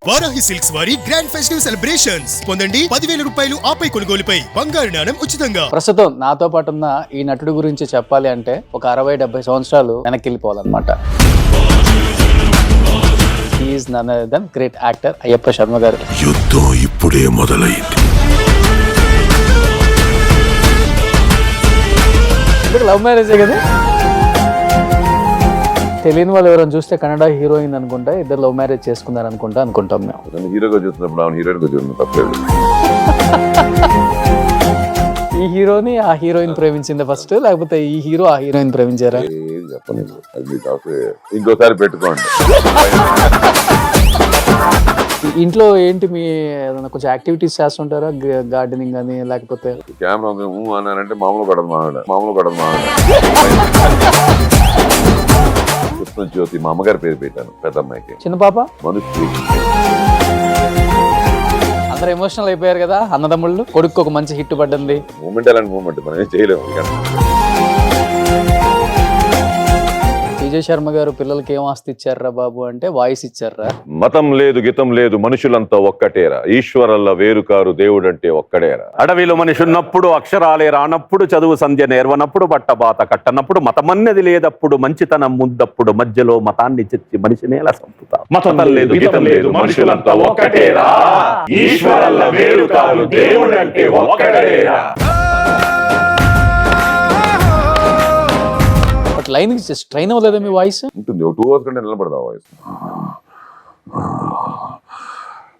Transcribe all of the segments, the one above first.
Varahi silks వారి grand festive celebrations పొందండి 10,000 రూపాయలు ఆపై కొనుగోలుపై బంగారు నాణెం ఉచితంగా. ప్రస్తుతం నాతో పాటు ఉన్న ఈ నటుడి గురించి చెప్పాలి అంటే ఒక 60-70 సంవత్సరాలు వెనక్కి వెళ్ళిపోవాలన్నమాట. Is none other than great actor Ayyappa Sharma garu. యుద్ధం ఇప్పుడే మొదలైంది. లవ్ మ్యారేజే కదా, తెలియని వాళ్ళు ఎవరైనా చూస్తే కన్నడ హీరోయిన్ అనుకుంటా, ఇద్దరు లవ్ మ్యారేజ్ చేసుకున్నారు అనుకుంటాం మేము. హీరోగా చూస్తున్నప్పుడు ఆమె హీరోయిన్ గా చూస్తున్నా తప్పలేదు. ఈ హీరోని ఆ హీరోయిన్ ప్రేమించింది ఫస్ట్, లేకపోతే ఈ హీరో ఆ హీరోయిన్ ప్రేమించారా? చెప్పలేదు, అది మీకు ఇంకోసారి పెట్టుకోండి. ఇంట్లో ఏంటి మీ ఏదైనా కొంచెం యాక్టివిటీస్ చేస్తుంటారా? గార్డెనింగ్ కానీ లేకపోతే కెమెరా అన్నారంటే మామూలు పడదు మావిడ కృష్ణ జ్యోతి మా అమ్మగారి పేరు పెట్టాను పెద్ద అమ్మాయికి. చిన్న పాప మనుషులు అందరు ఎమోషనల్ అయిపోయారు కదా అన్నదమ్ముళ్ళు. కొడుకు ఒక మంచి హిట్ పడ్డంది. మూమెంట్ అలాంటి మూమెంట్ మనం ఏం చేయలేము. విజయ్ శర్మ గారు పిల్లలకి ఏం ఆస్తి ఇచ్చారా బాబు అంటే వాయిస్ ఇచ్చారా. మతం లేదు గితం లేదు మనుషులంతా ఒక్కటేరా, ఈశ్వరల్ల వేరుకారు దేవుడంటే ఒక్కడేరా. అడవిలో మనిషి ఉన్నప్పుడు అక్షరాలే రానప్పుడు, చదువు సంధ్య నేర్వనప్పుడు, బట్టబాత కట్టనప్పుడు, మతమన్నది లేదప్పుడు, మంచితనం ముద్దప్పుడు, మధ్యలో మతాన్ని చెచ్చి మనిషిని ఎలా సంపుతా. మతం లేదు గితం లేదు మనుషులంతా ఒక్కటేరా, ఈశ్వరల్ల వేరుకారు దేవుడంటే ఒక్కడేరా. లైన్ ట్రైన్ అవ్వలేదా మీ వాయిస్? ఉంటుంది, ఒక 2 hours కంటే నిలబడదా వాయిస్.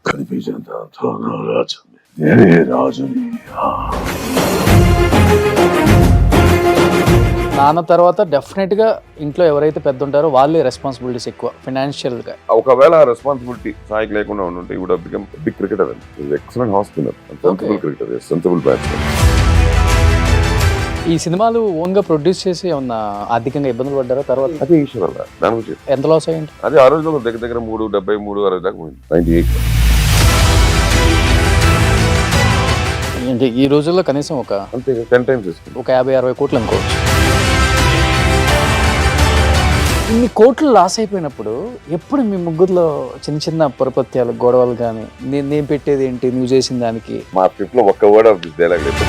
కనిపించేంత రాజుని. నాన్న తర్వాత డెఫినెట్ గా ఇంట్లో ఎవరైతే పెద్ద ఉంటారో వాళ్ళే రెస్పాన్సిబిలిటీస్ ఎక్కువ ఫైనాన్షియల్ గా. ఒకవేళ రెస్పాన్సిబిలిటీ సాయికి లేకుండా ఉంటే would become big cricketer. Excellent half spinner, sensible cricketer, sensible batsmen. ఈ సినిమాలు ఓన్ గా ప్రొడ్యూస్ చేసి ఏమన్నా ఆర్థికంగా ఇబ్బందులు పడ్డారా తర్వాత? అదే ఈశ్వరల్ల దాని గురించి ఎంత లాస్ అయ్యింది? అది ఆ రోజుల్లో దగ్గర 373-60 దాకా పోయింది. 98. అంటే ఈ రోజుల్లో కనీసం ఒక అంతే 10 times తీసుకుంది. ఒక 50-60 కోట్లు అనుకోవచ్చు. ఇన్ని కోట్లు లాస్ అయిపోయినప్పుడు ఎప్పుడు మీ ముగ్గురులో చిన్న చిన్న పొరపత్యాలు గొడవలు కానీ, నేను పెట్టేది ఏంటి నువ్వు చేసిన దానికి, మా స్క్రిప్ట్ లో ఒక్క వర్డ్ ఆఫ్ దిస్ డైలాగ్ లేదు.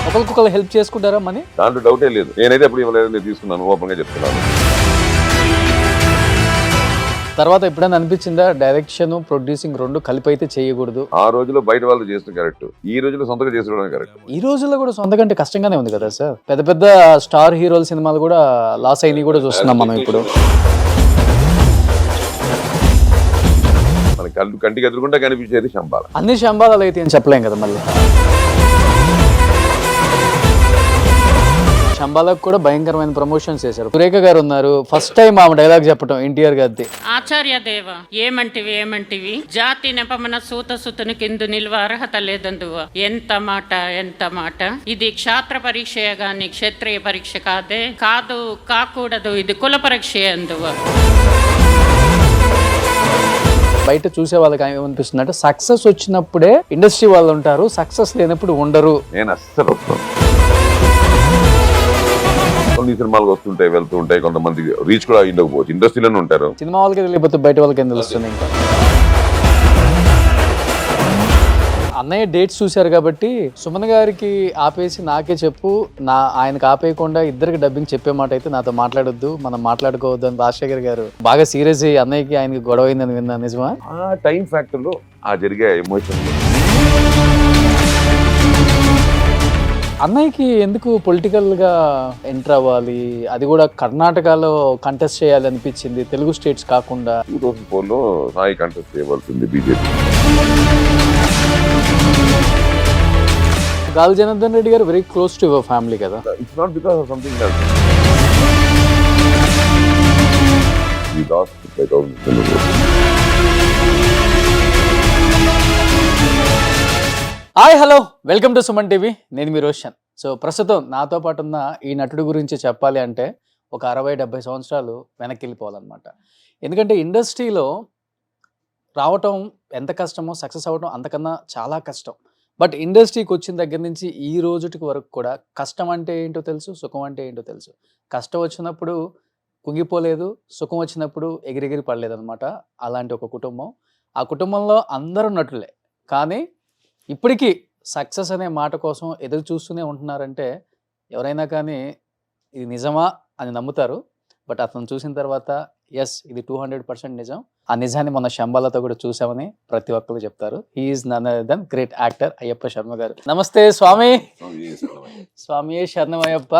ఒకరికొకరు హెల్ప్ చేసుకుంటారా మనీ? దాంట్లో డౌటే లేదు. నేనైతే ఎప్పుడు ఇవ్వలేదు, నేను తీసుకున్నాను, ఓపెన్ గా చెప్తున్నాను. తర్వాత ఎప్పుడైనా అనిపించిందా డైరెక్షన్ ప్రొడ్యూసింగ్ రెండు కలిపి అయితే చేయకూడదు? ఆ రోజులో బయట వాళ్ళు చేసిన కరెక్ట్, ఈ రోజులో సొంతగా చేసుకోవడం కరెక్ట్. ఈ రోజుల్లో కూడా సొంత కంటే కష్టంగానే ఉంది కదా సార్. పెద్ద పెద్ద స్టార్ హీరోల సినిమాలు కూడా లాస్ అయినవి కూడా చూస్తున్నాం మనం ఇప్పుడు. మన కంటికి ఎదురుకుంటే కనిపించేది శంబాల. అన్ని శంబాలాలు అయితే ఏం చెప్పలేం కదా. మళ్ళీ శంబాలకు కూడా భయంకరమైన ప్రమోషన్స్ చేశారు. సురేఖ గారు ఉన్నారు, ఫస్ట్ టైం ఆమె డైలాగ్ చెప్పడం ఎన్టీఆర్ గారిది. ఆచార్య దేవ ఏమంటివి జాతి నెపమన సూత సుతుని కిందు నిల్వ అర్హత లేదందువ. ఎంత మాట ఇది క్షాత్ర పరీక్ష గాని క్షత్రియ పరీక్ష కాదు కాకూడదు, ఇది కుల పరీక్ష అందువ. బయట చూసే వాళ్ళకి ఏమనిపిస్తుంది అంటే సక్సెస్ వచ్చినప్పుడే ఇండస్ట్రీ వాళ్ళు ఉంటారు, సక్సెస్ లేనప్పుడు ఉండరు. నేను అస్సలు కొన్ని సినిమాలు వస్తుంటాయి వెళ్తూ ఉంటాయి, కొంతమంది రీచ్ కూడా అయ్యిండకపోవచ్చు, ఇండస్ట్రీలోనే ఉంటారు. సినిమా వాళ్ళకి తెలియకపోతే బయట వాళ్ళకి ఏం తెలుస్తుంది? ఇంకా అన్నయ్య డేట్స్ చూశారు కాబట్టి సుమన్ గారికి ఆపేసి నాకే చెప్పు, ఆయనకు ఆపేయకుండా ఇద్దరికి డబ్బింగ్ చెప్పే మాట అయితే నాతో మాట్లాడొద్దు, మనం మాట్లాడుకోవద్దు అని రాజశేఖర్ గారు బాగా సీరియస్ అయ్యి అన్నయ్యకి ఆయనకి గొడవ అయిందని విన్నా, నిజమా? ఆ టైం ఫ్యాక్టర్ లో ఆ జరిగే ఎమోషన్. అన్నయ్యకి ఎందుకు పొలిటికల్ గా ఎంటర్ అవ్వాలి, అది కూడా కర్ణాటకలో కంటెస్ట్ చేయాలి అనిపించింది, తెలుగు స్టేట్స్ కాకుండా? 2004 లో సాయి కంటెస్ట్ చేయవలసింది బీజేపీ. గాలి Janardhan Reddy garu very close to your family కదా. It's not because of something else. We lost 5,000 votes. Hi hello, welcome to Suman TV. నేను మీ రోషన్. సో ప్రస్తుతం నాతో పాటు ఉన్న ఈ నటుడి గురించి చెప్పాలి అంటే ఒక 60-70 సంవత్సరాలు వెనక్కి వెళ్ళిపోవాలన్నమాట. ఎందుకంటే ఇండస్ట్రీలో రావటం ఎంత కష్టమో సక్సెస్ అవ్వడం అంతకన్నా చాలా కష్టం. బట్ ఇండస్ట్రీకి వచ్చిన దగ్గర నుంచి ఈ రోజుటికి వరకు కూడా కష్టం అంటే ఏంటో తెలుసు, సుఖం అంటే ఏంటో తెలుసు. కష్టం వచ్చినప్పుడు కుంగిపోలేదు, సుఖం వచ్చినప్పుడు ఎగిరెగిరి పడలేదన్నమాట. అలాంటి ఒక కుటుంబం. ఆ కుటుంబంలో అందరూ నటులే. కానీ ఇప్పటికీ సక్సెస్ అనే మాట కోసం ఎదురు చూస్తూనే ఉంటున్నారంటే ఎవరైనా కానీ ఇది నిజమా అని నమ్ముతారు. బట్ అతను చూసిన తర్వాత ఎస్ ఇది 200% నిజం. ఆ నిజాన్ని మన శంబాలతో కూడా చూసామని ప్రతి ఒక్కరు చెప్తారు. He's none other than great actor Ayyappa Sharma garu. నమస్తే స్వామి. స్వామి శరణమయ్యప్ప.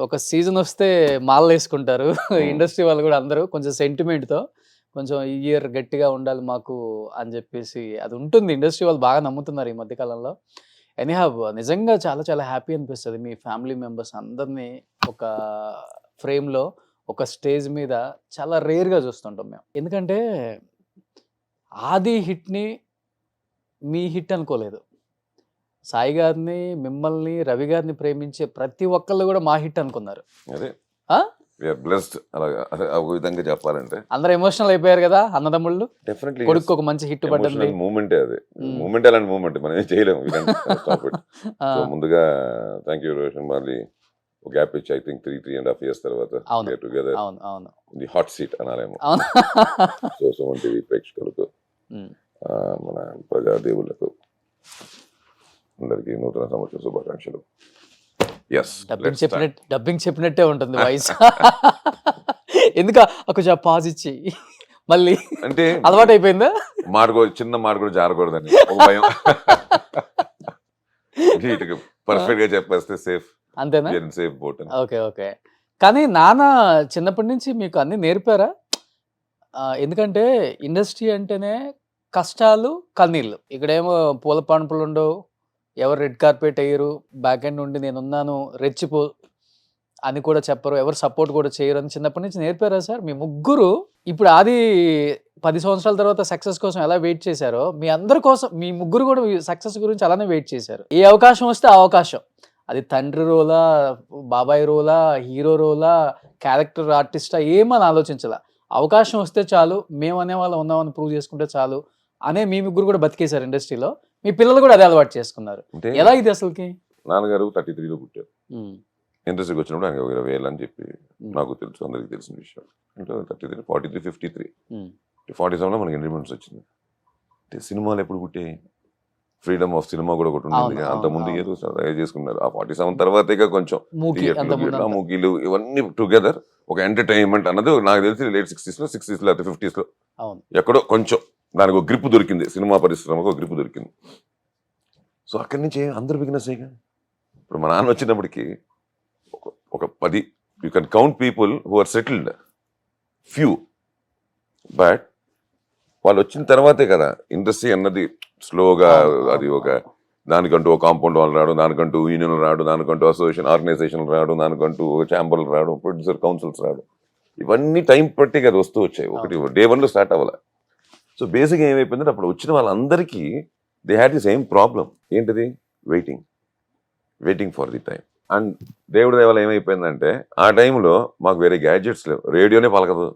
ఒక సీజన్ వస్తే మాలలు వేసుకుంటారు ఇండస్ట్రీ వాళ్ళు కూడా అందరూ కొంచెం సెంటిమెంట్తో, కొంచెం ఈ ఇయర్ గట్టిగా ఉండాలి మాకు అని చెప్పేసి అది ఉంటుంది. ఇండస్ట్రీ వాళ్ళు బాగా నమ్ముతున్నారు ఈ మధ్యకాలంలో. ఎనీహావ్ నిజంగా చాలా చాలా హ్యాపీ అనిపిస్తుంది మీ ఫ్యామిలీ మెంబర్స్ అందరినీ ఒక ఫ్రేమ్లో ఒక స్టేజ్ మీద చాలా రేర్గా చూస్తుంటాం మేము. ఎందుకంటే ఆది హిట్ని మీ హిట్ అనుకోలేదు. సాయి గారిని, మిమ్మల్ని, రవి గారిని ప్రేమించే ప్రతి ఒక్కళ్ళు కూడా మా హిట్ అనుకున్నారు. అదే బ్లెస్డ్ అలాగా ఒక విధంగా చెప్పాలంటే. అందరూ ఎమోషనల్ అయిపోయారు కదా అన్నదమ్ముళ్ళు. డెఫినెట్లీ కొడుకు ఒక మంచి హిట్ పడ్డది. మూమెంటే అది. మూమెంట్ అలాంటి మూమెంట్ మనం ఏం చేయలేము. సో ముందుగా థ్యాంక్ యూ రోషన్. మళ్ళీ ఒక గ్యాప్ ఇచ్చి ఐ థింక్ 3.5 years తర్వాత టుగెదర్ ది హాట్ సీట్ అనాలేమో. సో సుమన్ టీవీ ప్రేక్షకులకు, మన ప్రజాదేవులకు అందరికీ నూతన సంవత్సర శుభాకాంక్షలు. డబ్బింగ్ చెప్పినట్టే ఉంటుంది వాయిస్. ఎందుకు కొంచెం పాజ్ ఇచ్చి మళ్ళీ అంటే అలవాటు అయిపోయిందా? చిన్న మాట కూడా జారకూడదని ఒక భయం. పర్ఫెక్ట్ గా చెప్పేస్తే సేఫ్. అంతేనా? Safe boat. Okay okay. కానీ నాన్న చిన్నప్పటి నుంచి మీకు అన్ని నేర్పారా? ఎందుకంటే ఇండస్ట్రీ అంటేనే కష్టాలు, కన్నీళ్ళు. ఇక్కడేమో పూల పాన్పులు ఉండవు, ఎవరు రెడ్ కార్పెట్ వేయరు, బ్యాక్ ఎండ్ ఉండి నేనున్నాను రెచ్చిపో అని కూడా చెప్పరు, ఎవరు సపోర్ట్ కూడా చేయరు అని చిన్నప్పటి నుంచి నేర్పారా సార్? మీ ముగ్గురు ఇప్పుడు ఆది 10 సంవత్సరాల తర్వాత సక్సెస్ కోసం ఎలా వెయిట్ చేశారో మీ అందరి కోసం మీ ముగ్గురు కూడా సక్సెస్ గురించి అలానే వెయిట్ చేశారు. ఏ అవకాశం వస్తే ఆ అవకాశం, అది తండ్రి రోలా, బాబాయ్ రోలా, హీరో రోలా, క్యారెక్టర్ ఆర్టిస్టా ఏమని ఆలోచించాల. అవకాశం వస్తే చాలు, మేము అనేవాళ్ళం ఉన్నామని ప్రూవ్ చేసుకుంటే చాలు అనే మీ ముగ్గురు కూడా బతికేశారు ఇండస్ట్రీలో. మీ పిల్లలు కూడా అదే అలవాటు చేసుకున్నారు. ఎలా ఇది అసలుకి? నాన్నగారు 33లో పుట్టారు. ఇండస్ట్రీకి వచ్చినప్పుడు ఆయన 20 ఏళ్ళు అని చెప్పి నాకు తెలుసు, అందరికి తెలిసిన విషయం. అంటే 33, 43, 53, 47లో మనకి ఇండిపెండెన్స్ వచ్చింది. అంటే సినిమాలు ఎప్పుడు పుట్టే, ఫ్రీడమ్ ఆఫ్ సినిమా కూడా ఒకటి ఉంటుంది. అంత ముందు ఏదో చేసుకున్నారు. ఆ 47 తర్వాతే కొంచెం మూకీలు ఇవన్నీ టుగెదర్ ఒక ఎంటర్టైన్మెంట్ అన్నది నాకు తెలిసి లేట్ 60sలో 60s లేకపోతే 50sలో ఎక్కడో కొంచెం దానికి ఒక గ్రిప్ దొరికింది, సినిమా పరిశ్రమకు ఒక గ్రిప్ దొరికింది. సో అక్కడి నుంచి అందరు బిగినర్సేగా. ఇప్పుడు మా నాన్న వచ్చినప్పటికీ ఒక 10 you can count people who are settled, few. But వాళ్ళు వచ్చిన తర్వాతే కదా ఇండస్ట్రీ అన్నది స్లోగా, అది ఒక దానికంటూ ఒక కాంపౌండ్ వాళ్ళు రావడం, దానికంటూ యూనియన్లు రావడం, దానికంటూ అసోసియేషన్ ఆర్గనైజేషన్లు రావడం, దానికంటూ ఒక ఛాంబర్లు రావడం, ప్రొడ్యూసర్ కౌన్సిల్స్ రావడం, ఇవన్నీ టైం పట్టి కదా వస్తూ వచ్చాయి. ఒకటి డే 1లో స్టార్ట్ అవ్వాలి. సో బేసిక్గా ఏమైపోయిందంటే అప్పుడు వచ్చిన వాళ్ళందరికీ they had the same problem. ఏంటిది? Waiting for the time. And దేవుడి దేవాల ఏమైపోయిందంటే ఆ టైంలో మాకు వేరే గ్యాడ్జెట్స్ లేవు. రేడియోనే పలకదు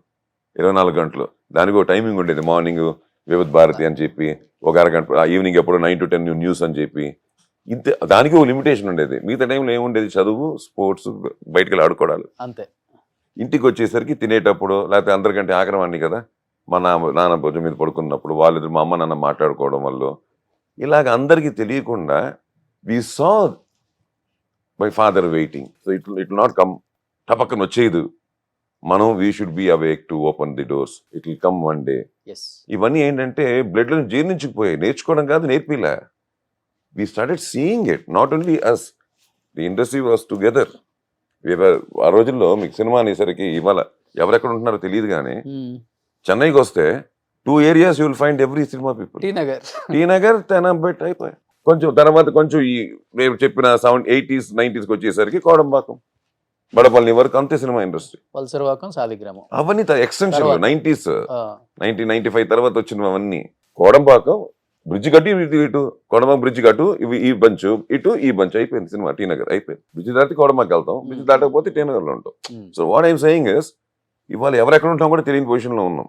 24 గంటలు. దానికి ఒక టైమింగ్ ఉండేది. మార్నింగ్ వివిధ భారతి అని చెప్పి, ఒక అరగంట, ఈవినింగ్ ఎప్పుడు 9 to 10 న్యూస్ అని చెప్పి, ఇంతే. దానికి ఒక లిమిటేషన్ ఉండేది. మిగతా టైంలో ఏముండేది? చదువు, స్పోర్ట్స్, బయటకు వెళ్ళి ఆడుకోవడాలు అంతే. ఇంటికి వచ్చేసరికి తినేటప్పుడు లేకపోతే అందరికంటే ఆక్రమణి కదా మా నాన్న భుజం మీద పడుకున్నప్పుడు వాళ్ళిద్దరు మా అమ్మ నాన్న మాట్లాడుకోవడం వల్ల ఇలాగ అందరికీ తెలియకుండా we saw my father waiting. So it not come టపక్కన వచ్చేది. మనం we should be awake to open the doors, it will come one day. ఇవన్నీ ఏంటంటే బ్లడ్లో జీర్ణించుకుపోయాయి. నేర్చుకోవడం కాదు, నేర్పిలా. We started seeing it, not only us, the industry was together. ఆ రోజుల్లో మీకు సినిమా అనేసరికి ఇవాళ ఎవరెక్కడ ఉంటున్నారో తెలియదు, కానీ చెన్నైకి వస్తే 2 areas you will find every cinema people. T Nagar, Teynampet అయిపోయాయి. కొంచెం తర్వాత కొంచెం ఈ నేను చెప్పిన 80s 90s వచ్చేసరికి కోడంబాకం, బడపల్లి వరకు అంతే సినిమా ఇండస్ట్రీ. అవన్నీ ఎక్స్టెన్షన్ 90s 1995 తర్వాత వచ్చినవి అవన్నీ. కోడంబాకం బ్రిడ్జ్ కట్టి ఇటు, కోడంబాకం బ్రిడ్జ్ కట్టు, ఇవి ఈ బంచ్ ఇటు, ఈ బంచ్ అయిపోయింది సినిమా. టీ నగర్ అయిపోయింది. బ్రిడ్జ్ దాటి కోడంబాకి వెళ్తాం, బ్రిడ్జ్ దాటకపోతే టీ నగర్లో ఉంటాం. So what I'm saying is ఇవాళ ఎవరెక్కడ ఉంటాం కూడా తెలియని పొజిషన్లో ఉన్నాం.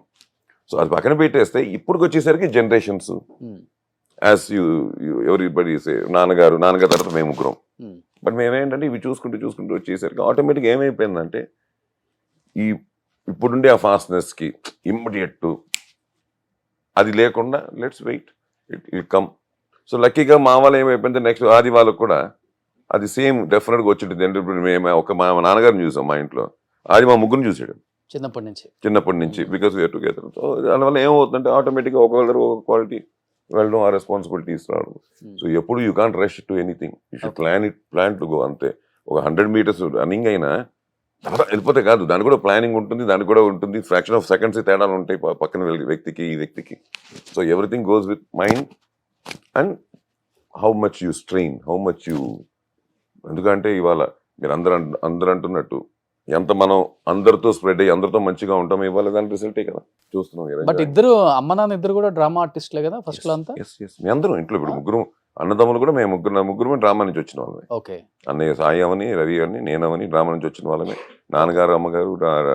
సో అది పక్కన పెట్టేస్తే ఇప్పుడు వచ్చేసరికి జనరేషన్స్ యాజ్ ఎవరీబడి నాన్నగారు తర్వాత మేము ముగ్గురం. బట్ మేమేంటంటే ఇవి చూసుకుంటూ వచ్చేసరికి ఆటోమేటిక్గా ఏమైపోయిందంటే ఈ ఇప్పుడుండే ఆ ఫాస్ట్నెస్కి ఇమ్మీడియట్ అది లేకుండా let's wait it come. So లక్కీగా మా వాళ్ళు ఏమైపోయింది నెక్స్ట్ ఆది వాళ్ళకు కూడా అది సేమ్ డెఫినెట్గా వచ్చింటుంది. అంటే ఇప్పుడు మేము మా నాన్నగారిని చూసాం మా ఇంట్లో, ఆది మా ముగ్గురిని చూసాడు చిన్నప్పటి నుంచి బికాస్ వీఆర్ టుగెదర్. సో దానివల్ల ఏమవుతుందంటే ఆటోమేటిక్గా ఒకళ్ళ ఒక క్వాలిటీ వెళ్ళడం, ఆ రెస్పాన్సిబిలిటీస్ రావడం. సో ఎప్పుడు you can't rush to anything, you should plan to go. అంతే. ఒక 100 meters రన్నింగ్ అయినా వెళ్ళిపోతే కాదు, దానికి కూడా ప్లానింగ్ ఉంటుంది, దానికి కూడా ఉంటుంది. ఫ్రాక్షన్ ఆఫ్ సెకండ్స్ తేడాలు ఉంటాయి పక్కన వ్యక్తికి ఈ వ్యక్తికి. So everything goes with mind and how much you strain, how much you. ఎందుకంటే ఇవాళ మీరు అందరు అంటున్నట్టు ఎంత మనం అందరితో స్ప్రెడ్ అయ్యి అందరితో మంచిగా ఉంటాం, ఇవాళ దాని రిజల్టే కదా చూస్తున్నాం. బట్ ఇద్దరు అమ్మ నాన్న ఇద్దరు కూడా డ్రామా ఆర్టిస్ట్లే కదా ఫస్ట్ లో అంతా. మీ అందరం ఇంట్లో ఇప్పుడు ముగ్గురు అన్నదమ్ములు కూడా మేము ముగ్గురు డ్రామా నుంచి వచ్చిన వాళ్ళమే. ఓకే. అన్నయ్య సాయి అవని, రవి అని, నేనవని డ్రామా నుంచి వచ్చిన వాళ్ళమే. నాన్నగారు అమ్మగారు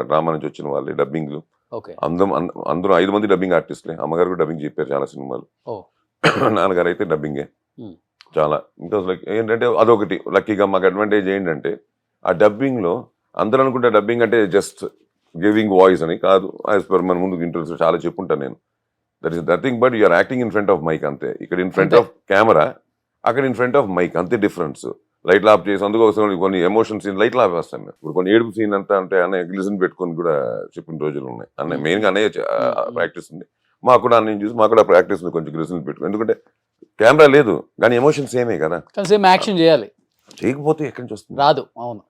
డ్రామా నుంచి వచ్చిన వాళ్ళే. డబ్బింగ్లు అందరూ 5 మంది డబ్బింగ్ ఆర్టిస్ట్లే. అమ్మగారు కూడా డబ్బింగ్ చెప్పారు చాలా సినిమాలు. నాన్నగారు అయితే డబ్బింగే చాలా. బికాస్ లైక్ ఏంటంటే అదొకటి లక్కీగా మాకు అడ్వాంటేజ్ ఏంటంటే ఆ డబ్బింగ్లో అందరూ అనుకుంటే డబ్బింగ్ అంటే జస్ట్ గివింగ్ వాయిస్ అని కాదు. యాజ్ పర్ మన ముందు ఇంటర్వ్యూస్ చాలా చెప్పుంటాను నేను. That is nothing but you're acting in front of mic అంతే. ఇక్కడ ఇన్ ఫ్రంట్ ఆఫ్ కెమెరా, అక్కడ ఇన్ ఫ్రంట్ ఆఫ్ మైక్ అంతే డిఫరెన్స్. లైట్లు ఆఫ్ చేసి అందుకోసం కొన్ని ఎమోషన్ సీన్ లైట్లు ఆఫ్ వేస్తాను. ఇప్పుడు కొన్ని ఏడుపు సీన్ అంతా అంటే అన్నయ్య గ్లిజన్ పెట్టుకొని కూడా చెప్పిన రోజులు ఉన్నాయి. అన్నయ్య మెయిన్గా అన్నయ్య ప్రాక్టీస్ ఉంది, మాకు కూడా అన్నయ్య చూసి మాకు కూడా ప్రాక్టీస్ ఉంది కొంచెం గ్లిజన్ పెట్టుకుని. ఎందుకంటే కెమెరా లేదు కానీ ఎమోషన్స్ ఏమే కదా, సేమ్ యాక్షన్ చేయాలి. చేయకపోతే ఎక్కడి నుంచి వస్తుంది, రాదు. అవును,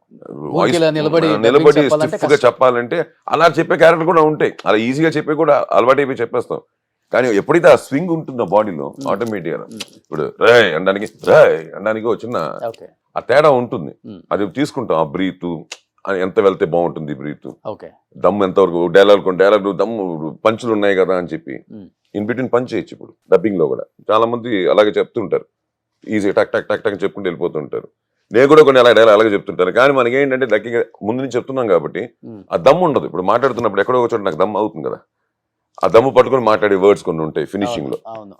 నిలబడి స్టిఫ్గా చెప్పాలంటే అలా చెప్పే క్యారెక్టర్ కూడా ఉంటాయి. అలా ఈజీగా చెప్పే కూడా అలవాటు అయిపోయి చెప్పేస్తాం. కానీ ఎప్పుడైతే ఆ స్వింగ్ ఉంటుందో బాడీలో ఆటోమేటిక్గా ఇప్పుడు రాయ్ అనడానికి చిన్న ఆ తేడా ఉంటుంది. అది తీసుకుంటాం. ఆ బ్రీత్ ఎంత వెళ్తే బాగుంటుంది, బ్రీత్ దమ్ ఎంతవరకు, డైలాగ్ దమ్ము పంచులు ఉన్నాయి కదా అని చెప్పి ఇన్ బిట్వీన్ పంచ్ చేయొచ్చు. ఇప్పుడు డబ్బింగ్ లో కూడా చాలా మంది అలాగే చెప్తుంటారు, ఈజీ టక్ టక్ టక్ టక్ చెప్పుకుంటూ వెళ్ళిపోతుంటారు. నేను కూడా కొన్ని అలాగే చెప్తుంటాను. కానీ మనకి ఏంటంటే లక్కీగా ముందు నుంచి చెప్తున్నాం కాబట్టి ఆ దమ్ ఉండదు. ఇప్పుడు మాట్లాడుతున్నప్పుడు ఎక్కడో ఒక చోట నాకు దమ్ అవుతుంది కదా, ఆ దమ్ము పట్టుకొని మాట్లాడే వర్డ్స్ కొన్ని ఉంటాయి ఫినిషింగ్ లో,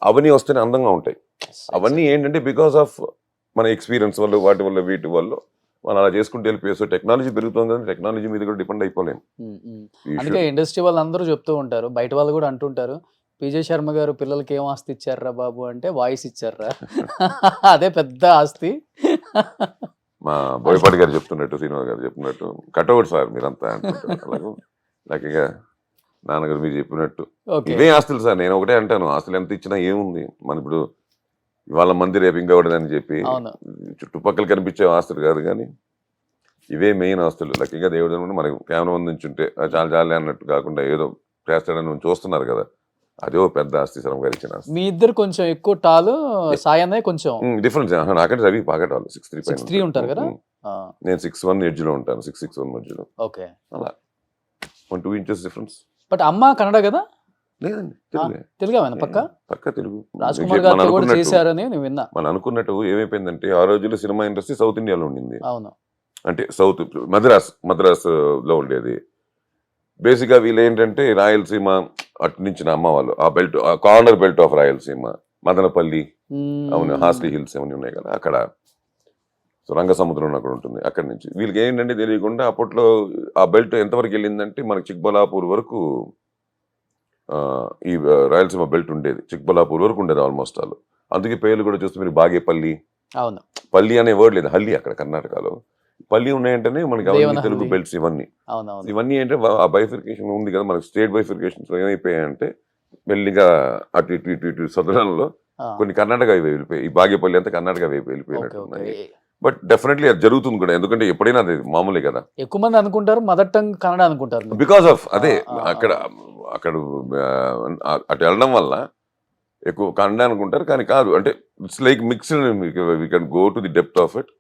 అవన్నీ వస్తేనే అందంగా ఉంటాయి. అవన్నీ ఏంటంటే బికాస్ ఆఫ్ మన ఎక్స్పీరియన్స్ వల్ల, వాటి వల్ల, వీటి వల్ల మనం అలా చేసుకుంటూ వెళ్ళిపోయి. టెక్నాలజీ పెరుగుతుంది కదా, టెక్నాలజీ మీద కూడా డిపెండ్ అయిపోలేము. అందుకే ఇండస్ట్రీ వాళ్ళు అందరూ చెప్తూ ఉంటారు, బయట వాళ్ళు కూడా అంటుంటారు, పీజే శర్మ గారు పిల్లలకి ఏం ఆస్తి ఇచ్చారా బాబు అంటే వాయిస్ ఇచ్చారా, అదే పెద్ద ఆస్తి. మా బోయపాటి గారు చెప్తున్నట్టు, శ్రీనివాస్ గారు చెప్పినట్టు కట్అవుట్ సార్ మీరంతా అంటుంటారు. అలాగే లక్కీగా నాన్నగారు మీరు చెప్పినట్టు ఇవే ఆస్తులు సార్. నేను ఒకటే అంటాను, ఆస్తులు ఎంత ఇచ్చినా ఏముంది, మన ఇప్పుడు ఇవాళ మంది రేపు ఇంకొకటిదని చెప్పి చుట్టుపక్కల కనిపించే ఆస్తులు కాదు, కానీ ఇవే మెయిన్ ఆస్తులు. లక్కీగా దేవుడు అనుకుంటే మనకు కెమెరా ముందు నుంచి ఉంటే చాలా చాలే అన్నట్టు కాకుండా ఏదో చేస్తాడని చూస్తున్నారు కదా, అదే ఓ పెద్ద ఆస్తి. శర్మ గారు ఇచ్చిన ఆస్తి. మీ ఇద్దరు కొంచెం ఎక్కువ టాలు, సాయి అన్నయ్య కొంచెం డిఫరెన్స్. నాకంటే రవి పాకెట్ 6'3" ఉంటారు కదా, నేను 6'1" ఎడ్జ్ లో ఉంటాను, 6'6" మధ్యలో. ఓకే, అలా 1-2 inches డిఫరెన్స్. బట్ అమ్మ కన్నడ కదా? లేదండి, తెలుగు పక్క తెలుగు. రాజ్ కుమార్ గారు కూడా చేశారని నేను విన్నా. మనం అనుకున్నట్టు ఏమైపోయిందంటే ఆ రోజుల్లో సినిమా ఇండస్ట్రీ సౌత్ ఇండియాలో ఉండింది. అవును, అంటే సౌత్ మద్రాస్ లో ఉండేది. బేసిక్గా వీళ్ళు ఏంటంటే రాయలసీమ అటు నుంచి అమ్మ వాళ్ళు ఆ బెల్ట్, ఆ corner belt of Rayalaseema, Madanapalle, అవును, హాస్లీ హిల్స్ అవన్నీ ఉన్నాయి కదా అక్కడ. సో రంగసముద్రం అక్కడ ఉంటుంది. అక్కడి నుంచి వీళ్ళకి ఏంటంటే తెలియకుండా అప్పట్లో ఆ బెల్ట్ ఎంతవరకు వెళ్ళిందంటే మనకి చిక్బలాపూర్ వరకు ఈ రాయలసీమ బెల్ట్ ఉండేది. చిక్బలాపూర్ వరకు ఉండేది ఆల్మోస్ట్ ఆల్. అందుకే పేర్లు కూడా చూస్తే మీరు బాగేపల్లి, పల్లి అనే వర్డ్ లేదు, హల్లి అక్కడ కర్ణాటకలో. పల్లి ఉన్నాయంటేనే మనకి అవన్నీ తెలుగు బెల్ట్స్. ఇవన్నీ ఏంటంటే ఆ బైఫికేషన్ ఉంది కదా మనకి, స్టేట్ బైఫికేషన్స్ ఏమైపోయాయంటే మెల్లిగా అటు ఇటు ఇటు ఇటు సదరంలో కొన్ని కర్ణాటక వెళ్ళిపోయాయి. ఈ బాగేపల్లి అంతా కర్ణాటక వైపు వెళ్ళిపోయినట్టు ఉన్నాయి. బట్ డెఫినెట్లీ అది జరుగుతుంది కూడా, ఎందుకంటే ఎప్పుడైనా అది మామూలే కదా. ఎక్కువ మంది అనుకుంటారు మదర్ టంగ్ కన్నడ అనుకుంటారు, బికాస్ ఆఫ్ అదే అక్కడ అటు వెళ్ళడం వల్ల ఎక్కువ కన్నడ అనుకుంటారు. కానీ కాదు, అంటే it's like mixed, we can go to the depth of it.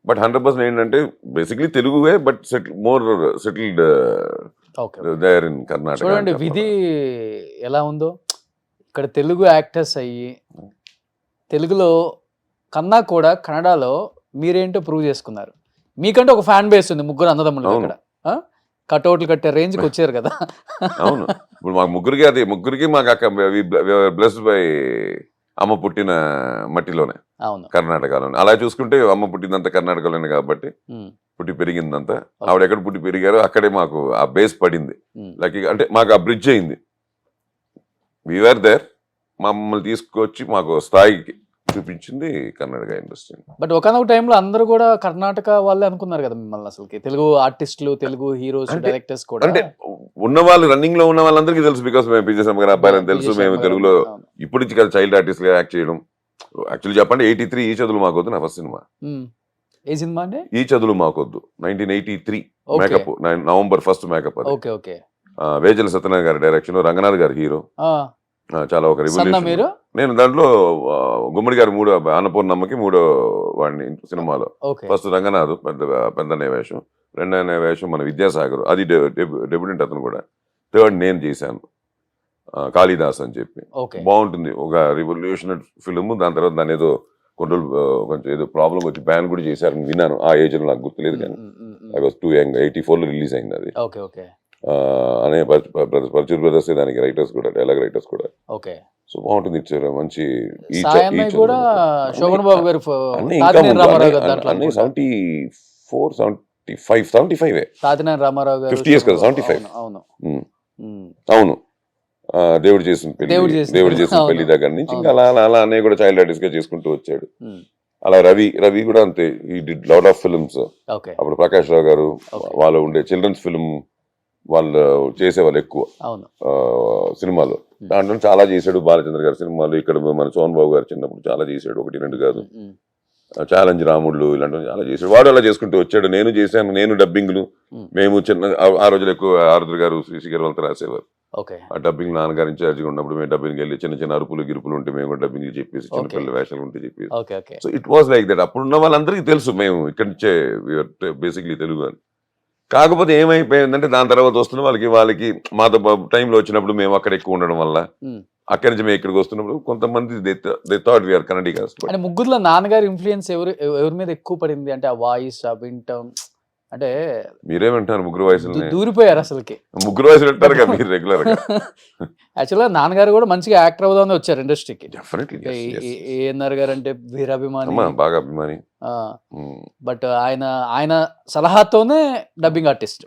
But 100% ఏంటంటే బేసిక్లీ తెలుగువే, but more settled there in Karnataka. చూడండి విధి ఎలా ఉందో, ఇక్కడ తెలుగు యాక్టర్స్ అయ్యి తెలుగులో కన్నా కూడా కన్నడలో మీరేంటో ప్రూవ్ చేసుకున్నారు. మీకంటే ఒక ఫ్యాన్ బేస్ ఉంది, ముగ్గురు అన్నదమ్ములు అక్కడ కట్అవుట్లు కట్టే రేంజ్కి వచ్చారు కదా. అవును, ఇప్పుడు మాకు ముగ్గురికి మాకు అక్క బ్లెస్డ్ బై అమ్మ పుట్టిన మట్టిలోనే, అవును, కర్ణాటకలోనే. అలా చూసుకుంటే అమ్మ పుట్టినంత కర్ణాటకలోనే కాబట్టి పుట్టి పెరిగిందంతా. ఆవిడ ఎక్కడ పుట్టి పెరిగారో అక్కడే మాకు ఆ బేస్ పడింది. లక్కీ అంటే మాకు ఆ బ్రిడ్జ్ అయింది. We're there. మమ్మల్ని తీసుకొచ్చి మాకు స్థాయికి చూపించింది కర్ణాటక ఇండస్ట్రీ. బట్ ఒకనొక టైంలో అందరూ కూడా కర్ణాటక వాళ్ళే అనుకున్నారు కదా మిమ్మల్ని, అసలుకి తెలుగు ఆర్టిస్టులు, తెలుగు హీరోస్, డైరెక్టర్స్ కూడా. అంటే ఉన్న వాళ్ళు, రన్నింగ్ లో ఉన్న వాళ్ళందరికీ తెలుసు. బికాస్ మేము పిజే శర్మ గారు అబ్బాయిని తెలుసు. మేము తెలుగులో ఇప్పుడు నుంచి కదా చైల్డ్ ఆర్టిస్ట్ గా యాక్ట్ చేయడం. యాక్చువల్లీ చెప్పండి 83 ఈ చదువులు మాకొద్దు నా ఫస్ట్ సినిమా. ఏ సినిమా అంటే ఈ చదువులు మాకొద్దు 1983 makeup, November 1st makeup. Okay okay. Vejella Satyanarayana గారి డైరెక్షన్, రంగనాథ్ గారు హీరో. చాలా ఒక రెవల్యూషన్. నేను దాంట్లో గుమ్మడి గారు అన్నపూర్ణమ్మకి మూడో వాడిని సినిమాలో. ఫస్ట్ రంగనాథ్ పెద్దనే వేషం, రెండనే వేషం మన విద్యాసాగర్, అది డెబ్యూటెంట్ అతను కూడా. థర్డ్ నేను చేశాను కాళిదాస్ అని చెప్పి. బాగుంటుంది, ఒక రివల్యూషనరీ ఫిల్మ్. దాని తర్వాత దాని ఏదో కొంచెం ఏదో ప్రాబ్లం వచ్చి బ్యాన్ కూడా చేశారని విన్నాను. ఆ ఏజ్ లో నాకు గుర్తులేదు, కానీ ఐ వాజ్ టూ యంగ్. 84 లో రిలీజ్ అయింది అది. అనే పర్చూర్ బ్రదర్స్ దానికి రైటర్స్ కూడా, డైలాగ్ రైటర్స్ కూడా. సో బాగుంటుంది, ఇచ్చారు మంచి. 75 50 years కదా, 75. అవును, దేవుడు చేసిన పెళ్లి దగ్గర నుంచి ఇంకా అలా అలా అనే కూడా చైల్డ్ ఆర్టిస్ట్ గా చేసుకుంటూ వచ్చాడు. అలా రవి కూడా అంతే. ఈ డిడ్ లాట్ ఆఫ్ ఫిల్మ్స్. అప్పుడు ప్రకాష్ రావు గారు వాళ్ళు ఉండే చిల్డ్రన్స్ ఫిల్మ్ వాళ్ళు చేసేవాళ్ళు ఎక్కువ సినిమాలు. దాంట్లో చాలా చేశాడు. బాలచంద్ర గారి సినిమాలు, ఇక్కడ మన సోహన్ బాబు గారు చిన్నప్పుడు చాలా చేశాడు, 1-2 కాదు. ఛాలెంజ్ రాముళ్ళు ఇలాంటివి చాలా చేశాడు. వాడు అలా చేసుకుంటూ వచ్చాడు. నేను చేశాను, నేను డబ్బింగ్లు. మేము చిన్న ఆ రోజులు ఎక్కువ ఆరుద్ర గారు, శ్రీశ్రీ గారు వాళ్ళతో రాసేవారు. ఆ డబ్బింగ్ నాన్నగారు ఇన్ఛార్జిగా ఉన్నప్పుడు మేము డబ్బింగ్ వెళ్ళి చిన్న చిన్న అరుపులు గిరుపులు ఉంటే మేము కూడా డబ్బింగ్ చెప్పేసి, చిన్నపిల్లల వేషాలు ఉంటే చెప్పేసి. So it was like that. అప్పుడున్న వాళ్ళందరికీ తెలుసు మేము ఇక్కడి నుంచే బేసిక్లీ తెలుగు అని. కాకపోతే ఏమైపోయిందంటే దాని తర్వాత వస్తున్న వాళ్ళకి మాతో టైంలో వచ్చినప్పుడు మేము అక్కడ ఎక్కువ ఉండడం వల్ల అక్కడి నుంచి మేము ఇక్కడికి వస్తున్నప్పుడు కొంతమంది దే థాట్ వీఆర్ కన్నడిగాస్. అంటే ముగ్గురులో నాన్నగారి ఇన్ఫ్లుయెన్స్ ఎవరి మీద ఎక్కువ పడింది? అంటే ఆ వాయిస్, ఆ వింటం, అంటే మీరేమంటారు? ముగ్గురు వయసులు దూరిపోయారు అసలుకి. ముగ్గురు వయసులు అంటారు కదా మీరు రెగ్యులర్ గా. యాక్చువల్గా నాన్నగారు కూడా మంచిగా యాక్టర్ అవుదామని వచ్చారు ఇండస్ట్రీకి. డెఫినెట్లీ. ఏఎన్ఆర్ గారు అంటే వీరాభిమాని, బాగా అభిమాని. బట్ ఆయన సలహాతోనే డబ్బింగ్ ఆర్టిస్ట్.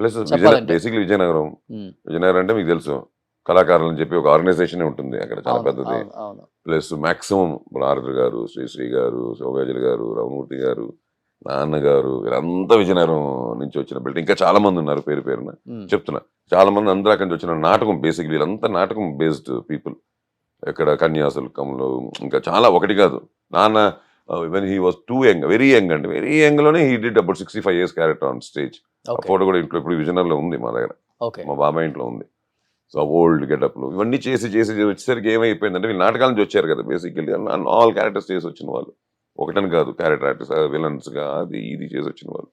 బేసిక్లీ విజయనగరం అంటే మీకు తెలుసు, కళాకారులు అని చెప్పి ఒక ఆర్గనైజేషన్ ఉంటుంది అక్కడ, చాలా పెద్దది. ప్లస్ మాక్సిమం ఆరుద్ర గారు, శ్రీశ్రీ గారు, శోభాజలి గారు, రామమూర్తి గారు, నాన్నగారు, వీళ్ళంతా విజయనగరం నుంచి వచ్చిన బిల్డ్. ఇంకా చాలా మంది ఉన్నారు, పేరు పేరున చెప్తున్నా. చాలా మంది అందరూ అక్కడి నుంచి వచ్చిన. నాటకం బేసిక్లీ వీళ్ళంతా నాటకం బేస్డ్ పీపుల్. ఇక్కడ కన్యాశుల్కంలో ఇంకా చాలా, ఒకటి కాదు. నాన్న when he was two young, very young అండి, వెరీ యంగ్ లోనే he did about 65 years character on stage. ఆ ఫోటో కూడా ఇంట్లో ఇప్పుడు విజయనగరంలో ఉంది మా దగ్గర, మా బాబాయ్ ఇంట్లో ఉంది. సో ఓల్డ్ గెటప్లు ఇవన్నీ చేసి వచ్చేసరికి ఏమైపోయిందంటే, వీళ్ళు నాటకాల నుంచి వచ్చారు కదా బేసిక్లీ. ఆల్ క్యారెక్టర్స్ చేసి వచ్చిన వాళ్ళు, ఒకటని కాదు, క్యారెక్టర్ ఆర్టిస్ట్, విలన్స్ గా అది ఇది చేసి వచ్చిన వాళ్ళు.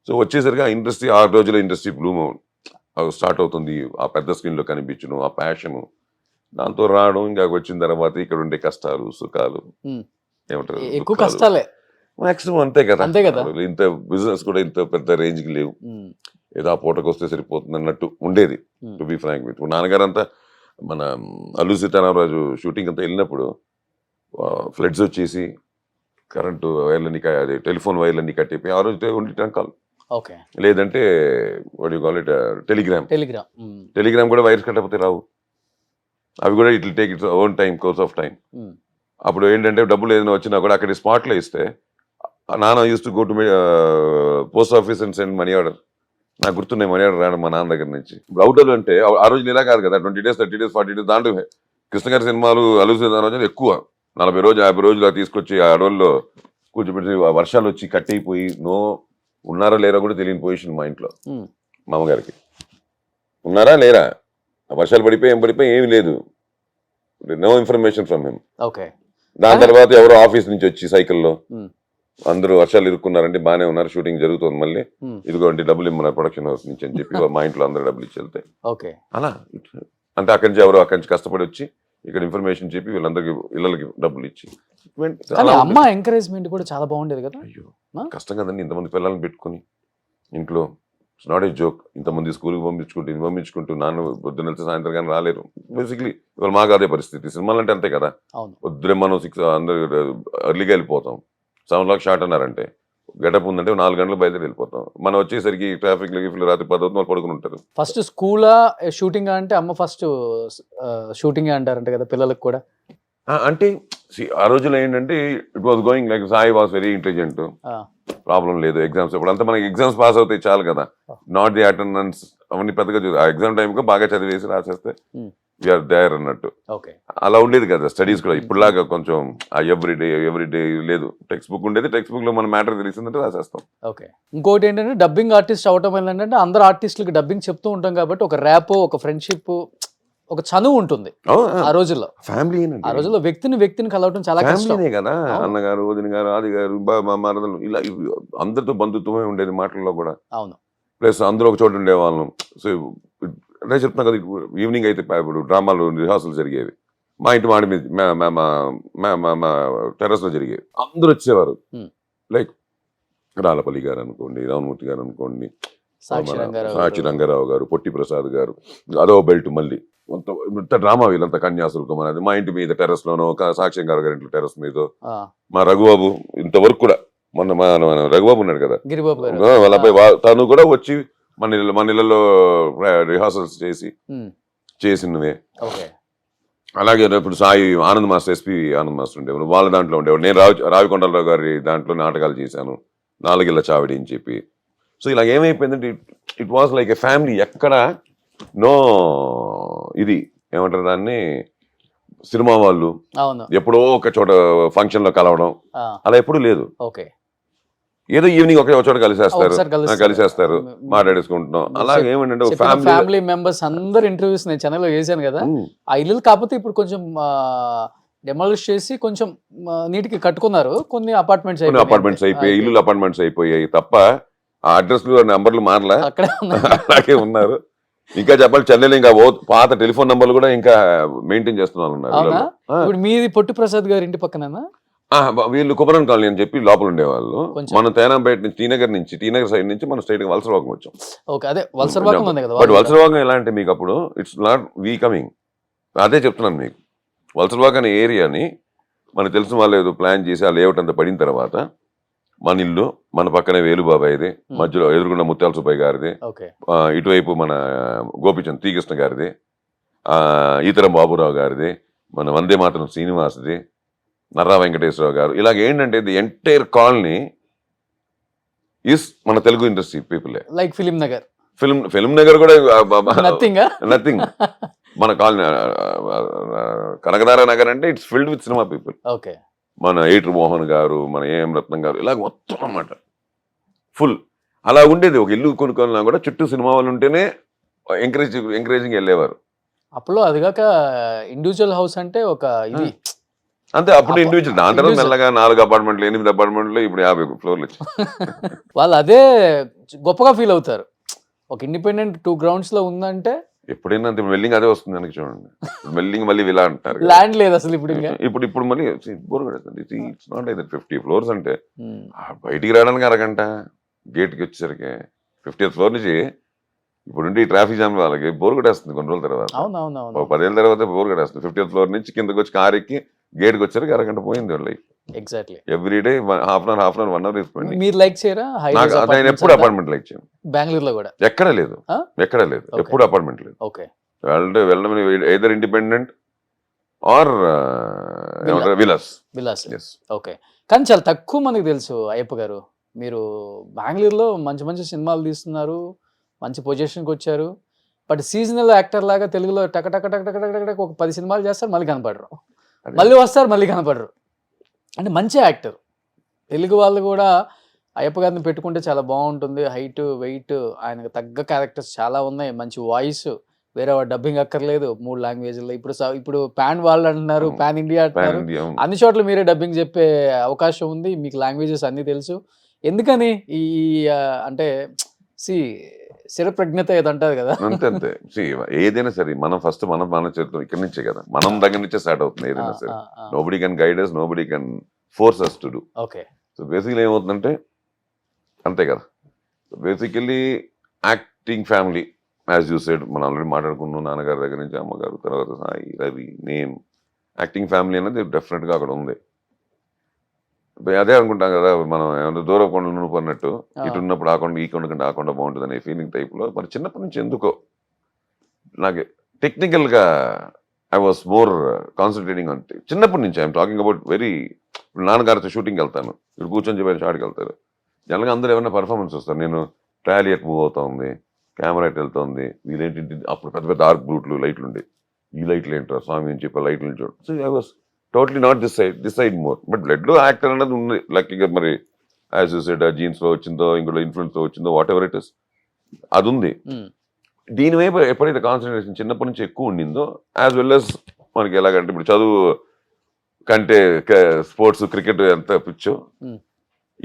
సో వచ్చేసరికి ఆ ఇండస్ట్రీ, 6 రోజుల ఇండస్ట్రీ బ్లూమ్ స్టార్ట్ అవుతుంది. ఆ పెద్ద స్క్రీన్ లో కనిపించడం, ఆ ప్యాషన్, దాంతో రావడం. ఇంకా వచ్చిన తర్వాత ఇక్కడ ఉండే కష్టాలు సుఖాలు ఏమంటారు, ఎక్కువ కష్టాలే మాక్సిమం. అంతే కదా. ఇంత బిజినెస్ కూడా ఇంత పెద్ద రేంజ్ కి లేవు. ఏదో ఆ పూటకు వస్తే సరిపోతుంది అన్నట్టు ఉండేది, టు బి ఫ్రాంక్ విత్. నాన్నగారు అంతా మన అల్లు సీతారామరాజు షూటింగ్ అంతా వెళ్ళినప్పుడు ఫ్లడ్స్ వచ్చేసి కరెంటు వైర్లన్నీ, టెలిఫోన్ వైర్లన్నీ కట్టిపోయి ఆ రోజు ఉండి టంకాలు, లేదంటే టెలిగ్రామ్ కూడా వైర్స్ కట్టకపోతే రావు. అవి కూడా it will take its own time, course of time. అప్పుడు ఏంటంటే డబ్బులు ఏదైనా వచ్చినా కూడా అక్కడ స్పాట్లో ఇస్తే, నాన్న use to go to post office and send money order. నాకు గుర్తున్నాయి మనీ ఆర్డర్ రావడం మా నాన్న దగ్గర నుంచి. అవుటర్ అంటే ఆ రోజు ఇలా కాదు కదా, 20 days 30 days 40 days. దాంట్లో కృష్ణ గారి సినిమాలు, అల్లు రోజు ఎక్కువ 40 రోజులు 50 రోజులు తీసుకొచ్చి ఆ అడవుల్లో కూర్చోబెట్టి, వర్షాలు వచ్చి కట్ అయిపోయి ఉన్నారా లేరా కూడా తెలియని పొజిషన్ మా ఇంట్లో. మామగారికి ఉన్నారా లేరా, వర్షాలు పడిపోయి ఏమి లేదు, నో ఇన్ఫర్మేషన్ ఫ్రమ్ హిమ్. దాని తర్వాత ఎవరో ఆఫీస్ నుంచి వచ్చి సైకిల్లో, అందరూ వర్షాలు ఇరుక్కున్నారంటే బాగానే ఉన్నారు, షూటింగ్ జరుగుతుంది, మళ్ళీ ఇదిగోండి డబ్బులు ఇమ్మన్నారు ప్రొడక్షన్ హౌస్ నుంచి అని చెప్పి మా ఇంట్లో అందరూ డబ్బులు ఇచ్చి వెళ్తాయి. అలా అంటే అక్కడి నుంచి ఎవరో అక్కడి నుంచి కష్టపడి వచ్చి ఇక్కడ ఇన్ఫర్మేషన్ చెప్పి వీళ్ళందరికి ఇళ్ళకి డబ్బులు ఇచ్చి. అమ్మ ఎంకరేజ్మెంట్ కూడా చాలా బాగుండేది కదా. అయ్యో కష్టం కదండి, ఇంతమంది పిల్లల్ని పెట్టుకుని ఇంట్లో. It's not a joke. ఇంతమంది స్కూల్కి పంపించుకుంటూ నాన్న పొద్దున్న వెళ్తే సాయంత్రం కానీ రాలేరు. బేసిక్లీ ఇవాళ మాకు అదే పరిస్థితి. సినిమాలు అంటే అంతే కదా, పొద్దునే మనం 6 అందరూ ఎర్లీగా వెళ్ళిపోతాం. 7 o'clock షార్ట్ అన్నారంటే గెటప్ ఉందంటే 4 గంటలు బయలుదేరి వెళ్ళిపోతాం. మనం వచ్చేసరికి ట్రాఫిక్ రాత్రి 10 అవుతుంది, వాళ్ళు పడుకుని ఉంటారు. ఫస్ట్ స్కూలా షూటింగ్ అంటే అమ్మ ఫస్ట్ షూటింగ్ అంటారంట కదా పిల్లలకు కూడా. అంటే ఆ రోజుల్లో ఏంటంటే it was going like Sai was very intelligent, problem లేదు. ఎగ్జామ్స్ ఇప్పుడు అంతా మనకి ఎగ్జామ్స్ పాస్ అవుతాయి చాలు కదా, నాట్ ది అటెండెన్స్ అవన్నీ పెద్దగా ఆ ఎగ్జామ్ టైంకి బాగా చదివేసి రాసేస్తే వీఆర్ దేర్ అన్నట్టు. అలా ఉండేది కదా స్టడీస్ కూడా. ఇప్పుడులాగా కొంచెం ఎవ్రీడే లేదు. టెక్స్ట్ బుక్ ఉండేది, టెక్స్ట్ బుక్ లో మన మ్యాటర్ తెలిసిందంటే రాసేస్తాం. ఓకే. ఇంకోటి ఏంటంటే డబ్బింగ్ ఆర్టిస్ట్ అవటం ఏంటంటే అందరు ఆర్టిస్టులకి డబ్బింగ్ చెప్తూ ఉంటాం కాబట్టి ఒక ర్యాప్, ఒక ఫ్రెండ్షిప్, ఒక చనువు ఉంటుంది ఆ రోజుల్లో. ఫ్యామిలీ ఆ రోజుల్లో వ్యక్తిని కలవటం చాలా కష్టం. ఫ్యామిలీనే కదా, అన్నగారు, వదిన గారు, ఆది గారు, మరదలు, ఇలా అందరితో బంధుత్వమే ఉండేది మాటల్లో కూడా. అవును. ప్లస్ అందరూ ఒక చోట ఉండేవాళ్ళం. సో అదే చెప్తున్నా కదా, ఈవినింగ్ అయితే ఇప్పుడు డ్రామాలు రిహార్సల్ జరిగేవి మా ఇంటి మాడి మీద, మా టెర్రస్ లో జరిగేవి. అందరూ వచ్చేవారు. లైక్ రాళ్ళపల్లి గారు అనుకోండి, రామమూర్తి గారు అనుకోండి, సాక్షి రంగారావు గారు, పొట్టి ప్రసాద్ గారు, అదో బెల్ట్ మళ్ళీ ఇంత డ్రామా వీళ్ళంతా కన్యాశుల్కం అనేది. మా ఇంటి మీద టెర్రస్ లోనో, సాక్షి గారి ఇంట్లో టెర్రస్ మీద, మా రఘుబాబు ఇంతవరకు కూడా, మన రఘుబాబు ఉన్నాడు కదా వాళ్ళ అబ్బాయి, తను కూడా వచ్చి మన ఇళ్ళలో రిహార్సల్స్ చేసినవే. అలాగే ఇప్పుడు Sai Anand master, SP Anand master ఉండేవాడు, వాళ్ళ దాంట్లో ఉండేవాడు. నేను రావికొండలరావు గారి దాంట్లో నాటకాలు చేశాను, 4 ఇళ్ళ చావిడి అని చెప్పి. సో ఇలా ఏమైపోయిందంటే it was like a family. ఎక్కడ నో ఇది ఏమంటారు దాన్ని, సినిమా వాళ్ళు ఎప్పుడో ఒక చోట ఫంక్షన్ లో కలవడం అలా ఎప్పుడు లేదు. ఏదో ఈవినింగ్ ఒకే చోట కలిసేస్తారు, మాట్లాడేసుకుంటున్నాం. అలాగే ఏమంటే ఫ్యామిలీ మెంబర్స్ అందరు ఇంటర్వ్యూస్ నేను ఛానల్లో చేశాను కదా, ఆ ఇల్లు కాకపోతే ఇప్పుడు కొంచెం డెమాలిష్ చేసి కొంచెం నీటికి కట్టుకున్నారు. కొన్ని అపార్ట్మెంట్స్ అయిపోయాయి, ఇల్లు అపార్ట్మెంట్స్ అయిపోయాయి తప్ప ఆ అడ్రస్లు నెంబర్లు మారలా, అలాగే ఉన్నారు. ఇంకా చెప్పాలి చెన్నైలో ఇంకా పాత టెలిఫోన్ నంబర్లు కూడా ఇంకా మెయింటైన్ చేస్తున్నారు. ఇప్పుడు మీది పొట్టి ప్రసాద్ గారి ఇంటి పక్కన వీళ్ళు కుమరన్ కాలనీ అని చెప్పి లోపల ఉండేవాళ్ళు. మనం తేనాంపేట నుంచి, టీనగర్ సైడ్ నుంచి మనం స్ట్రైట్ గా వలసరవాకం వచ్చాం. బట్ వలసరవాకం ఎలా అంటే మీకు అప్పుడు ఇట్స్ నాట్ వీ కమింగ్. అదే చెప్తున్నాను మీకు, వలసరవాకం అనే ఏరియాని మనకు తెలిసిన వాళ్ళు ఏదో ప్లాన్ చేసి ఆ లేఅవుట్ అంతా పడిన తర్వాత మన ఇల్లు, మన పక్కనే వేలుబాబాయిది, మధ్యలో ఎదురుగుండా ముత్యాల సుబ్బయ్య గారిది, ఇటువైపు మన గోపిచంద్ తీకృష్ణ గారిది, ఈతరం బాబురావు గారిది, మన వందే మాతరం శ్రీనివాస్ది, నర్రా వెంకటేశ్వరరావు గారు. ఇలాగ ఏంటంటే ది ఎంటైర్ కాలనీ ఈస్ మన Telugu industry people. Like film Nagar కూడా నథింగ్. మన కాలనీ కనకదార నగర్ అంటే it's filled with cinema people. మన ఏటర్ మోహన్ గారు, మన ఏఎం రత్నం గారు, ఇలాగ మొత్తం అన్నమాట ఫుల్. అలా ఉండేది. ఒక ఇల్లు కొనుక్కోవాలన్నా కూడా చుట్టూ సినిమా వాళ్ళు ఉంటేనే ఎంకరేజింగ్ వెళ్ళేవారు. అప్పుడు అదిగాక ఇండివిజువల్ హౌస్ అంటే ఒక ఇది అంతే. అప్పుడు ఇండివిజువల్, దాని తర్వాత మెల్లగా 4 అపార్ట్మెంట్లు, 8 అపార్ట్మెంట్లు, ఇప్పుడు 50 ఫ్లోర్లు వచ్చాయి. వాళ్ళు అదే గొప్పగా ఫీల్ అవుతారు. ఒక ఇండిపెండెంట్ 2 grounds లో ఉందంటే ఎప్పుడైనా వెల్లింగ్ అదే వస్తుంది వెనక్కి చూడండి. వెల్లింగ్ మళ్ళీ ఇలా అంటారు, ల్యాండ్ లేదు అసలు. ఇప్పుడు మళ్ళీ బోర్ కొడుతుంది. ఇట్స్ నాట్ లైక్ 50 floors అంటే బయటికి రావడానికి అరగంట, గేట్కి వచ్చేసరికి 50th floor నుంచి ఇప్పుడు ఈ ట్రాఫిక్ జామ్ వాళ్ళకి బోర్ కొట్టేస్తుంది కొన్ని రోజుల తర్వాత. 10 ఏళ్ళ తర్వాత బోర్ కొట్టేస్తుంది. 50th floor నుంచి కిందకి వచ్చి కార్ ఎక్కి గేట్కి వచ్చేసరికి అరగంట పోయింది వాళ్ళ life. Exactly everyday half an hour 1 hour తీసుకోండి. మీరు లైక్ చేయరా? నేను ఎప్పుడు అపార్ట్మెంట్ లైక్ చేయను. బెంగళూరులో కూడా ఎక్కడ లేదు, ఎప్పుడు అపార్ట్మెంట్ లేదు. వెళ్ళడం either independent or villas. Okay. కానీ చాలా తక్కువ మనకి తెలుసు అయ్యప్ప గారు, మీరు బెంగళూరులో మంచి మంచి సినిమాలు తీస్తున్నారు, మంచి పొజిషన్కి వచ్చారు. బట్ సీజనల్ యాక్టర్ లాగా తెలుగులో టక టక టక టక టక టక ఒక 10 సినిమాలు చేస్తారు, మళ్ళీ కనపడరు, మళ్ళీ వస్తారు, మళ్ళీ కనపడరు. అంటే మంచి యాక్టర్. తెలుగు వాళ్ళు కూడా అయ్యప్ప గారిని పెట్టుకుంటే చాలా బాగుంటుంది. హైట్, వెయిట్, ఆయనకు తగ్గ క్యారెక్టర్స్ చాలా ఉన్నాయి, మంచి వాయిస్, వేరే డబ్బింగ్ అక్కర్లేదు 3 లాంగ్వేజ్లో. ఇప్పుడు పాన్ వాళ్ళు అంటున్నారు, పాన్ ఇండియా అంటున్నారు, అన్ని చోట్ల మీరే డబ్బింగ్ చెప్పే అవకాశం ఉంది, మీకు లాంగ్వేజెస్ అన్నీ తెలుసు. ఎందుకని ఈ అంటే స్థిరప్రజ్ఞత ఏదంటారు కదా, అంతే. ఏదైనా సరే మనం ఫస్ట్ మన చేస్తాం ఇక్కడి నుంచే కదా, మనం దగ్గర నుంచే స్టార్ట్ అవుతుంది ఏదైనా సరే. Nobody can guide us, nobody can force us to do. So basically ఏమవుతుందంటే అంతే కదా. Basically acting family as you said, మనం ఆల్రెడీ మాట్లాడుకున్నాం, నాన్నగారి దగ్గర నుంచి అమ్మగారు, తర్వాత సాయి, రవి, నేను, యాక్టింగ్ ఫ్యామిలీ అనేది డెఫినెట్గా అక్కడ ఉంది. అదే అనుకుంటాం కదా మనం ఏమన్నా దూరం కొండ నువ్వు అన్నట్టు, ఇటు ఉన్నప్పుడు ఆ కొండ ఈ కొండ కంటే ఆ కొండ బాగుంటుంది అనే ఫీలింగ్ టైప్లో. మరి చిన్నప్పటి నుంచి ఎందుకో నాకు టెక్నికల్గా ఐ వాస్ మోర్ కాన్సన్ట్రేటింగ్ అంటే చిన్నప్పటి నుంచి. ఐఎమ్ టాకింగ్ అబౌట్ వెరీ, ఇప్పుడు నాన్నగారితో షూటింగ్కి వెళ్తాను, ఇప్పుడు కూర్చొని చెప్పారు షాట్కి వెళ్తారు, జనరల్గా అందరూ ఏమైనా పర్ఫార్మెన్స్ వస్తారు, నేను ట్రయల్ ఎట్ మూవ్ అవుతుంది, కెమెరా ఎట్ వెళ్తుంది, వీళ్ళేంటి అప్పుడు పెద్ద పెద్ద డార్క్ బ్లూట్లు లైట్లు ఉండే, ఈ లైట్లు ఏంటారు స్వామి అని చెప్పి లైట్లు చూడు. So I was totally not this side more. But బ్లడ్లో యాక్టర్ అనేది ఉంది లక్కీగా. మరి యాజ్ యూ సెడ్ జీన్స్లో వచ్చిందో ఇంకోటి ఇన్ఫ్లుయెన్స్లో వచ్చిందో వాట్ ఎవర్ ఇట్ ఇస్, అది ఉంది. దీని వైపు ఎప్పుడైతే కాన్సన్ట్రేషన్ చిన్నప్పటి నుంచి ఎక్కువ ఉండిందో, యాజ్ వెల్ యాజ్ మనకి ఎలాగంటే ఇప్పుడు చదువు కంటే స్పోర్ట్స్ క్రికెట్ ఎంత పిచ్చో,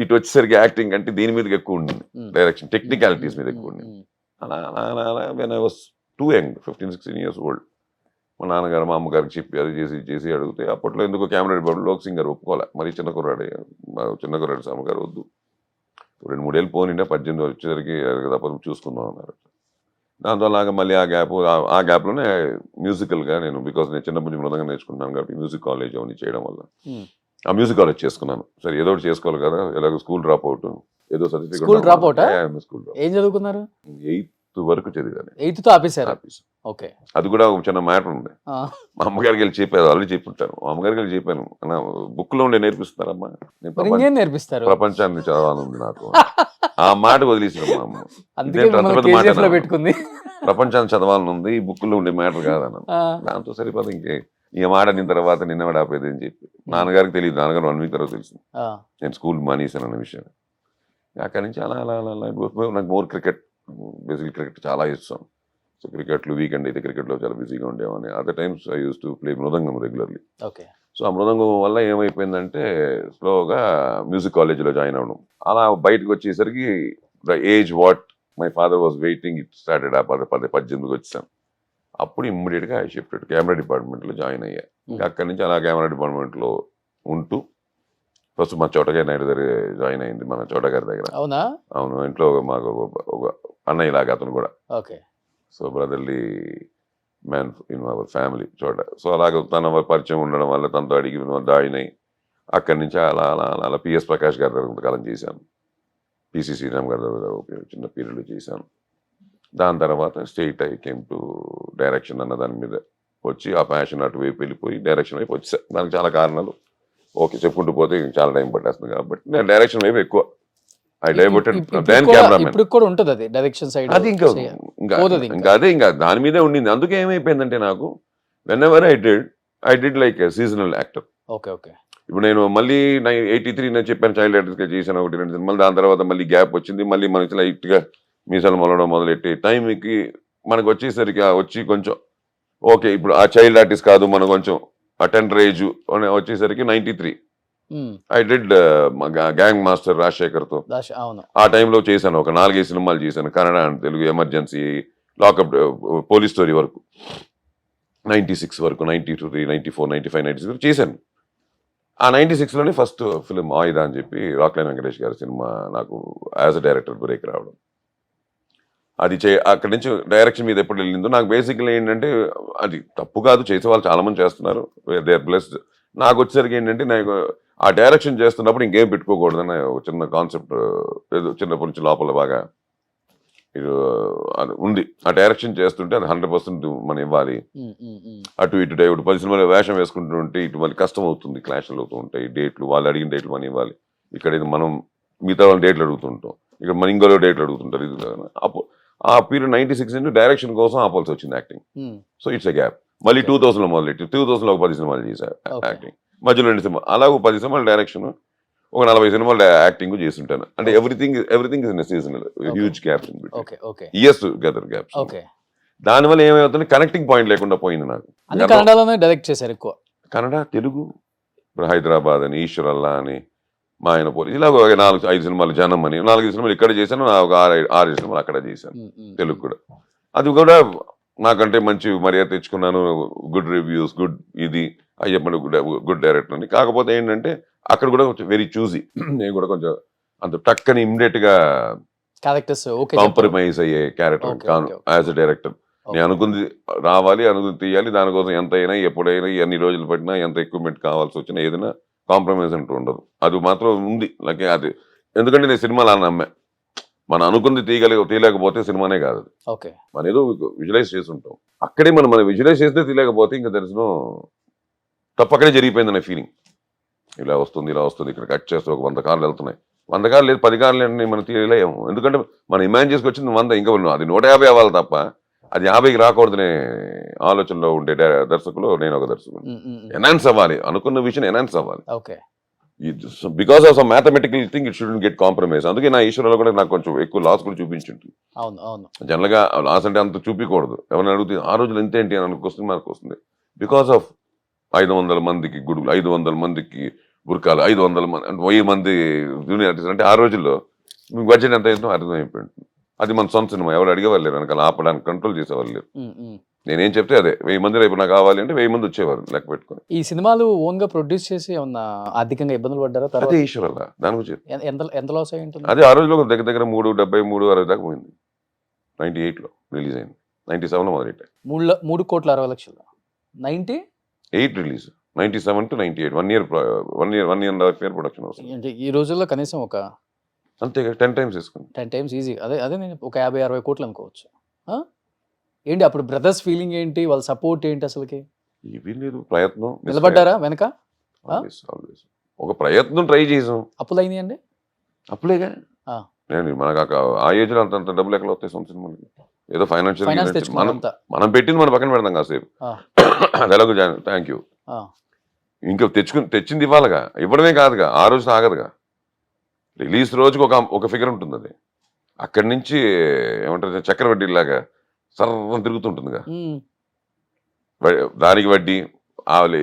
ఇటు వచ్చేసరికి యాక్టింగ్ అంటే దీని మీదకి ఎక్కువ ఉండింది, డైరెక్షన్ టెక్నికాలిటీస్ మీద ఎక్కువ ఉండింది. అలా అలా అలా అలా when I was two young, 15-16 years old, మా నాన్నగారు మా అమ్మగారికి చెప్పి అది చేసి అడిగితే, అప్పట్లో ఎందుకో కెమెరా డిపార్ట్మెంట్ లోక్ సింగర్ ఒప్పుకోలే, మరి చిన్న కుర్రాడు అమ్మగారు వద్దు, 2-3 ఏళ్ళు పోనిండే, 18 వచ్చేసరికి తప్పదు చూసుకుందాం అన్నారు. దాంతో అలాగా మళ్ళీ ఆ గ్యాప్లోనే మ్యూజికల్గా నేను, బికాస్ నేను చిన్నప్పటి నుంచి మృదంగా నేర్చుకుంటున్నాను కాబట్టి మ్యూజిక్ కాలేజ్ అవన్నీ చేయడం వల్ల ఆ మ్యూజిక్ కాలేజ్ చేసుకున్నాను. సరే ఏదో ఒకటి చేసుకోవాలి కదా, ఎలాగో స్కూల్ డ్రాప్ అవుట్, ఏదో సర్టిఫికేట్. స్కూల్ డ్రాప్ అవుట్ ఏం చదువుకున్నారు? 8th వరకు చదివాను. 8th తో ఆపేశారు? ఓకే. అది కూడా ఒక చిన్న మ్యాటర్ ఉంది. మా అమ్మగారికి వెళ్ళి చెప్పాను, ఆల్రెడీ చెప్పుంటాను, మా అమ్మగారికి వెళ్ళి చెప్పాను, బుక్ లో ఉండే నేర్పిస్తారమ్మా, నేర్పిస్తారు, ప్రపంచాన్ని చదవాలని నాకు ఆ మాట వదిలేసారు మా అమ్మ. పెట్టుకుంది, ప్రపంచాన్ని చదవాలని ఉంది, ఈ బుక్ లో ఉండే మ్యాటర్ కాదన్న. దాంతో సరిపోదు, ఇంకే ఈ మాట నిన్న తర్వాత నిన్నవాడు ఆపేది అని చెప్పి. నాన్నగారికి తెలియదు, నాన్నగారు 1 week తర్వాత తెలిసింది నేను స్కూల్ మానేసాను అన్న విషయం. అక్కడి నుంచి అలా అలా అలా నాకు మోర్ క్రికెట్, బేసిక్ క్రికెట్ చాలా ఇష్టం. సో క్రికెట్లు వీకెండ్ అయితే క్రికెట్లో చాలా బిజీగా ఉండేవాడిని. Other times I use to play mridangam regularly. Okay. So ఆ మృదంగం వల్ల ఏమైపోయిందంటే స్లోగా మ్యూజిక్ కాలేజీలో జాయిన్ అవ్వడం. అలా బయటకు వచ్చేసరికి the age what my father was waiting, it started. 18కి వచ్చాను. అప్పుడు ఇమ్మీడియట్గా ఐ షిఫ్టెడ్ కెమెరా డిపార్ట్మెంట్లో జాయిన్ అయ్యా. ఇంకా అక్కడి నుంచి అలా కెమెరా డిపార్ట్మెంట్లో ఉంటూ ఫస్ట్ మా చోటగారి నాయుడు దగ్గర జాయిన్ అయింది, మన చోటగారి దగ్గర. అవునా? అవును. ఇంట్లో మాకు ఒక అన్నయ్య లాగా అతను కూడా. Okay. So brotherly man in our family చోట. సో అలాగ తన పరిచయం ఉండడం వల్ల తనతో అడిగి జాయిన్ అయ్యి అక్కడి నుంచి అలా అలా అలా పిఎస్ ప్రకాష్ గారి దగ్గర కొంతకాలం చేశాను, పిసి శ్రీరామ్ గారి దగ్గర చిన్న పీరియడ్లో చేశాను. దాని తర్వాత straight I came to direction అన్న దాని మీద వచ్చి ఆ ప్యాషన్ అటువైపు వెళ్ళిపోయి డైరెక్షన్ వైపు వచ్చా. దానికి చాలా కారణాలు, ఓకే చెప్పుకుంటూ పోతే చాలా టైం పట్టేస్తుంది కాబట్టి నేను డైరెక్షన్ వైపు ఎక్కువ ఇంకా దాని మీదే ఉండింది. అందుకే ఏమైపోయిందంటే నాకు when ever I did like seasonal actor. ఇప్పుడు నేను మళ్ళీ 83 నేను చెప్పాను చైల్డ్ యాక్టర్స్గా చేశాను 1-2 సినిమాలు. దాని తర్వాత మళ్ళీ గ్యాప్ వచ్చింది. మళ్ళీ మనకి లైట్గా మీసాలు మొలవడం మొదలెట్టి టైంకి మనకు వచ్చేసరికి వచ్చి కొంచెం ఓకే ఇప్పుడు ఆ చైల్డ్ ఆర్టిస్ట్ కాదు, మనం కొంచెం అటెండర్ ఏజ్ వచ్చేసరికి 93 ఐ డిడ్ గ్యాంగ్ మాస్టర్ రాజశేఖర్తో. ఆ టైంలో చేశాను ఒక 4-5 సినిమాలు చేశాను, Kannada and Telugu, emergency, lockup, police story వరకు 96 వరకు, 93, 94, 95, 96 చేశాను. ఆ 96లోనే ఫస్ట్ ఫిలిం ఆయుధ అని చెప్పి రాక్లైన్ వెంకటేష్ గారి సినిమా నాకు యాజ్ అ డైరెక్టర్ బ్రేక్ రావడం. అది అక్కడి నుంచి డైరెక్షన్ మీద ఎప్పుడు వెళ్ళిందో నాకు బేసిక్లీ ఏంటంటే అది తప్పు కాదు, చేసే వాళ్ళు చాలా మంది చేస్తున్నారు, దే ఆర్ బ్లెస్డ్. నాకు వచ్చేసరికి ఏంటంటే నాకు ఆ డైరెక్షన్ చేస్తున్నప్పుడు ఇంకేం పెట్టుకోకూడదని ఒక చిన్న కాన్సెప్ట్ ఏదో చిన్నప్పటి నుంచి లోపల బాగా అది ఉంది. ఆ డైరెక్షన్ చేస్తుంటే అది 100% మనం ఇవ్వాలి. అటు ఇటు ఇప్పుడు 10 సినిమాలు వేషం వేసుకుంటుంటే ఇటు మళ్ళీ కష్టం అవుతుంది, క్లాష్లు అవుతూ ఉంటాయి, డేట్లు వాళ్ళు అడిగిన డేట్లు మనం ఇవ్వాలి. ఇక్కడ మనం మిగతా వాళ్ళు డేట్లు అడుగుతుంటాం, ఇక్కడ మన ఇంకోలో డేట్లు అడుగుతుంటారు. ఇది అప్పుడు ఆ పీరియడ్ 96 నుంచి డైరెక్షన్ కోసం ఆపాల్సి వచ్చింది acting. So it's a gap. మళ్ళీ 2000లో మొదలెట్టి 2000లో ఒక 10 సినిమాలు చేశారు యాక్టింగ్, మధ్యలో 2 సినిమాలు, అలా ఒక 10 సినిమాలు డైరెక్షన్, ఒక 40 సినిమాలు యాక్టింగ్ చేస్తుంటాను. అంటే everything is in seasonal, huge gaps in between, years together gaps. దానివల్ల ఏమవుతుంది, కనెక్టింగ్ పాయింట్ లేకుండా పోయింది నాకు. కన్నడలోనే డైరెక్ట్ చేశారు ఎక్కువ, కన్నడ, తెలుగు, ఇప్పుడు హైదరాబాద్ అని, ఈశ్వరల్లా అని, మా ఆయన పోలీసు, ఇలా ఒక 4-5 సినిమాలు, జనం అని 4 సినిమాలు ఇక్కడ చేశాను, ఒక 6 సినిమాలు అక్కడ చేశాను తెలుగు కూడా. అది కూడా నాకంటే మంచి మర్యాద తెచ్చుకున్నాను, గుడ్ రివ్యూస్, గుడ్ ఇది అయ్యప్పని గుడ్ డైరెక్టర్ అని. కాకపోతే ఏంటంటే అక్కడ కూడా కొంచెం వెరీ చూజీ, నేను కూడా కొంచెం అంత టక్కని ఇమ్మీడియట్ గా కాంప్రమైజ్ అయ్యే క్యారెక్టర్ కాను యాజ్ అ డైరెక్టర్. నేను అనుకుంది రావాలి, అనుకుంది తీయాలి, దానికోసం ఎంత అయినా ఎప్పుడైనా ఎన్ని రోజులు పట్టినా ఎంత ఎక్విప్మెంట్ కావాల్సి వచ్చినా ఏదైనా కాంప్రమైజ్ అంటూ ఉండదు. అది మాత్రం ఉంది నాకు. అది ఎందుకంటే నేను సినిమాలు అలా నమ్మే, మనం అనుకుంది తీయలేకపోతే సినిమానే కాదు. ఓకే. మనం ఏదో విజువలైజ్ చేసి ఉంటాం, అక్కడే మనం విజువలైజ్ చేస్తే తీయలేకపోతే ఇంకా తెలిసిన తప్పు అక్కడే జరిగిపోయిందనే ఫీలింగ్. ఇలా వస్తుంది ఇక్కడ కట్ చేస్తే ఒక 100 కార్లు వెళ్తున్నాయి, 100 కార్లు లేదు 10 కార్లు మనం తీయలేము. ఎందుకంటే మనం ఇమాజిన్ చేసుకొచ్చింది 100, ఇంకా అది 150 అవ్వాలి తప్ప అది 50కి రాకూడదనే ఆలోచనలో ఉండే దర్శకులు నేను ఒక దర్శకుడు. ఎన్హాన్స్ అవ్వాలి, అనుకున్న విషయం ఎన్హాన్స్ అవ్వాలి. Okay. Because of some mathematical thing it shouldn't get compromise. అందుకే నా ఈశ్వరంలో కూడా నాకు కొంచెం ఎక్కువ లాస్ కూడా చూపించుంటుంది. అవును అవును. జనరల్ గా లాస్ అంటే అంత చూపించకూడదు. ఎవరిని అడుగుతుంది ఆ రోజులు ఎంత ఏంటి అని క్వశ్చన్ మార్క్ వస్తుంది. బికాస్ ఆఫ్ 500 మందికి గుడులు, 500 మందికి బుర్కాలు, 500 మంది అంటే 1000 మంది జూనియర్ ఆర్టిస్ట్ అంటే ఆ రోజుల్లో మీకు బడ్జెట్ ఎంత అయిందో అర్థమైపోయింది. అది మన సొంత సినిమా, ఎవరు అడిగేవాళ్ళు లేరు, వెనకాల ఆపడానికి కంట్రోల్ చేసేవాళ్ళు లేరు. నేనేం చెప్తే అదే 1000 మంది రేపు నాకు కావాలి అంటే 1000 మంది వచ్చేవారు లెక్క పెట్టుకుని. ఈ సినిమాలు ఓన్ గా ప్రొడ్యూస్ చేసి ఏమన్నా ఆర్థికంగా ఇబ్బందులు పడ్డారా? అదే ఈశ్వరల్లా దాని గురించి ఎంత లాస్ అయి ఉంటుంది? అదే ఆ రోజులో దగ్గర 370-360 దాకా పోయింది. 98లో రిలీజ్ అయింది, 97లో మొదలెట్టాయి. 3,60,00,000. 98 release, 97 to 98 1 year 1.5 year production వస్తుంది. అంటే ఈ రోజుల్లో కనీసం ఒక అంతే 10 times వేసుకుంది. 10 times ఈజీ. అదే నేను ఒక 50-60 కోట్లు అనుకోవచ్చు. ఏంటి అప్పుడు బ్రదర్స్ ఫీలింగ్ ఏంటి, వాళ్ళ సపోర్ట్ ఏంటి అసలుకి? ఇవి లేదు, ప్రయత్నం నిలబడ్డారా వెనక? ఆల్వేస్ ఒక ప్రయత్నం ట్రై చేసాం. అప్పులు అయినాయండి? అప్పులేగా నేను మనకు ఆ ఏజ్ లో అంత డబ్బులు ఎక్కడ వస్తాయి సొంత సినిమాలకి? ఏదో ఫైనాన్షియల్ మనం పెట్టింది మనం పక్కన పెడతాం కాసేపు. అది ఎలాగో థ్యాంక్ యూ. ఇంకా తెచ్చింది ఇవ్వాలిగా, ఇవ్వడమే కాదుగా, ఆ రోజు ఆగదుగా. రిలీజ్ రోజుకి ఒక ఫిగర్ ఉంటుంది. అది అక్కడి నుంచి ఏమంటారు చక్రవడ్డీలాగా సర్వం తిరుగుతుంటుందిగా. దానికి వడ్డీ,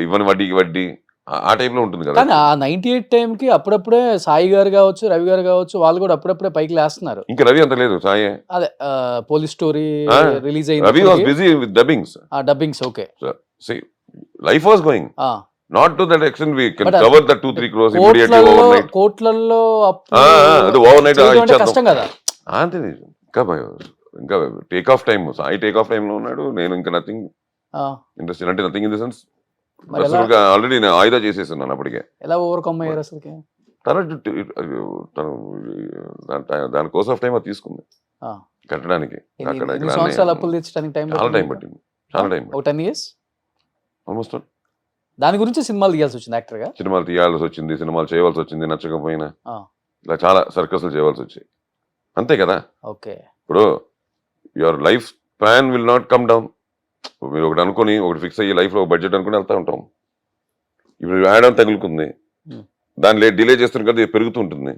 ఇవ్వని వడ్డీకి వడ్డీ, ఆ టైప్ లో ఉంటుంది కదా. కానీ ఆ 98 టైంకి అప్పుడప్పుడే సాయి గారు కావచ్చు, రవి గారు కావచ్చు, వాళ్ళు కూడా అప్పుడప్పుడే పైకి లేస్తున్నారు. ఇంకా రవి అంత లేదు, సాయి అదే పోలీస్ స్టోరీ రిలీజ్ అయింది. Ravi was busy with dubbings. Dubbings okay. Life was going not to that extent we can cover the 2-3 crores immediately overnight. కోట్లల్లో అది overnight కష్టం కదా. అంతే. ఇంకా take off time, Sai take off time లో ఉన్నాడు, నేను ఇంకా నథింగ్ ఇండస్ట్రీ అంటే nothing in the sense. Already నేను ఆయుధ చేసేస్తున్నాను అప్పటికే. ఎలా ఓవర్కమ్ అయ్యారు అసలు? దాని కోర్స్ ఆఫ్ టైం అది తీసుకుంది కట్టడానికి. సంవత్సరాలు అప్పులు తెచ్చడానికి చాలా టైం పట్టింది, చాలా టైం. 10 years almost. దాని గురించి సినిమాలు తీయాల్సి వచ్చింది, యాక్టర్ గా సినిమాలు తీయాల్సి వచ్చింది, సినిమాలు చేయవలసి వచ్చింది, నచ్చకపోయినా ఇలా చాలా సర్కస్లు చేయవలసి వచ్చాయి. అంతే కదా. ఓకే. ఇప్పుడు your life plan will not come down. మీరు ఒకటి అనుకుని ఒకటి ఫిక్స్ అయ్యి లైఫ్ లో బడ్జెట్ అనుకుని వెళ్తా ఉంటాం. ఇప్పుడు యాడ్ ఆన్ తగులుకుంది, దాన్ని డిలే చేస్తున్న కదా పెరుగుతూ ఉంటుంది.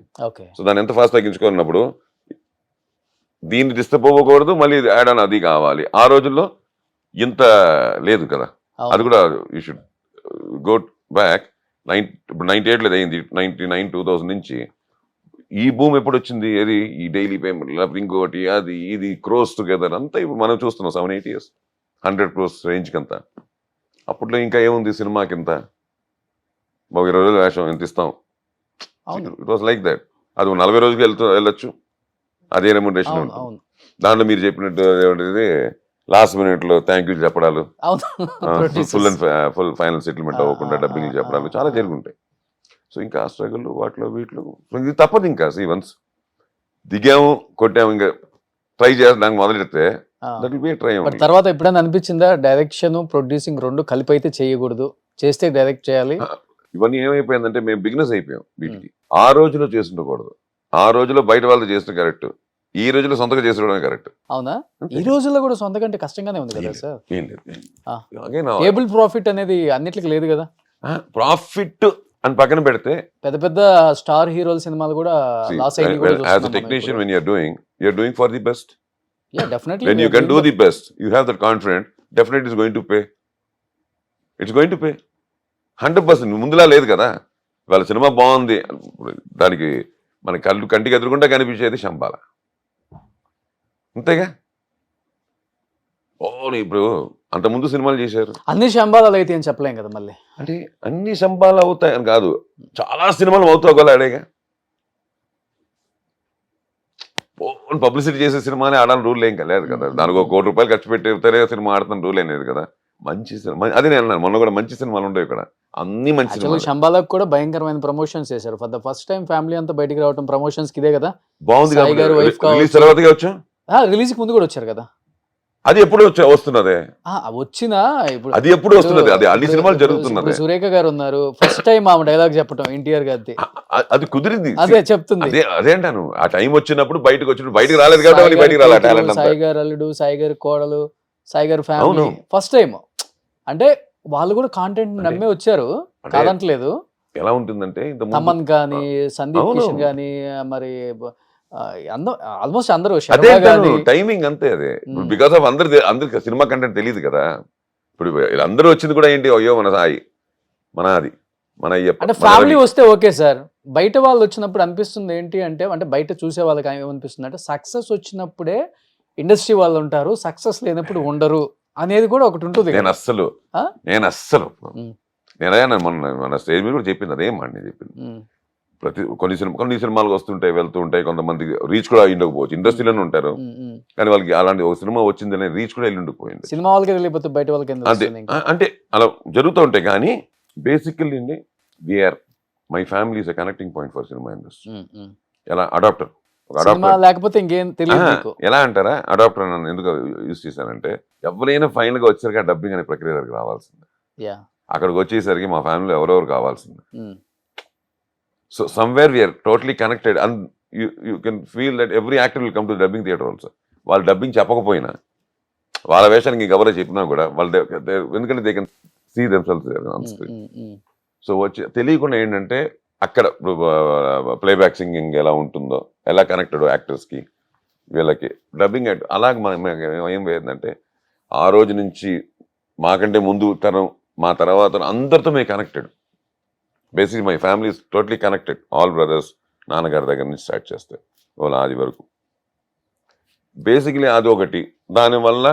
సో దాన్ని ఎంత ఫాస్ట్ తగ్గించుకున్నప్పుడు దీన్ని డిస్టర్బ్ అవ్వకూడదు, మళ్ళీ యాడ్ ఆన్ అది కావాలి. ఆ రోజుల్లో ఇంత లేదు కదా. అది కూడా యూ షుడ్ గో బ్యాక్. 98 లేదు అయింది, 99 2000 నుంచి ఈ భూమి ఎప్పుడు వచ్చింది? ఏది ఈ డైలీ పేమెంట్ లేకపోతే ఇంకోటి అది ఇది క్రోస్ టుగెదర్ అంతా ఇప్పుడు మనం చూస్తున్నాం. 7-8 years 100 crores రేంజ్కి అంతా. అప్పట్లో ఇంకా ఏముంది సినిమాకి ఇంత 20 రోజులు వేషం ఎంత ఇస్తాం. It was like that. అది 40 రోజులకి వెళ్ళొచ్చు, అదే రెమ్యునరేషన్ ఉంటుంది. దాంట్లో మీరు చెప్పినట్టు ఏమంటే లాస్ట్ మినిట్ లో థ్యాంక్ యూ చెప్పడాలు, ఫుల్ ఫైనల్ సెటిల్మెంట్ అవ్వకుండా డబ్బింగ్ చెప్పడాలు చాలా జరుగుంటాయి. సో ఇంకా ఆ స్ట్రగుల్ వాటిలో వీటిలో ఇది తప్పదు. ఇంకా వన్స్ దిగాము కొట్టాము, ఇంకా ట్రై చేయడానికి మొదలెడితే దట్ విల్ బి ట్రై. తర్వాత ఎప్పుడైనా అనిపించిందా డైరెక్షన్ ప్రొడ్యూసింగ్ రెండు కలిపి అయితే చేయకూడదు, చేస్తే డైరెక్ట్ చేయాలి? ఇవన్నీ ఏమైపోయిందంటే మేము బిగినెస్ అయిపోయాం వీటికి. ఆ రోజులో చేస్తుండకూడదు, ఆ రోజులో బయట వాళ్ళు చేసిన కరెక్ట్, ఈ రోజులో సొంతగా చేసుకోవడమే కరెక్ట్. అవునా? ఈ రోజుల్లో కూడా సొంతగా అంటే కష్టంగానే ఉంది కదా సార్. ఏం లేదు, టేబుల్ ప్రాఫిట్ అనేది అన్నిటికీ లేదు కదా. ప్రాఫిట్ అని పక్కన పెడితే పెద్ద పెద్ద స్టార్ హీరోల సినిమాలు కూడా లాస్ అయ్యాయి. As a technician when you're doing for the best. Yeah, definitely. When you can do the best, you have that confidence, definitely it's going to pay. It's going to pay 100%. ముందులా లేదు కదా. వాళ్ళ cinema బాగుంది, దానికి మన కంటికి ఎదురుకుండా కనిపించేది శంబాల, అంతేగా. ఇప్పుడు అంత ముందు సినిమాలు చేశారు, అన్ని శంబాలాలు అయితే ఏం చెప్పలేం కదా. మళ్ళీ అంటే అన్ని శంబాలు అవుతాయి అని కాదు, చాలా సినిమాలు అవుతావు అడేగా. పబ్లిసిటీ చేసే సినిమానే ఆడాలని రూల్ ఏం లేదు కదా. దానికి ఒక ₹1 ఖర్చు పెట్టితే సినిమా ఆడుతున్న రూల్ ఏం లేదు కదా. మంచి సినిమా అది నేను అన్నాను మొన్న కూడా, మంచి సినిమాలు ఉండవు ఇక్కడ, అన్ని మంచి యాక్చువల్గా సినిమాలు. శంబాలకు కూడా భయంకరమైన ప్రమోషన్స్ చేశారు. For the first time family అంతా బయటికి రావడం ప్రమోషన్స్ కి ఇదే కదా. బాగుంది సాయి గారు wife రిలీజ్ కావచ్చు. తర్వాతగా వచ్చాం. రిలీజ్ కి ముందు కూడా వచ్చారు కదా. అది ఎప్పుడు వస్తున్నదే, వచ్చినా ఇప్పుడు అది ఎప్పుడు వస్తున్నది, అది అన్ని సినిమాలు జరుగుతున్నది. ఇప్పుడు సురేఖ గారు ఉన్నారు, ఫస్ట్ టైం ఆమె డైలాగ్ చెప్పడం ఎన్టీఆర్ గారిది. అది కుదిరింది. అదే చెప్తుంది. అదే అంటాను, ఆ టైం వచ్చినప్పుడు బయటకు వచ్చినప్పుడు బయటకు రాలేదు కాబట్టి బయటకు రాలేదు టాలెంట్ అంతా. సాయి గారు అల్లుడు, సాయి గారు కోడలు, సాయి గారు ఫ్యామిలీ అవును. First time. అంటే వాళ్ళు కూడా కాంటెంట్ నమ్మే వచ్చారు, అంటే కాదంటలేదు. ఎలా ఉంటుందంటే ఇంత తమన్ కానీ, సందీప్ అవును. కిషన్ కానీ, మరి ఆల్మోస్ట్ అందరూ అదే శర్మ గాని. టైమింగ్ అంతే. అదే మ్మ్. బికాస్ ఆఫ్ అందరికి సినిమా కంటెంట్ తెలియదు కదా. ఇప్పుడు అందరూ వచ్చింది కూడా ఏంటి, అయ్యో మన సాయి, మన అది, మన అయ్యప్ప, అంటే మన ఫ్యామిలీ రవి. వస్తే ఓకే సార్. బయట వాళ్ళు వచ్చినప్పుడు అనిపిస్తుంది ఏంటి అంటే, బయట చూసే వాళ్ళకి ఏమనిపిస్తుంది అంటే, సక్సెస్ వచ్చినప్పుడే ఇండస్ట్రీ వాళ్ళు ఉంటారు, సక్సెస్ లేనప్పుడు ఉండరు అనేది కూడా ఒకటి ఉంటుంది నేను కదా. అస్సలు ఆ? నేను అస్సలు మ్మ్. నేనైనా మన స్టేజ్ మీద కూడా చెప్పింది అదేం మాట చెప్పింది. ఉమ్, కొన్ని సినిమాలు వస్తుంటాయి వెళ్తూ ఉంటాయి, కొంతమంది రీచ్ కూడా అయ్యి ఉండకపోవచ్చు, ఇండస్ట్రీలోనే ఉంటారు ఉమ్, ఉమ్. కానీ వాళ్ళకి అలాంటి ఒక సినిమా వచ్చిందనే రీచ్ కూడా వెళ్ళి ఉండిపోయింది. సినిమా వాళ్ళకి తెలియకపోతే బయట వాళ్ళకి ఎందుకు అంతే వస్తుంది ఇంకా? అంటే అలా జరుగుతూ ఉంటాయి. కానీ బేసికల్లీ అండి we are my family is a connecting point for cinema industry. Um, um. ఎలా అడాప్టర్, ఒక సినిమా అడాప్టర్ లేకపోతే ఇంకేం తెలియదు మీకు. ఎలా అంటారా, అడాప్టర్ నన్ను ఎందుకు యూజ్ చేశానంటే, ఎవరైనా ఫైనల్ గా వచ్చేసరికి ఆ డబ్బింగ్ అనే ప్రక్రియ దగ్గరికి రావాల్సిందే. యా. అక్కడికి వచ్చేసరికి మా ఫ్యామిలీలో ఎవరెవరు కావాల్సిందే. Um, so somewhere we are totally connected and you can feel that every actor will come to dubbing theatre also. వాళ్ళు డబ్బింగ్ చెప్పకపోయినా, వాళ్ళ వేషానికి ఇంకెవరో చెప్పినా కూడా వాళ్ళు ఎందుకంటే they can see themselves on screen. Um, um. So వచ్చి తెలియకుండా ఏంటంటే అక్కడ ప్లేబ్యాక్ సింగింగ్ ఎలా ఉంటుందో, ఎలా కనెక్టెడ్ యాక్టర్స్కి వీళ్ళకి డబ్బింగ్ అలాగే మనం ఏం పోయిందంటే, ఆ రోజు నుంచి మాకంటే ముందు తరం, మా తర్వాత అందరితో మేము connected. Basically my family is totally connected, all brothers, నాన్నగారి దగ్గర నుంచి స్టార్ట్ చేస్తే వాళ్ళ ఆది వరకు. బేసిక్లీ అది ఒకటి. దానివల్ల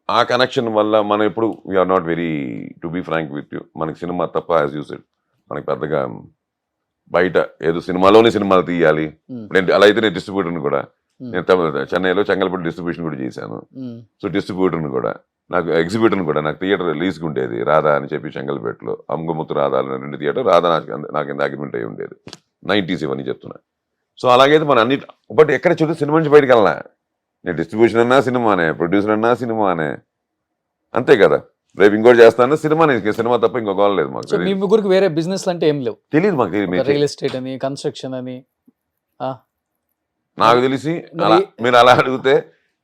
ఆ కనెక్షన్ వల్ల మనం ఎప్పుడు we're not very, to be frank with you, మనకి సినిమా తప్ప యాజ్ యూ సెడ్ మనకి పెద్దగా బయట ఏదో సినిమాలోనే సినిమాలు తీయాలి. ఉమ్, నేను అలా అయితే నేను డిస్ట్రిబ్యూటర్ని కూడా, ఉమ్, నేను చెన్నైలో చెంగల్పట్టు డిస్ట్రిబ్యూషన్ కూడా చేశాను. ఉమ్, సో డిస్ట్రిబ్యూటర్ని కూడా, నాకు ఎగ్జిబ్యూటర్ని కూడా, నాకు థియేటర్ రిలీజ్కి ఉండేది రాధా అని చెప్పి చెంగల్పేటలో, అమ్మగముత్తు రాధా అని 2 థియేటర్, రాధా నాకు ఎంత అగ్రిమెంట్ అయి ఉండేది 90s ఇవన్నీ చెప్తున్నా. సో అలాగైతే మన అన్ని, బట్ ఎక్కడ చూస్తే సినిమా నుంచి బయటకు వెళ్ళా. నేను డిస్ట్రిబ్యూషన్ అన్నా సినిమానే, ప్రొడ్యూసర్ అన్నా సినిమానే, అంతే కదా. రేపు ఇంకోటి చేస్తాను సినిమానే, సినిమా తప్ప ఇంకో గోల్ లేదు మాకు. సో మీ ముగ్గురికి వేరే బిజినెస్ అంటే ఏం లేవు? తెలియదు మాకు, తెలియదు. రియల్ ఎస్టేట్ అని, కన్స్ట్రక్షన్ అని. నాకు తెలిసి మరి- అలా మీరు అలా అడిగితే,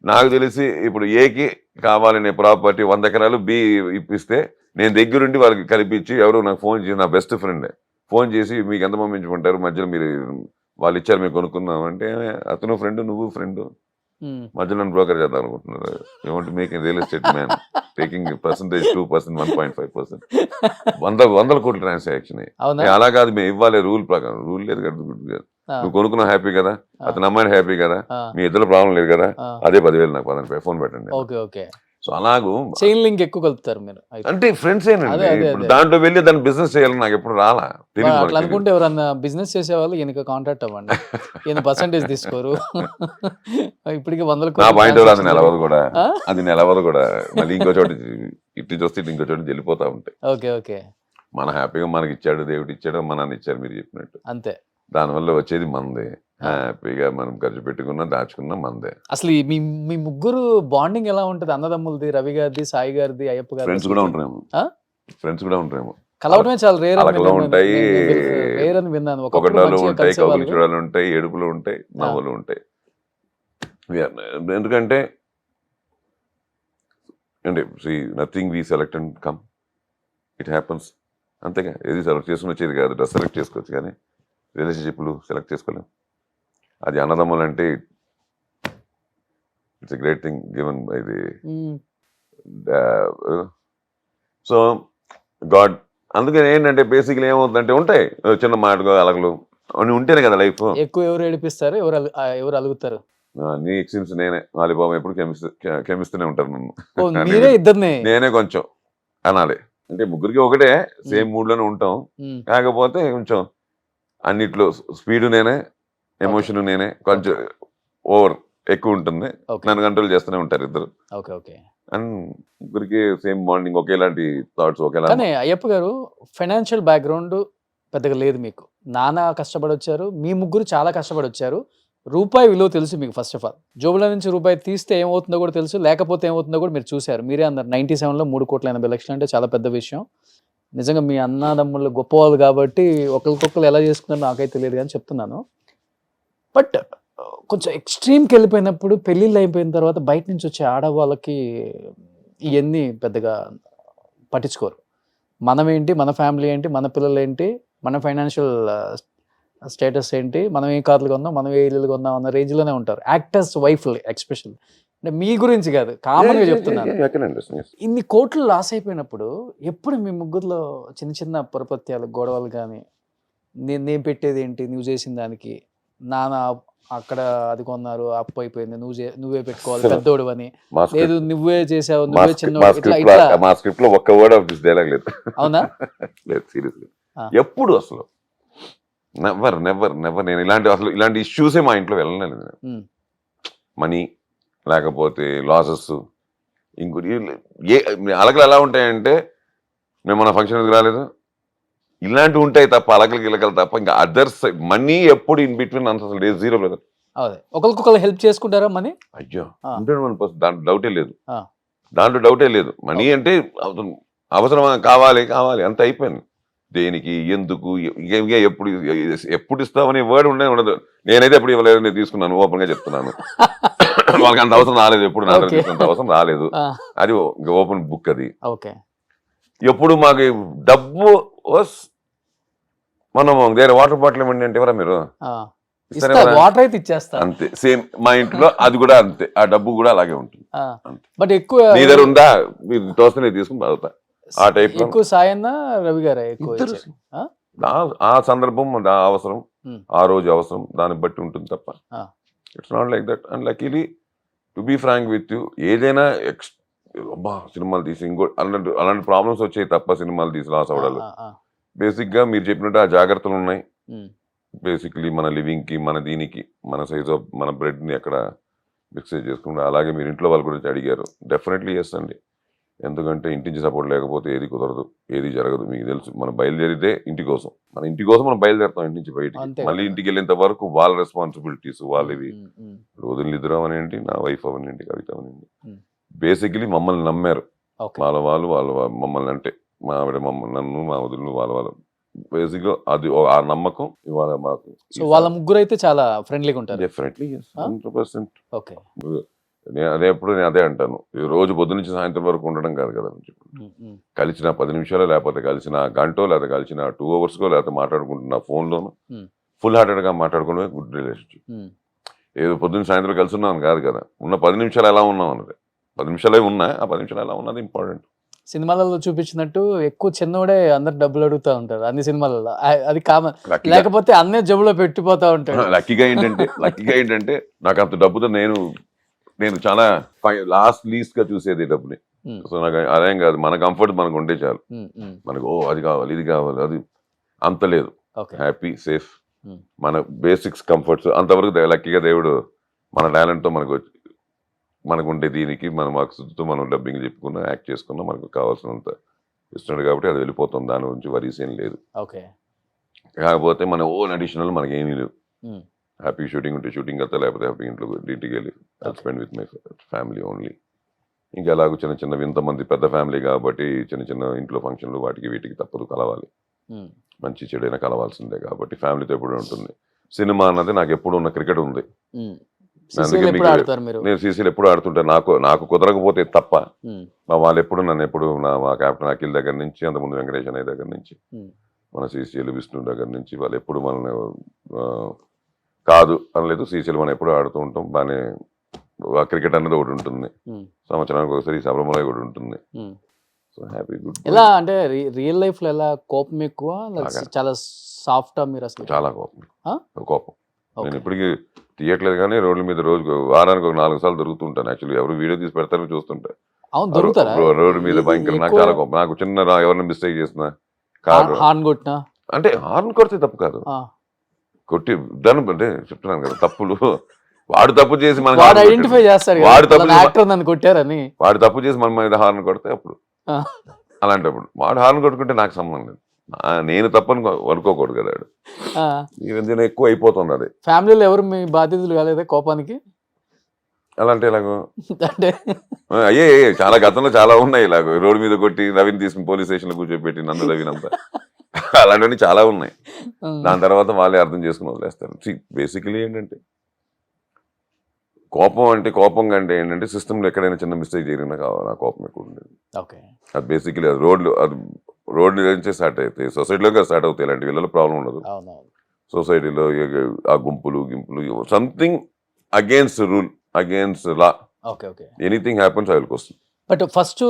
నాకు తెలిసి ఇప్పుడు ఏకి కావాలనే ప్రాపర్టీ 100 ఎకరాలు బి ఇప్పిస్తే నేను దగ్గరుండి వాళ్ళకి కల్పించి, ఎవరు నాకు ఫోన్ చేసి, నా బెస్ట్ ఫ్రెండే ఫోన్ చేసి, మీకు ఎంత పంపించుకుంటారు మధ్యలో, మీరు వాళ్ళు ఇచ్చారు మేము కొనుక్కున్నాం అంటే, అతను ఫ్రెండ్ నువ్వు ఫ్రెండ్, ఉమ్. మధ్యలో బ్రోకర్ చేద్దాం అనుకుంటున్నారు. ఏమంటే making real estate man taking percentage 2%, 1.5%, వందల కోట్ల ట్రాన్సాక్షన్. అవునా? అలా కాదు, మేము ఇవ్వాలి రూల్ ప్రకారం. రూల్ లేదు కదా, ఆ, నువ్వు కొనుక్కున్నావు హ్యాపీ కదా, అతను అమ్మాయిని హ్యాపీ కదా, ఆ, మీ ఇద్దరు ప్రాబ్లం లేదు కదా, ఆ. అదే 10,000 నాకు పదండి ఫోన్ పెట్టండి. Okay, okay. సో అలాగూ చైన్ లింక్ ఎక్కువ కలుపుతారు మీరు అయితే. అంటే ఫ్రెండ్స్ అదే, ఏనండి. అదే, ఇప్పుడు అదే. దాంట్లో వెళ్ళి దాన్ని బిజినెస్ చేయాలని నాకు ఎప్పుడు రాలా, తెలియదు అట్లా మనకి. అనుకుంటే ఎవరన్నా బిజినెస్ చేసేవాళ్ళు ఈయనకి కాంటాక్ట్ అవ్వండి. ఈయన పర్సంటేజ్ తీసుకోరు. ఇప్పటికి 100 నా కోట్ల పాయింట్ అది transaction నిలవదు కూడా, ఆ? అది నిలవదు కూడా. మళ్ళీ ఇంకో చోట ఇటు చూస్తే ఇంకో చోట వెళ్ళిపోతా ఉంటాయి. Okay, okay. మన హ్యాపీగా మనకి ఇచ్చాడు దేవుడు ఇచ్చాడు, మన నాన్న ఇచ్చారు మీరు చెప్పినట్టు, అంతే. దానివల్ల వచ్చేది మందే. హ్యాపీగా మనం ఖర్చు పెట్టుకున్నా దాచుకున్నా మందే. అసలు మీ మీ ముగ్గురు బాండింగ్ ఎలా ఉంటది? అన్నదమ్ములది, రవి గారిది, సాయి గారిది, అయ్యప్ప గారిది. ఫ్రెండ్స్ కూడా ఉంటారేమో, ఆ? ఫ్రెండ్స్ కూడా ఉంటారేమో. కలవటమే చాలా రేర్ అలకలు ఉంటాయి, రేర్ అని విన్నాను. ఒకప్పుడు పొగడాలు మంచిగా ఉంటాయి, కబుర్లు కలిసేవాళ్ళు. చూడాలు ఉంటాయి, ఏడుపులు ఉంటాయి, నవ్వులు ఉంటాయి. ఎందుకంటే అంటే nothing we select and come, it happens. అంతేగా, ఏది సెలెక్ట్ చేసుకుని వచ్చేది కాదు. డ్రెస్ సెలెక్ట్ చేసుకోవచ్చు కానీ రిలేషన్షిప్లు సెలెక్ట్ చేసుకోలేం. అది అన్నదమ్ములు అంటే it's a great thing given by the um, so God. అందుకని ఏంటంటే బేసిక్లీ ఏమవుతుందంటే ఉంటాయి చిన్న మాటలు అలగలు అని ఉంటేనే కదా లైఫ్. ఎక్కువ ఎవరు ఏడిపిస్తారు, ఎవరు అలుగుతారు? నీ ఎక్స్పీరియన్స్ నేనే వాలిబాబు ఎప్పుడు క్షమిస్తూనే ఉంటారు నన్ను. ఓ, మీరే ఇద్దరిని. నేనే కొంచెం అనాలి అంటే ముగ్గురికి ఒకటే సేమ్ మూడ్ లోనే ఉంటాం, ఉమ్, కాకపోతే కొంచెం అన్నిట్లో స్పీడ్ నేనే, ఎమోషన్ నేనే, కొంచెం ఓవర్ ఎక్కువ ఉంటుంది. ఓకే, నన్ను కంట్రోల్ చేస్తూనే ఉంటారు ఇద్దరు. Okay, okay. అండ్ ముగ్గురికి సేమ్ బాండింగ్, ఒకేలాంటి థాట్స్, ఒకేలా. కానీ అయ్యప్ప గారు ఫైనాన్షియల్ బ్యాక్గ్రౌండ్ పెద్దగా లేదు మీకు. నాన్న కష్టపడి వచ్చారు, మీ ముగ్గురు చాలా కష్టపడి వచ్చారు. రూపాయి విలువ తెలుసు మీకు. ఫస్ట్ ఆఫ్ ఆల్ జోబుల నుంచి రూపాయి తీస్తే ఏమవుతుందో కూడా తెలుసు, లేకపోతే ఏమవుతుందో కూడా మీరు చూశారు. మీరే అన్నారు 97లో 3,80,00,000 అంటే చాలా పెద్ద విషయం. నిజంగా మీ అన్నదమ్ముళ్ళు గొప్పవాళ్ళు కాబట్టి ఒకరికొకరు ఎలా చేసుకున్నారో నాకైతే తెలియదు కానీ చెప్తున్నాను. బట్ కొంచెం ఎక్స్ట్రీమ్కి వెళ్ళిపోయినప్పుడు, పెళ్ళిళ్ళు అయిపోయిన తర్వాత బయట నుంచి వచ్చే ఆడవాళ్ళకి ఇవన్నీ పెద్దగా పట్టించుకోరు. మనం ఏంటి, మన ఫ్యామిలీ ఏంటి, మన పిల్లలు ఏంటి, మన ఫైనాన్షియల్ స్టేటస్ ఏంటి, మనం ఏ కార్లు కొన్నాం, మనం ఏ ఇల్లు కొన్నాం అన్న రేంజ్లోనే ఉంటారు. యాక్టర్స్ వైఫ్లు ఎక్స్పెషల్. అంటే మీ గురించి కాదు, కామన్గా చెప్తున్నాను. ఇన్ని కోట్లు లాస్ అయిపోయినప్పుడు ఎప్పుడు మీ ముగ్గురులో చిన్న చిన్న పొరపత్యాలు, గొడవలు కానీ, నేను పెట్టేది ఏంటి, నువ్వు చేసిన దానికి, నాన్న అక్కడ అది కొన్నారు, అప్పు అయిపోయింది, నువ్వే పెట్టుకోవాలి పెద్దోడు అని, లేదు నువ్వే చేసావు, నువ్వే చిన్న, మా స్క్రిప్ట్ లో ఒక్క వర్డ్ ఆఫ్ దిస్ డైలాగ్ లేదు. అవునా? లేదు, సీరియస్లీ. ఎప్పుడు అసలు నెవర్ నెవర్ నెవర్ నేను ఇలాంటి ఇష్యూసే మా ఇంట్లో వెళ్ళలేదు. మనీ లేకపోతే లాసెస్, ఇంకోటి అలకలు ఎలా ఉంటాయంటే, మేము మన ఫంక్షన్కి రాలేదు, ఇలాంటివి ఉంటాయి తప్ప, అలకలు గిలకలు తప్ప. ఇంకా అదర్స్ మనీ ఎప్పుడు ఇన్ బిట్వీన్ అసలు లేదు, జీరో లేదు. ఒకరికొకరు హెల్ప్ చేసుకుంటారా మనీ? అయ్యో 100%, దాంట్లో డౌటే లేదు, దాంట్లో డౌటే లేదు. మనీ అంటే అవసరం, కావాలి కావాలి అంత అయిపోయింది. దేనికి, ఎందుకు, ఇంకా ఎప్పుడు ఇస్తామని వర్డ్ ఉండదు. నేనైతే ఎప్పుడు ఇవ్వలేదు, నేను తీసుకున్నాను, ఓపెన్ గా చెప్తున్నాను. వాళ్ళకి అంత అవసరం రాలేదు, ఎప్పుడు నా అంత అవసరం రాలేదు. అది ఓపెన్ బుక్. అది ఎప్పుడు మాకు డబ్బు మనం వేరే వాటర్ బాటిల్ ఇవ్వండి అంటే ఎవరా మీరు, వాటర్ అయితే ఇచ్చేస్తా అంతే. సేమ్ మా ఇంట్లో అది కూడా అంతే, ఆ డబ్బు కూడా అలాగే ఉంటుంది. బట్ ఎక్కువ నీ దగ్గర ఉందా, మీరు తోస్తనే తీసుకుని తాగుతా, ఆ టైప్. ఎక్కువ సాయన్న రవి గారు ఆ సందర్భం, ఆ అవసరం, ఆ రోజు అవసరం, దాన్ని బట్టి ఉంటుంది తప్ప it's not like that. And luckily to be frank with you, ఏదైనా సినిమాలు తీసి అలాంటి ప్రాబ్లమ్స్ వచ్చాయి తప్ప సినిమాలు తీసి లాస్ అవ్వడాలు. బేసిక్ గా మీరు చెప్పినట్టు ఆ జాగ్రత్తలు ఉన్నాయి. బేసిక్లీ మన లివింగ్ కి, మన దీనికి, మన సైజ్ ఆఫ్ మన బ్రెడ్ ని ఎక్కడ మిక్స్ చేసుకుంటా. అలాగే మీరు ఇంట్లో వాళ్ళ గురించి అడిగారు, డెఫినెట్లీ ఎస్ అండి. ఎందుకంటే ఇంటి నుంచి సపోర్ట్ లేకపోతే ఏది కుదరదు, ఏది జరగదు. మీకు తెలుసు, మనం బయలుదేరితే ఇంటి కోసం, మన ఇంటి కోసం మనం బయలుదేరుతాం ఇంటి నుంచి బయటికి. మళ్ళీ ఇంటికి వెళ్ళేంత వరకు వాళ్ళ రెస్పాన్సిబిలిటీస్ వాళ్ళవి. వదిలిద్దురావు అనింటి, నా వైఫ్ అవనండి, కవిత అవనండి, బేసిక్లీ మమ్మల్ని నమ్మారు. వాళ్ళు మమ్మల్ని అంటే మా ఆవిడ మమ్మల్ని, నన్ను, మా వదిలిను, వాళ్ళ బేసిక్ గా అది ఆ నమ్మకం ఇవాళ మాకు. వాళ్ళ ముగ్గురు అయితే చాలా ఫ్రెండ్లీగా ఉంటారు. డెఫినెట్లీ 100%. నేను అదే అంటాను, రోజు పొద్దు నుంచి సాయంత్రం వరకు ఉండడం కాదు కదా. కలిసిన 10 నిమిషాలు, లేకపోతే కలిసిన గంటో, లేకపోతే కలిసిన 2 hours, లేకపోతే మాట్లాడుకుంటున్నా ఫోన్లోను, ఫుల్ హార్టెడ్ గా మాట్లాడుకోవడమే గుడ్ రిలేషన్షిప్. ఏదో పొద్దున్న సాయంత్రం కలిసి ఉన్నాను కాదు కదా. ఉన్న 10 నిమిషాలు ఎలా ఉన్నాం అన్నది, 10 నిమిషాలే ఉన్నా, ఆ 10 నిమిషాలు ఎలా ఉన్నది ఇంపార్టెంట్. సినిమాలలో చూపించినట్టు ఎక్కువ చిన్నోడే అందరు డబ్బులు అడుగుతూ ఉంటారు అన్ని సినిమాలలో, అది కామన్. లేకపోతే అన్నే జబ్బులో పెట్టిపోతా ఉంటాడు. లక్కీగా ఏంటంటే నాకు అంత డబ్బుతో నేను చాలా లీస్ట్ గా చూసేది డబ్బుని. సో నాకు అదేం కాదు, మన కంఫర్ట్ మనకు ఉంటే చాలు. మనకు అది కావాలి, ఇది కావాలి, అది అంత లేదు. హ్యాపీ, సేఫ్, మన బేసిక్స్ కంఫర్ట్స్ అంతవరకు లక్కీగా దేవుడు మన టాలెంట్తో మనకు ఉండే దీనికి మన మార్క్స్తో మనం డబ్బింగ్ చెప్పుకున్నా, యాక్ట్ చేసుకున్నా, మనకు కావాల్సినంత ఇస్తున్నాడు కాబట్టి అది వెళ్ళిపోతాం. దాని గురించి వరీస్ ఏం లేదు. కాకపోతే మన ఓన్ అడిషనల్ మనకి ఏమీ లేవు. హ్యాపీ షూటింగ్ ఉంటే షూటింగ్ వెళ్తా, లేకపోతే హ్యాపీ ఇంటికి వెళ్ళి spend with my family only. ఇంకా అలాగూ చిన్న చిన్న ఇంతమంది పెద్ద ఫ్యామిలీ కాబట్టి చిన్న చిన్న ఇంట్లో ఫంక్షన్లు వాటికి వీటికి తప్పదు, కలవాలి. మంచి చెడైనా కలవాల్సిందే కాబట్టి ఫ్యామిలీతో ఎప్పుడు ఉంటుంది. సినిమా అన్నది నాకు ఎప్పుడు ఉన్న క్రికెట్ ఉంది. నేను సీసీలు ఎప్పుడు ఆడుతుంటాను, నాకు కుదరకపోతే తప్ప. మా వాళ్ళు ఎప్పుడు నన్ను మా కెప్టెన్ అఖిల్ దగ్గర నుంచి, అంతకుముందు వెంకటేష్ అనే దగ్గర నుంచి, మన సీసీలు విష్ణు దగ్గర నుంచి వాళ్ళు ఎప్పుడు మనల్ని కాదు అనలేదు. సీసీలు మనం ఎప్పుడు ఆడుతూ ఉంటాం బాగానే. క్రికెట్ అన్నది ఒకటి ఉంటుంది, సంవత్సరానికి ఒకసారి సబ్రమలై కూడా ఉంటుంది. So happy, good. ఎలా అంటే రియల్ లైఫ్ లో ఎలా కోపం ఎక్కువ, చాలా సాఫ్ట్ మీరు అసలు? చాలా కోపం. నేను ఇప్పటికీ తీయట్లేదు కానీ రోడ్ల మీద వారానికి ఒక 4 సార్లు దొరుకుతుంటాను. యాక్చువల్లీ ఎవరు వీడియో తీసి పెడతారో చూస్తుంటా. రోడ్డు మీద భయంకర, నాకు చాలా కోపం. నాకు చిన్న ఎవరిని మిస్టేక్ చేసిన కారు అంటే హార్న్ కొడితే తప్పు కాదు, కొట్టి దాని అంటే చెప్తున్నాను కదా, తప్పులు వాడు తప్పు చేసి మనకి వాడు హార్న్ ఐడెంటిఫై కొట్టాడు. చేస్తాడు వాడు కదా తప్పు యాక్టర్ నన్ను కొట్టారని. వాడు తప్పు చేసి మన మీద హార్న్ కొడితే అప్పుడు అలాంటప్పుడు వాడు హార్న్ కొట్టుకుంటే నాకు సంబంధం లేదు. నేను తప్పని అనుకోకూడదు కదా. ఈ మధ్యన ఎక్కువ అయిపోతుంది అది. ఫ్యామిలీలో ఎవరు మీ బాధ్యతలు కాలేదా కోపానికి? అలాంటి ఇలాగో అంటే అయ్యే చాలా గతంలో చాలా ఉన్నాయి ఇలాగో. రోడ్డు మీద కొట్టి రవిని తీసుకుని పోలీస్ స్టేషన్ లో కూర్చోబెట్టి నన్ను రవినంతా అలాంటివన్నీ చాలా ఉన్నాయి. దాని తర్వాత వాళ్ళే అర్థం చేసుకుని వదిలేస్తారు. బేసికలీ ఏంటంటే కోపం అంటే ఏంటంటే సిస్టంలో ఎక్కడైనా చిన్న మిస్టేక్ జరిగినా నా కోపం ఎక్కువ ఉండేది. అది బేసికలీ అది రోడ్లు నుంచే స్టార్ట్ అవుతాయి, సొసైటీలో స్టార్ట్ అవుతాయి. ఇలాంటి వీళ్ళలో ప్రాబ్లం ఉండదు. సొసైటీలో ఆ గుంపులు something against rule, against law, anything happens I will question. But first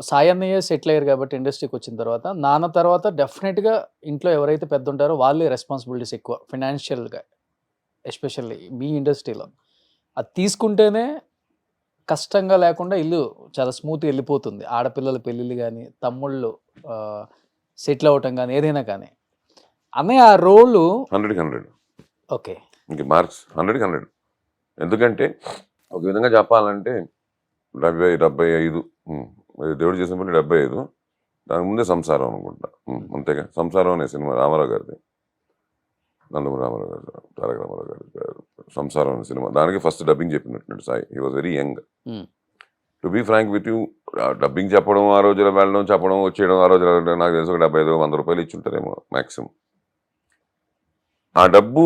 Sai అన్నయ్య సెటిల్ అయ్యారు కాబట్టి ఇండస్ట్రీకి వచ్చిన తర్వాత, నాన్న తర్వాత డెఫినెట్గా ఇంట్లో ఎవరైతే పెద్ద ఉంటారో వాళ్ళే రెస్పాన్సిబిలిటీస్ ఎక్కువ ఫైనాన్షియల్గా, ఎస్పెషల్లీ మీ ఇండస్ట్రీలో. అది తీసుకుంటేనే కష్టంగా లేకుండా ఇల్లు చాలా స్మూత్గా వెళ్ళిపోతుంది. ఆడపిల్లల పెళ్ళిళ్ళు కానీ, తమ్ముళ్ళు సెటిల్ అవ్వటం కానీ, ఏదైనా కానీ. అన్నయ్య ఆ రోలు 100 ఓకే ఇంక మార్క్స్ 100 ఎందుకంటే ఒక విధంగా చెప్పాలంటే 75 దేవుడు చేసిన పని 75. దాని ముందే సంసారం అనుకుంటా, అంతేగా. సంసారం అనే సినిమా రామారావు గారిది, నందమూరి రామారావు గారు, తారక రామారావు గారు. సంసారం అనే సినిమా దానికి ఫస్ట్ డబ్బింగ్ చెప్పినట్టు Sai. He was very young. To be frank with you, dubbing చెప్పడం, ఆ రోజులో వెళ్ళడం, చెప్పడం, వచ్చేయడం, ఆ రోజులో నాకు తెలిసి ఒక 75-100 రూపాయలు ఇచ్చి ఉంటారేమో మ్యాక్సిమం. ఆ డబ్బు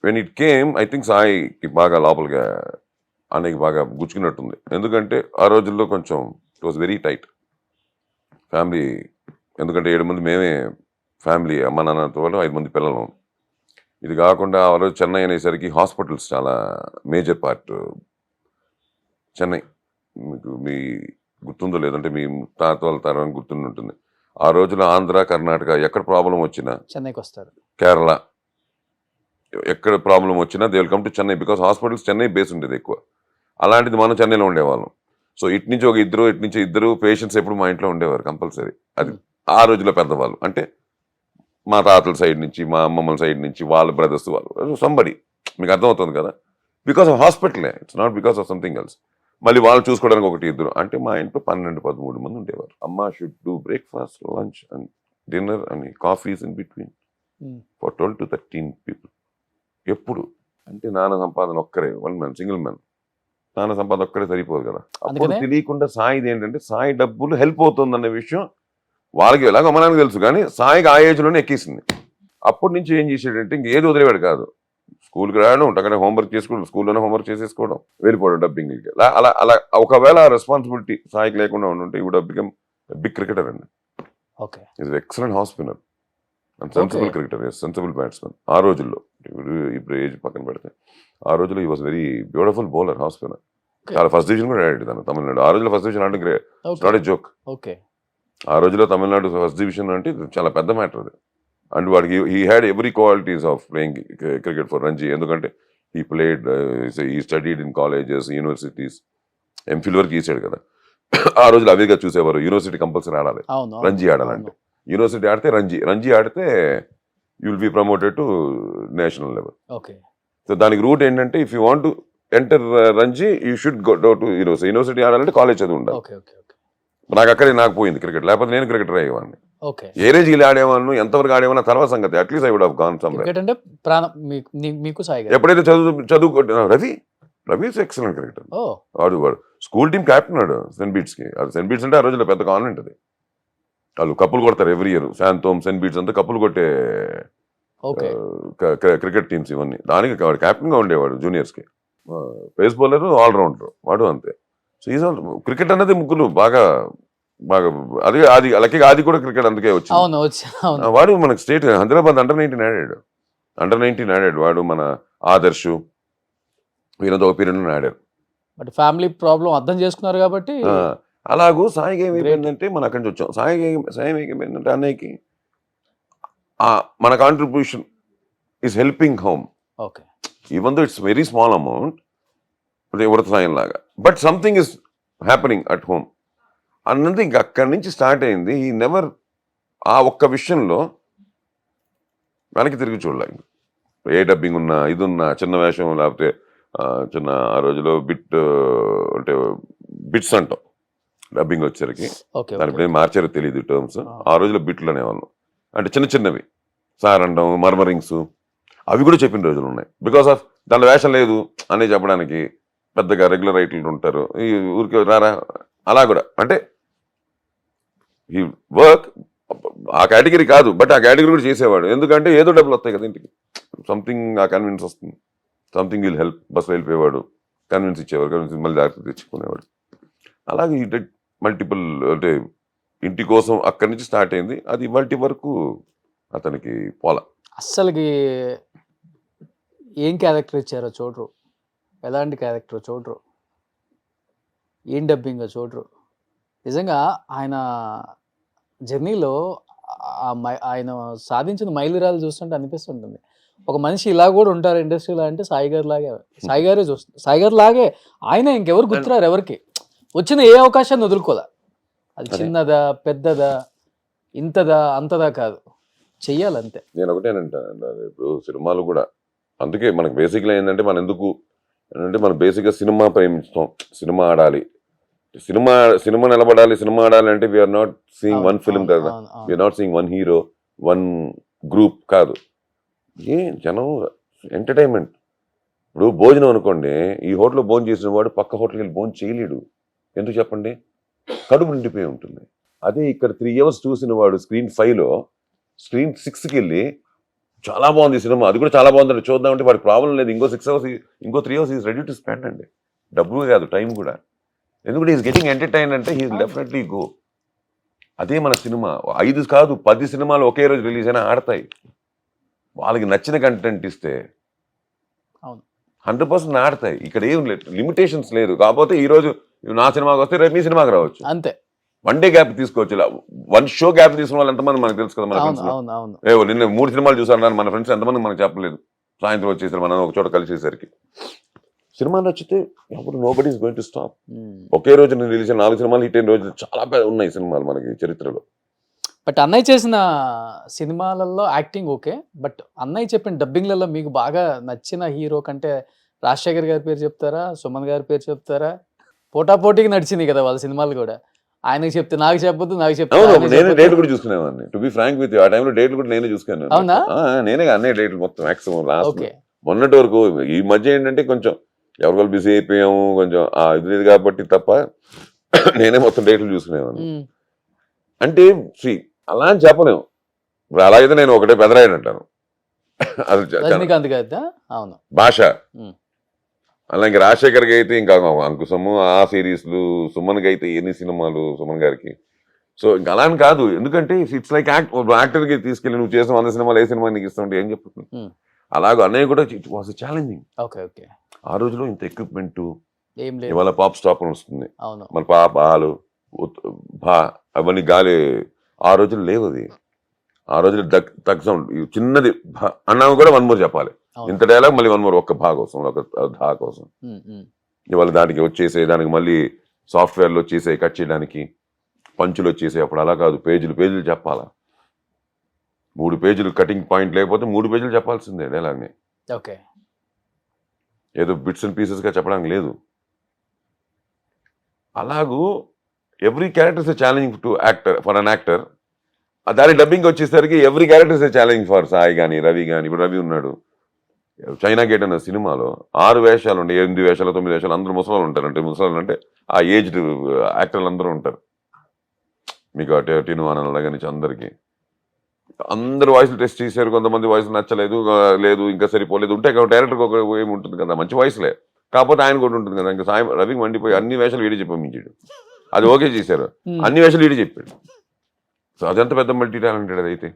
when it came, I think సాయికి బాగా లోపలిగా అనేకి బాగా గుచ్చుకున్నట్టుంది. ఎందుకంటే ఆ రోజుల్లో కొంచెం it was very tight family. ఎందుకంటే 7 మంది మేమే ఫ్యామిలీ, అమ్మ నాన్నతో 5 మంది పిల్లలు. ఇది కాకుండా ఆ రోజు చెన్నై అనేసరికి హాస్పిటల్స్ చాలా మేజర్ పార్ట్. చెన్నై మీకు మీ గుర్తుందో లేదంటే మీ తాత వాళ్ళ తరం గుర్తుంటుంది. ఆ రోజులో ఆంధ్ర, కర్ణాటక ఎక్కడ ప్రాబ్లం వచ్చినా చెన్నైకి వస్తారు, కేరళ ఎక్కడ ప్రాబ్లం వచ్చినా they will come to Chennai, because hospitals Chennai base ఉండేది ఎక్కువ. అలాంటిది మనం చెన్నైలో ఉండేవాళ్ళం. సో ఇటు నుంచి ఒక ఇద్దరు పేషెంట్స్ ఎప్పుడు మా ఇంట్లో ఉండేవారు కంపల్సరీ. అది ఆ రోజుల్లో పెద్దవాళ్ళు అంటే మా తాతల సైడ్ నుంచి, మా అమ్మమ్మల సైడ్ నుంచి, వాళ్ళ బ్రదర్స్, వాళ్ళు సంబడి. మీకు అర్థమవుతుంది కదా. బికాస్ ఆఫ్ హాస్పిటలే, it's not because of something else. మళ్ళీ వాళ్ళు చూసుకోవడానికి 1-2 అంటే మా ఇంట్లో 12-13 మంది ఉండేవారు. అమ్మ should do breakfast, lunch and dinner and coffees in between for 12 to 13 people. ఎప్పుడు అంటే నాన్న సంపాదన ఒక్కరే, 1 man, సింగిల్ మ్యాన్. నాన్న సంపాదన ఒక్కరే సరిపోదు కదా. అప్పుడు తెలియకుండా సాయిది ఏంటంటే సాయి డబ్బులు హెల్ప్ అవుతుందన్న విషయం వాళ్ళకి ఎలాగో అమ్మనానికి తెలుసు, కానీ సాయికి ఆ ఏజ్లోనే ఎక్కేసింది. అప్పటి నుంచి ఏం చేసాడంటే ఇంకేది వదిలేవాడు కాదు. స్కూల్కి రావడం, అక్కడ హోంవర్క్ చేసుకోవడం, స్కూల్లోనే హోంవర్క్ చేసేసుకోవడం, వెళ్ళిపోవడం డబ్బింగ్కి. అలా ఒకవేళ ఆ రెస్పాన్సిబిలిటీ సాయికి లేకుండా ఉంటే ఈ వుడ్ బికమ్ బిగ్ క్రికెటర్ అండి. Is excellent half spinner and sensible cricketer, sensible batsmen. ఆ రోజుల్లో, ఇప్పుడు ఏజ్ పక్కన పెడితే ఆ రోజుల్లో ఈ was very beautiful bowler, half spinner. చాలా ఫస్ట్ డివిజన్ కూడా ఆడాడు తను తమిళనాడు. ఆ రోజుల్లో ఫస్ట్ డివిజన్ అంటే గ్రేట్, నాట్ ఏ జోక్. ఆ రోజుల్లో తమిళనాడు ఫస్ట్ డివిజన్ అంటే చాలా పెద్ద మ్యాటర్ అది. అండ్ వాడికి he had every qualities of playing cricket for Ranji. ఎందుకంటే he played, he studied in colleges, universities, MPhil వరకు తీసాడు కదా. ఆ రోజులు అవిగా చూసేవారు. యూనివర్సిటీ కంపల్సరీ ఆడాలి, రంజీ ఆడాలంటే. యూనివర్సిటీ ఆడితే రంజీ ఆడితే you will be promoted to national level. So దానికి రూట్ ఏంటంటే if you want to enter Ranji you should go to university ఆడాలంటే కాలేజ్ చదువు ఉండాలి. నాకు పోయింది క్రికెట్, లేకపోతే నేను క్రికెటర్ అయ్యేవాడిని. ఏ రేంజ్ ఇలా ఆడేవాళ్ళు, ఎంతవరకు ఆడేవాళ్ళ తర్వాత సంగతి. At least I would have gone somewhere. ఎప్పుడైతే చదువు రవి ఎక్సలెంట్ క్రికెటర్. వాడు స్కూల్ టీమ్ క్యాప్టెన్ ఆడు సెయింట్ బీట్స్ కి. అది సెయింట్ బీట్స్ అంటే ఆ రోజుల్లో పెద్ద కాన్వెంట్ అది. వాళ్ళు కప్పులు కొడతారు ఎవ్రీ ఇయర్. శాంతోమ్, సెయింట్ బీట్స్ అంతా కప్పులు కొట్టే క్రికెట్ టీమ్స్ ఇవన్నీ. దానికి వాడు క్యాప్టెన్ గా ఉండేవాడు జూనియర్స్ కి. పేస్ బౌలర్, ఆల్రౌండర్ వాడు అంతే. సో ఈజ్ ఆల్ క్రికెట్ అనేది ముగ్గురు బాగా అది లక్కీగా అది కూడా క్రికెట్ అందుకే వచ్చింది. వాడు మనకు స్టేట్ హైదరాబాద్ అండర్-19 ఆడాడు. వాడు మన ఆదర్శ్ వీళ్ళతో ఒక పీరియడ్ ఆడారు. ఫ్యామిలీ ప్రాబ్లం అర్థం చేసుకున్నారు కాబట్టి. అలాగూ సాయికి ఏమైపోయిందంటే మనం అక్కడి నుంచి వచ్చాం. సాయి ఏమైపోయిందంటే అన్నయ్యకి మన contribution is helping home. Even though it's very small amount, వృత సాయం లాగా, but something is happening at home అన్నది ఇంక అక్కడి నుంచి స్టార్ట్ అయింది. ఈ నెవర్ ఆ ఒక్క విషయంలో వెనక్కి తిరిగి చూడలేదు. ఏ డబ్బింగ్ ఉన్నా, ఇది ఉన్నా, చిన్న వేషం లేకపోతే చిన్న ఆ రోజులో అంటే బిట్స్ అంటాం డబ్బింగ్ వచ్చేసరికి. ఓకే దాని ఇప్పుడు ఏం మార్చారో తెలియదు టర్మ్స్. ఆ రోజులో బిట్లు అనేవాళ్ళం. అంటే చిన్న చిన్నవి సార్ అంటాం, మర్మరింగ్స్, అవి కూడా చెప్పిన రోజులు ఉన్నాయి. బికాస్ ఆఫ్ దాంట్లో వేషం లేదు అని చెప్పడానికి పెద్దగా రెగ్యులర్ రైటర్లు ఉంటారు, ఈ ఊరికి రారా అలా కూడా. అంటే ఈ వర్క్ ఆ కేటగిరీ కాదు, బట్ ఆ కేటగిరీ కూడా చేసేవాడు. ఎందుకంటే ఏదో డబ్బులు వస్తాయి కదా ఇంటికి, సంథింగ్ ఆ కన్విన్స్ వస్తుంది, సంథింగ్ విల్ హెల్ప్. బస్సులో వెళ్ళిపోయేవాడు, కన్విన్స్ ఇచ్చేవాడు, కన్విన్స్ మళ్ళీ జాగ్రత్త తెచ్చుకునేవాడు. అలాగే ఈ మల్టిపుల్ అంటే ఇంటి కోసం అక్కడి నుంచి స్టార్ట్ అయింది. అది ఇవాల్టి వరకు అతనికి పోలా. అస్సలకి ఏం క్యారెక్టర్ ఇచ్చారో చూడరు, ఎలాంటి క్యారెక్టర్ చూడరు, ఏం డబ్బింగ్ చూడరు. నిజంగా ఆయన జర్నీలో ఆయన సాధించిన మైలురాలు చూస్తుంటే అనిపిస్తుంటుంది, ఒక మనిషి ఇలా కూడా ఉంటారు ఇండస్ట్రీలో అంటే సాయి గారు లాగే. సాయి గారే చూస్తుంది, సాయి గారు లాగే ఆయన. ఇంకెవరు గుర్తురారు ఎవరికి. వచ్చిన ఏ అవకాశాన్ని వదులుకోలే. అది చిన్నదా పెద్దదా ఇంతదా అంతదా కాదు, చెయ్యాలంతే. నేను ఒకటేనంటాను, ఇప్పుడు సినిమాలు కూడా అందుకే మనకు బేసిక్గా ఏంటంటే మనం ఎందుకు అంటే మనం బేసిక్గా సినిమా ప్రేమిస్తాం, సినిమా ఆడాలి, సినిమా నిలబడాలి, సినిమా ఆడాలి అంటే we are not seeing one film కదా, we are not seeing one hero, one group కాదు. జనం ఎంటర్టైన్మెంట్. ఇప్పుడు భోజనం అనుకోండి, ఈ హోటల్లో భోజనం చేసిన వాడు పక్క హోటల్కి వెళ్ళి భోజనం చేయలేడు. ఎందుకు చెప్పండి? కడుపు నిండిపోయి ఉంటుంది. అదే ఇక్కడ 3 hours చూసిన వాడు స్క్రీన్ 5లో స్క్రీన్ 6కి వెళ్ళి చాలా బాగుంది సినిమా, అది కూడా చాలా బాగుందండి చూద్దామంటే వాడికి ప్రాబ్లం లేదు. ఇంకో 6 hours ఇంకో 3 hours is ready to spend అండి. డబ్బులు కాదు, టైం కూడా. ఎందుకంటే ఈజ్ గెటింగ్ ఎంటర్టైన్ అంటే హీ డెఫినెట్లీ గో. అదే మన సినిమా 5 కాదు 10 సినిమాలు ఒకే రోజు రిలీజ్ అయినా ఆడతాయి. వాళ్ళకి నచ్చిన కంటెంట్ ఇస్తే 100% ఆడతాయి. ఇక్కడ ఏం లేదు, లిమిటేషన్స్ లేదు. కాకపోతే ఈ రోజు నా సినిమాకి వస్తే రేపు మీ సినిమాకి రావచ్చు, అంతే. 1 day గ్యాప్ తీసుకోవచ్చు. ఇలా 1 show గ్యాప్ తీసుకున్న వాళ్ళు ఎంతమంది మనకు తెలుసు కదా. మన ఫ్రెండ్స్ నిన్న 3 సినిమాలు చూసాను మన ఫ్రెండ్స్ ఎంతమంది మనకు చెప్పలేదు. సాయంత్రం వచ్చేసారు మనం ఒక చోట కలిసేసరికి. సినిమా నచ్చితే అప్పుడు nobody is going to stop. ఒకే రోజు నేను రిలీజ్ 4 సినిమాలు హిట్ అయిన రోజులు చాలా ఉన్నాయి సినిమాలు మనకి చరిత్రలో. బట్ అన్నయ్య చేసిన సినిమాలలో యాక్టింగ్ ఓకే, బట్ అన్నయ్య చెప్పిన డబ్బింగ్లలో మీకు బాగా నచ్చిన హీరో కంటే రాజశేఖర్ గారి పేరు చెప్తారా, సుమన్ గారి పేరు చెప్తారా? పోటాపోటీకి నడిచింది కదా వాళ్ళ సినిమాలు కూడా. ఆయనకి చెప్తే నాకు చెప్పొద్దు, నాకు చెప్తే నేను డేట్లు కూడా చూసుకునేవాడిని. To be frank with you, ఆ టైంలో డేట్లు కూడా నేనే చూసుకున్నాను. అవునా? నేనే అన్నీ డేట్లు మొత్తం మాక్సిమం లాస్ట్ మొన్నటి వరకు. ఈ మధ్య ఏంటంటే కొంచెం ఎవరికొలు బిజీ అయిపోయాము, కొంచెం ఇది లేదు కాబట్టి తప్ప నేనే మొత్తం డేట్లు చూసుకునేవాడిని. అంటే అలా అని చెప్పలేము. ఇప్పుడు అలాగైతే నేను ఒకటే పెదరాయని అంటాను, అది భాష. అలాగే రాజశేఖర్కి అయితే ఇంకా అంకుశము, ఆ సిరీస్లు, సుమన్కి అయితే ఎన్ని సినిమాలు సుమన్ గారికి. సో ఇంకా అలా అని కాదు, ఎందుకంటే ఇట్స్ లైక్ యాక్టర్కి తీసుకెళ్ళి నువ్వు చేసిన 100 సినిమాలు ఏ సినిమా నీకు ఇస్తుంటే ఏం చెప్తుంది. అలాగే అన్నయ్య కూడా వాస్ ఛాలెంజింగ్. ఆ రోజులో ఇంత ఎక్విప్మెంట్ ఇవాళ పాప్ స్టాప్ వస్తుంది, మన పాప ఆలు భా అవన్నీ గాలి ఆ రోజులు లేవు. అది ఆ రోజులు తగ్గ సౌండ్ చిన్నది అన్నా కూడా 1 more చెప్పాలి. ఇంత డైలాగ్ మళ్ళీ 1 more ఒక్క భా కోసం, ఒక ధా కోసం. ఇవాళ దానికి వచ్చేసే దానికి మళ్ళీ సాఫ్ట్వేర్లో వచ్చేసే కట్ చేయడానికి పంచులు వచ్చేసే. అప్పుడు అలా కాదు, పేజీలు చెప్పాలా. 3 పేజీలు కటింగ్ పాయింట్ లేకపోతే 3 పేజీలు చెప్పాల్సిందే డైలాగ్ని. ఏదో బిట్స్ అండ్ పీసెస్గా చెప్పడానికి లేదు. అలాగూ every character is challenging to actor, for an actor. దాని డబ్బింగ్ వచ్చేసరికి every character is challenging for Sai కానీ రవి కానీ. ఇప్పుడు రవి ఉన్నాడు, చైనా గేట్ అన్న సినిమాలో 6 వేషాలు ఉండే, 8 వేషాలు 9 వేషాలు, అందరూ ముసలాలు ఉంటారు. అంటే ముసలాలు అంటే ఆ ఏజ్డ్ యాక్టర్లు అందరూ ఉంటారు. మీకు టీను ఆనంద దగ్గర నుంచి అందరు వాయిస్లు టెస్ట్ చేశారు. కొంతమంది వాయిస్ నచ్చలేదు, లేదు ఇంకా సరిపోలేదు. ఉంటే డైరెక్టర్కి ఒక ఏమి ఉంటుంది కదా, మంచి వాయిస్లే. కాకపోతే ఆయన కూడా ఉంటుంది కదా. ఇంకా సాయి రవికి మండిపోయి అన్ని వేషాలు వీడి చెప్పాడు. అది ఓకే చేశారు, అన్ని వేషాలు వీడి చెప్పాడు. సో అదంత పెద్ద మల్టీ టాలెంటెడ్ అదైతే.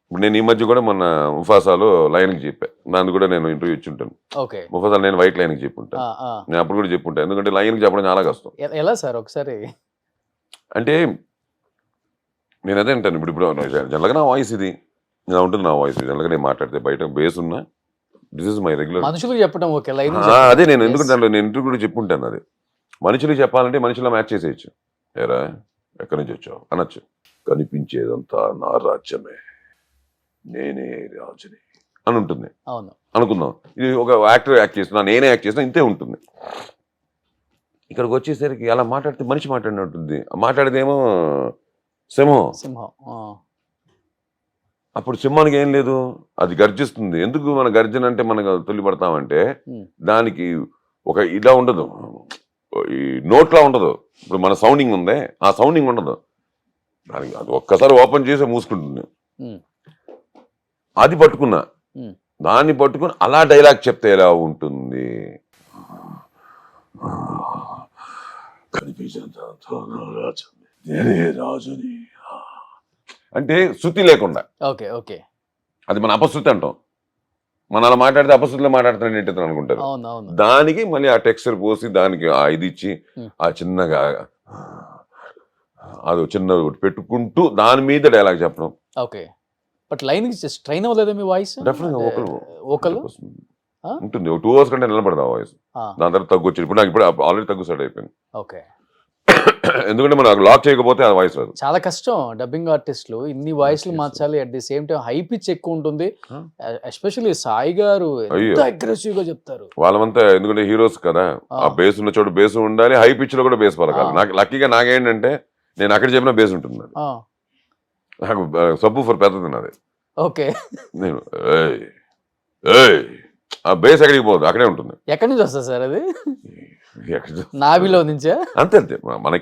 ఇప్పుడు నేను ఈ మధ్య కూడా మొన్న ముఫాసాలో లైన్కి చెప్పాను, దాన్ని కూడా నేను ఇంటర్వ్యూ ఇచ్చి ఉంటాను. ముఫాసాలో నేను వైట్ లైన్కి చెప్పుంటాను, నేను అప్పుడు కూడా చెప్పుంటాను. ఎందుకంటే లైన్కి చెప్పడం చాలా కష్టం. ఎలా సార్ ఒకసారి అంటే నేను అదే అంటాను. ఇప్పుడు జనరల్గా నా వాయిస్ ఇది, ఇలా ఉంటుంది నా వాయిస్. జనరల్గా నేను మాట్లాడితే బయట బేస్ ఉన్నా, దిస్ ఇస్ మై రెగ్యులర్. మనుషులకు చెప్పడం ఓకే, లైన్ అదే నేను ఎందుకంటే నేను ఇంటర్వ్యూ కూడా చెప్పుంటాను. అది మనుషులు చెప్పాలంటే మనుషులా మ్యాచ్ చేసేయచ్చు. ఏరా ఎక్కడి నుంచి వచ్చావు అనొచ్చు. కనిపించేదంతా నా రాజ్యమే, నేనే రాజుని అని ఉంటుంది. అనుకుందాం. ఇది ఒక యాక్టర్ యాక్ట్ చేస్తున్నా, నేనే యాక్ట్ చేసినా ఇంతే ఉంటుంది. ఇక్కడికి వచ్చేసరికి అలా మాట్లాడితే మనిషి మాట్లాడినట్టుంది, మాట్లాడేదేమో సింహం. అప్పుడు సింహానికి ఏం లేదు, అది గర్జిస్తుంది. ఎందుకు మన గర్జన అంటే మనకు తొలిపడతామంటే దానికి ఒక ఇలా ఉండదు, ఈ నోట్లా ఉండదు. ఇప్పుడు మన సౌండింగ్ ఉందే, ఆ సౌండింగ్ ఉండదు దానికి. అది ఒక్కసారి ఓపెన్ చేసి మూసుకుంటుంది. అది పట్టుకున్నా, దాన్ని పట్టుకుని అలా డైలాగ్ చెప్తే ఎలా ఉంటుంది, అంటే శృతి లేకుండా. ఓకే ఓకే, అది మన అపశృతి అంటాం. మన అలా మాట్లాడితే అపశృతిలో మాట్లాడుతున్నాడు ఏంటి అనుకుంటారు. దానికి మళ్ళీ ఆ టెక్స్చర్ పోసి దానికి ఆ ఇది ఇచ్చి ఆ చిన్నగా అది చిన్న పెట్టుకుంటూ దాని మీద డైలాగ్ చెప్పడం. ఓకే, బట్ లైన్ ట్రైన్ అవ్వలేదా మీ వాయిస్? ఒకళ్ళు ఉంటుంది, 2 hours కంటే నిలబడదా వాయిస్. దాని తర్వాత తగ్గు వచ్చింది. ఇప్పుడు నాకు ఇప్పుడు ఆల్రెడీ తగ్గు స్టార్ట్ అయిపోయింది. ఓకే, ఎందుకంటే మనం లాక్ చేయకపోతే ఆ వాయిస్ రాదు. చాలా కష్టం డబ్బింగ్ ఆర్టిస్టులు ఇన్ని వాయిస్లు మార్చాలి. At the same time high pitch ఎక్కువ ఉంటుంది. ఎస్పెషల్లీ సాయి గారు ఎంత అగ్రెసివ్ గా చెప్తారు. వాళ్ళంతా ఎందుకంటే హీరోస్ కదా, ఆ బేస్ ఉన్న చోటు బేస్ ఉండాలి, హై పిచ్ లో కూడా బేస్ పలకాలి. నాకు లక్కీగా నాకేంటంటే నేను అక్కడ చెప్పిన బేస్ ఉంటుంది. నాకు సబ్బు ఫర్ పెద్దది నాది. ఓకే, నేను ఆ బేస్ ఎక్కడికి పోదు, అక్కడే ఉంటుంది. ఎక్కడి నుంచి వస్తుంది సార్ అది? నాభిలో నుంచా? అంతే అంతే, మన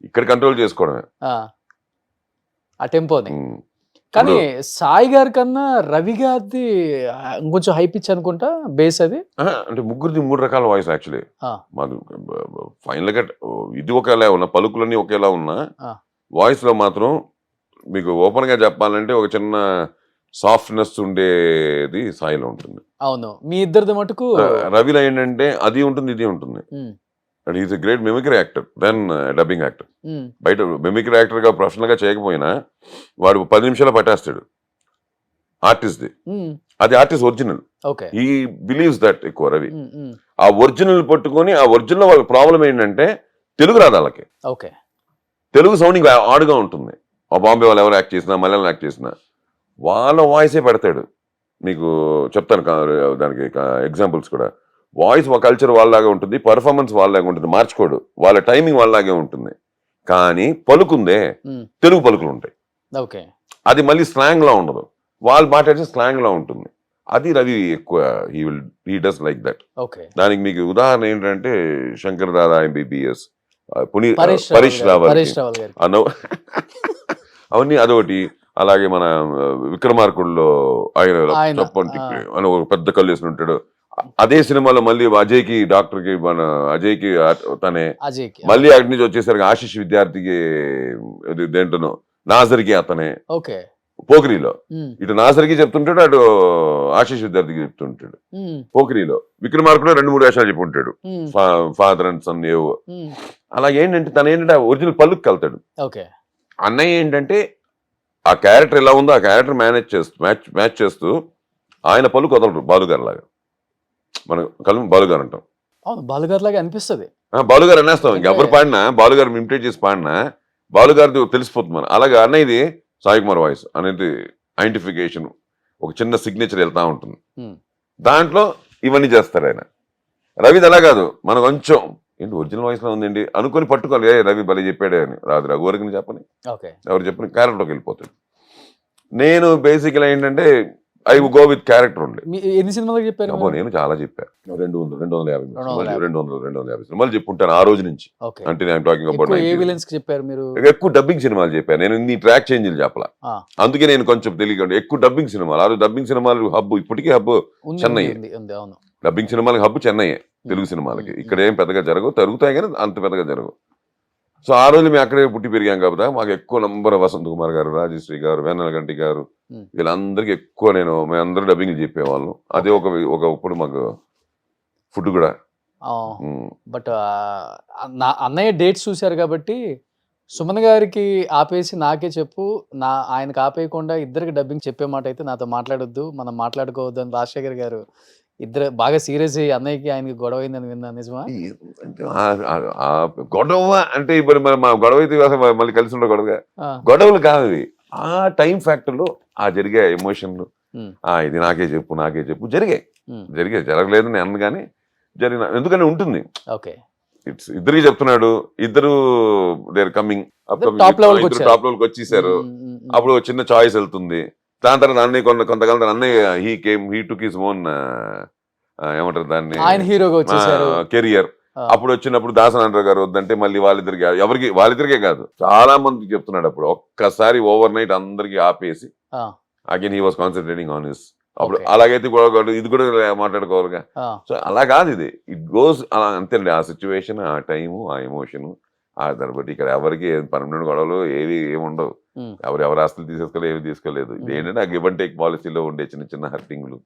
ఇక్కడ కంట్రోల్ చేసుకోవడమే ఆ టెంపోని. కానీ సాయి గారి కన్నా రవి గారిది ఇంకొంచెం హై పిచ్ అనుకుంటా బేస్ అది. అంటే ముగ్గురిది 3 రకాల వాయిస్ యాక్చువల్లీ. మాది ఫైనల్ గా ఇది ఒకేలా ఉన్నా, పలుకులన్నీ ఒకేలా ఉన్నా, వాయిస్ లో మాత్రం మీకు ఓపెన్ గా చెప్పాలంటే ఒక చిన్న సాఫ్ట్నెస్ ఉండేది సాయిలో ఉంటుంది. అవును, మీ ఇద్దరిది మటుకు. రవిలో ఏంటంటే అది ఉంటుంది, ఇది ఉంటుంది. And is a great mimicry actor then dubbing actor. బయట మిమిక్రీ యాక్టర్ గా ప్రొఫెషనల్ గా చేయకపోయినా వాడు 10 నిమిషాలు పట్టేస్తాడు ఆర్టిస్ట్ ది. అది artist original. He believes that ఎక్కువ రవి. ఆ ఒరిజినల్ పట్టుకొని ఆ ఒరిజినల్ వాళ్ళ ప్రాబ్లం ఏంటంటే తెలుగు రాదు వాళ్ళకి. తెలుగు సౌండింగ్ ఆడుగా ఉంటుంది. ఆ బాంబే వాళ్ళు ఎవరు యాక్ట్ చేసినా, మలయాళం యాక్ట్ చేసినా వాళ్ళ వాయిసే పెడతాడు. మీకు చెప్తాను దానికి ఎగ్జాంపుల్స్ కూడా. వాయిస్ ఒక కల్చర్ వాళ్ళలాగే ఉంటుంది, పర్ఫార్మెన్స్ వాళ్ళలాగే ఉంటుంది, మార్చుకోడు. వాళ్ళ టైమింగ్ వాళ్ళలాగే ఉంటుంది. కానీ పలుకుందే తెలుగు పలుకులు ఉంటాయి. అది మళ్ళీ స్లాంగ్ లా ఉండదు, వాళ్ళు మాట్లాడితే స్లాంగ్ లా ఉంటుంది. అది రవి ఎక్కువ హీ డస్ లైక్ దట్. దానికి మీకు ఉదాహరణ ఏంటంటే శంకర్ దాదా MBBS, పరీష్ రావల్ అవన్నీ అదొకటి. అలాగే మన విక్రమార్కుడులో ఆయన చెప్పండి అని ఒక పెద్ద కళ్ళు వేసి ఉంటాడు. అదే సినిమాలో మళ్ళీ అజయ్కి డాక్టర్కి మన అజయ్కి తనే, మళ్ళీ అక్కడి నుంచి వచ్చేసరికి ఆశిష్ విద్యార్థికి దేంట్లోనో నాజర్కి అతనే, పోకిరిలో ఇటు నాజర్కి చెప్తుంటాడు, అటు ఆశిష్ విద్యార్థికి చెప్తుంటాడు. పోకిరిలో విక్రమార్కుడు 2-3 వేషాలు చెప్పి ఉంటాడు, ఫాదర్ అండ్ సన్ ఏవో. అలాగే ఏంటంటే తను ఏంటంటే ఒరిజినల్ పళ్ళుకి వెళ్తాడు. అన్నయ్య ఏంటంటే ఆ క్యారెక్టర్ ఎలా ఉందో ఆ క్యారెక్టర్ మ్యాచ్ చేస్తూ ఆయన పళ్ళు కదలరు. బాలుగారు లాగా మనం బాలుగారు అంటాం. బాలుగారు లాగా అనిపిస్తుంది. బాలుగారు అనేస్తాం. ఇంకెవరు పాడినా బాలుగారు ఇమిటేట్ చేసి పాడినా బాలుగారిది తెలిసిపోతుంది. మనం అలాగే అన్నయ్యది సాయి కుమార్ వాయిస్ అనేది ఐడెంటిఫికేషన్, ఒక చిన్న సిగ్నేచర్ వెళ్తా ఉంటుంది. దాంట్లో ఇవన్నీ చేస్తారు ఆయన. రవిది అలా కాదు, మనం కొంచెం ఏంటి ఒరిజినల్ వాయిస్ లో ఉందండి అనుకుని పట్టుకోవాలి. రవి భలే చెప్పాడే అని రాదు. రఘువరికి చెప్పని ఎవరు చెప్పని క్యారెక్టర్లోకి వెళ్ళిపోతాడు. నేను బేసిక్గా ఏంటంటే ఐ గో విత్ క్యారెక్టర్ ఉండే. ఎన్ని సినిమాలు చెప్పారు? నేను చాలా చెప్పాను, 250 సినిమాలు చెప్పుంటాను ఆ రోజు నుంచి. అంటే నేను టాకింగ్ అబౌట్ ఎక్కువ డబ్బింగ్ సినిమాలు చెప్పాను. నేను ఇన్ని ట్రాక్ చేంజ్లు చెప్పలా, అందుకే నేను కొంచెం తెలియకుండా ఎక్కువ డబ్బింగ్ సినిమాలు. ఆ రోజు డబ్బింగ్ సినిమాలు హబ్, ఇప్పటికీ హబ్ చెన్నై. డబ్బింగ్ సినిమాలకి హబ్ చెన్నై, తెలుగు సినిమాలకి. ఇక్కడ ఏం పెద్దగా జరుగుతాయి కానీ అంత పెద్దగా జరగవు. సో ఆ రోజు మేము అక్కడే పుట్టి పెరిగాం కాబట్టి మాకు ఎక్కువ నంబర్ వసంత్ కుమార్ గారు, రాజశ్రీ గారు, వేన్నెలగంటి గారు, వీళ్ళందరికీ ఎక్కువ మేమందరూ డబ్బింగ్ చెప్పేవాళ్ళం. అదే ఒకప్పుడు మాకు ఫుడ్ కూడా. బట్ అన్నయ్య డేట్స్ చూశారు కాబట్టి సుమన్ గారికి ఆపేసి నాకే చెప్పు, ఆయనకు ఆపేయకుండా ఇద్దరికి డబ్బింగ్ చెప్పే మాట అయితే నాతో మాట్లాడొద్దు, మనం మాట్లాడుకోవద్దు అని రాజశేఖర్ గారు ఇద్దరు బాగా సీరియస్ అయ్యి అన్నయ్యకి ఆయనకి గొడవ అయిందని విన్నా. నిజమా? గొడవ అంటే ఇప్పుడు మా గొడవ అయితే మళ్ళీ కలిసి ఉండే గొడవగా గొడవలు కాదు. ఆ టైం ఫ్యాక్టర్ లో ఆ జరిగే ఎమోషన్లు ఇది నాకే చెప్పు జరిగాయి జరగలేదు నేను అన్న కానీ ఎందుకని ఉంటుంది. ఓకే, ఇట్స్ ఇద్దరికి చెప్తున్నాడు, ఇద్దరు they're coming top level top లెవెల్కి వచ్చేసారు. అప్పుడు చిన్న చాయిస్ వెళ్తుంది. దాని తర్వాత అన్నయ్య కొంతకాలం అన్నయ్య హీ టుక్ హిస్ ఓన్ ఏమంటారు దాన్ని కెరియర్. అప్పుడు వచ్చినప్పుడు దాసనారాయణ గారు వద్దంటే మళ్ళీ వాళ్ళిద్దరికే కాదు చాలా మందికి చెప్తున్నాడు. అప్పుడు ఒక్కసారి ఓవర్ నైట్ అందరికి ఆపేసి again he was concentrating on his. అప్పుడు అలాగైతే ఇది కూడా మాట్లాడుకోవాలిగా. సో అలా కాదు, ఇది ఇట్ గోస్ అలా అంతేండి. ఆ సిచ్యువేషన్, ఆ టైము, ఆ ఎమోషను, దాన్ని బట్టి ఇక్కడ ఎవరికి పర్మనెంట్ గొడవలు ఏవి ఏముండవు. ఎవరి ఆస్తులు తీసేసుకోలేదు, ఏమి తీసుకోలేదు. ఇది ఏంటంటే ఆ గివ్ అండ్ టేక్ పాలసీలో ఉండే చిన్న హర్టింగ్లు,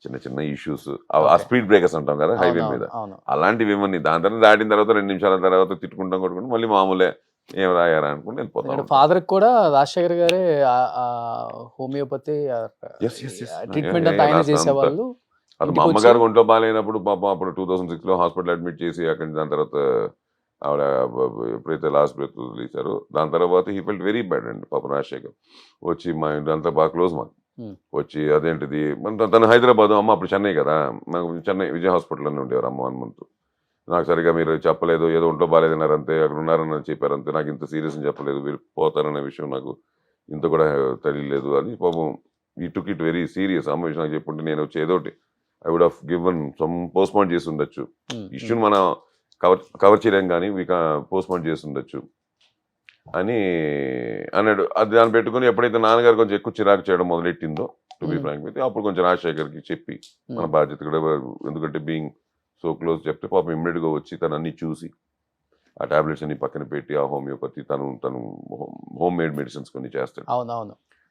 చిన్న ఇష్యూస్, ఆ స్పీడ్ బ్రేకర్స్ అంటాం కదా హైవే మీద, అలాంటివి ఏమని దాని తర్వాత దాటిన తర్వాత 2 నిమిషాల తర్వాత తిట్టుకుంటాం కొట్టుకుంటాం మళ్ళీ మామూలే ఏం రాయారా అనుకుంటే వెళ్ళిపోతాం. ఫాదర్ కూడా రాజశేఖర్ గారే హోమియోపతి ట్రీట్మెంట్ అంతా ఆయన చేసేవాళ్ళు. అది మా అమ్మగారు ఒంట్లో బాగాలేనప్పుడు పాపం అప్పుడు 2006 లో హాస్పిటల్ అడ్మిట్ చేసి అక్కడి దాని తర్వాత ఆవిడ ఎప్పుడైతే లాస్ట్ బ్రెత్ వదిలేశారో దాని తర్వాత హీ ఫెల్ట్ వెరీ బ్యాడ్ అండి పాపం రాజశేఖర్. వచ్చి మా ఇంటి అంతా బాగా క్లోజ్ మాకు. వచ్చి అదేంటిది తను హైదరాబాద్, అమ్మ అప్పుడు చెన్నై కదా, మాకు చెన్నై విజయ హాస్పిటల్లోనే ఉండేవారు అమ్మ 1 month. నాకు సరిగా మీరు చెప్పలేదు, ఏదో ఒంట్లో బాగాలేదన్నారు అంతే, అక్కడ ఉన్నారని చెప్పారు అంతే, నాకు ఇంత సీరియస్ అని చెప్పలేదు, వీళ్ళు పోతారనే విషయం నాకు ఇంత కూడా తెలియలేదు అని పాపం ఈ టుక్ ఇట్ వెరీ సీరియస్. అమ్మ విషయం నాకు చెప్పుంటే నేను వచ్చి ఏదోటి I would have given some postpone చేసి ఉండొచ్చు, ఇష్యూని మనం కవర్ చేయలేం కానీ పోస్ట్పోన్ చేసి ఉండొచ్చు అని అన్నాడు. అది దాన్ని పెట్టుకుని ఎప్పుడైతే నాన్నగారు కొంచెం ఎక్కువ చిరాకు చేయడం మొదలెట్టిందో టు బి ఫ్రాంక్ అయితే అప్పుడు కొంచెం రాజశేఖర్కి చెప్పి మన బాధ్యత కూడా, ఎందుకంటే బీయింగ్ సో క్లోజ్ చెప్తే పాపం ఇమ్మీడియట్గా వచ్చి తను అన్ని చూసి ఆ టాబ్లెట్స్ అన్ని పక్కన పెట్టి ఆ హోమియోపతి తను హోమ్ మేడ్ మెడిసిన్స్ కొన్ని చేస్తాడు.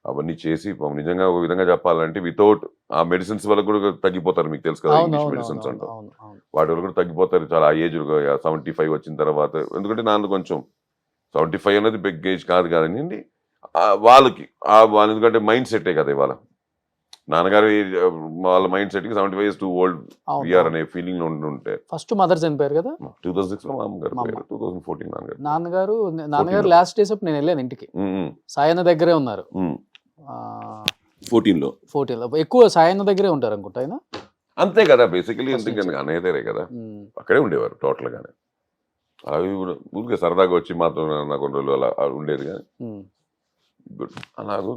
అవన్నీ చేసి నిజంగా ఒక విధంగా చెప్పాలంటే వితౌట్ ఆ మెడిసిన్స్ వల్ల కూడా తగ్గిపోతారు. మీకు తెలుసు కదా ఇంగ్లీష్ మెడిసిన్స్ అంటాం, వాటి వల్ల కూడా తగ్గిపోతారు చాలా ఆ ఏజ్ 75 వచ్చిన తర్వాత. ఎందుకంటే నాన్న కొంచెం 75 అనేది బిగ్ ఏజ్ కాదు కదండి వాళ్ళకి, ఎందుకంటే మైండ్ సెట్టే కదా ఇవాళ. నాన్నగారు వాళ్ళ మైండ్ సెట్ కి 75 is too old వీఆర్ అనే ఫీలింగ్ లో ఉంటే ఫస్ట్ మదర్ చనిపోయారు కదా 2006 లో మా అమ్మగారు 2014 నాన్నగారు లాస్ట్ డేస్ అప్పుడు నేను వెళ్ళాను ఇంటికి. సాయన్న దగ్గరే ఉన్నారు 14 లో ఎక్కువ సాయన్న దగ్గరే ఉంటారు అనుకుంటా ఆయన. అంతే కదా బేసికలీ, ఎందుకంటే అన్నయ్య దగ్గరే కదా, అక్కడే ఉండేవారు టోటల్ గానే. అవి ఊరికే సరదాగా వచ్చి మాతో నాకు 2 రోజులు అలా ఉండేది కానీ గుడ్ అలాగూ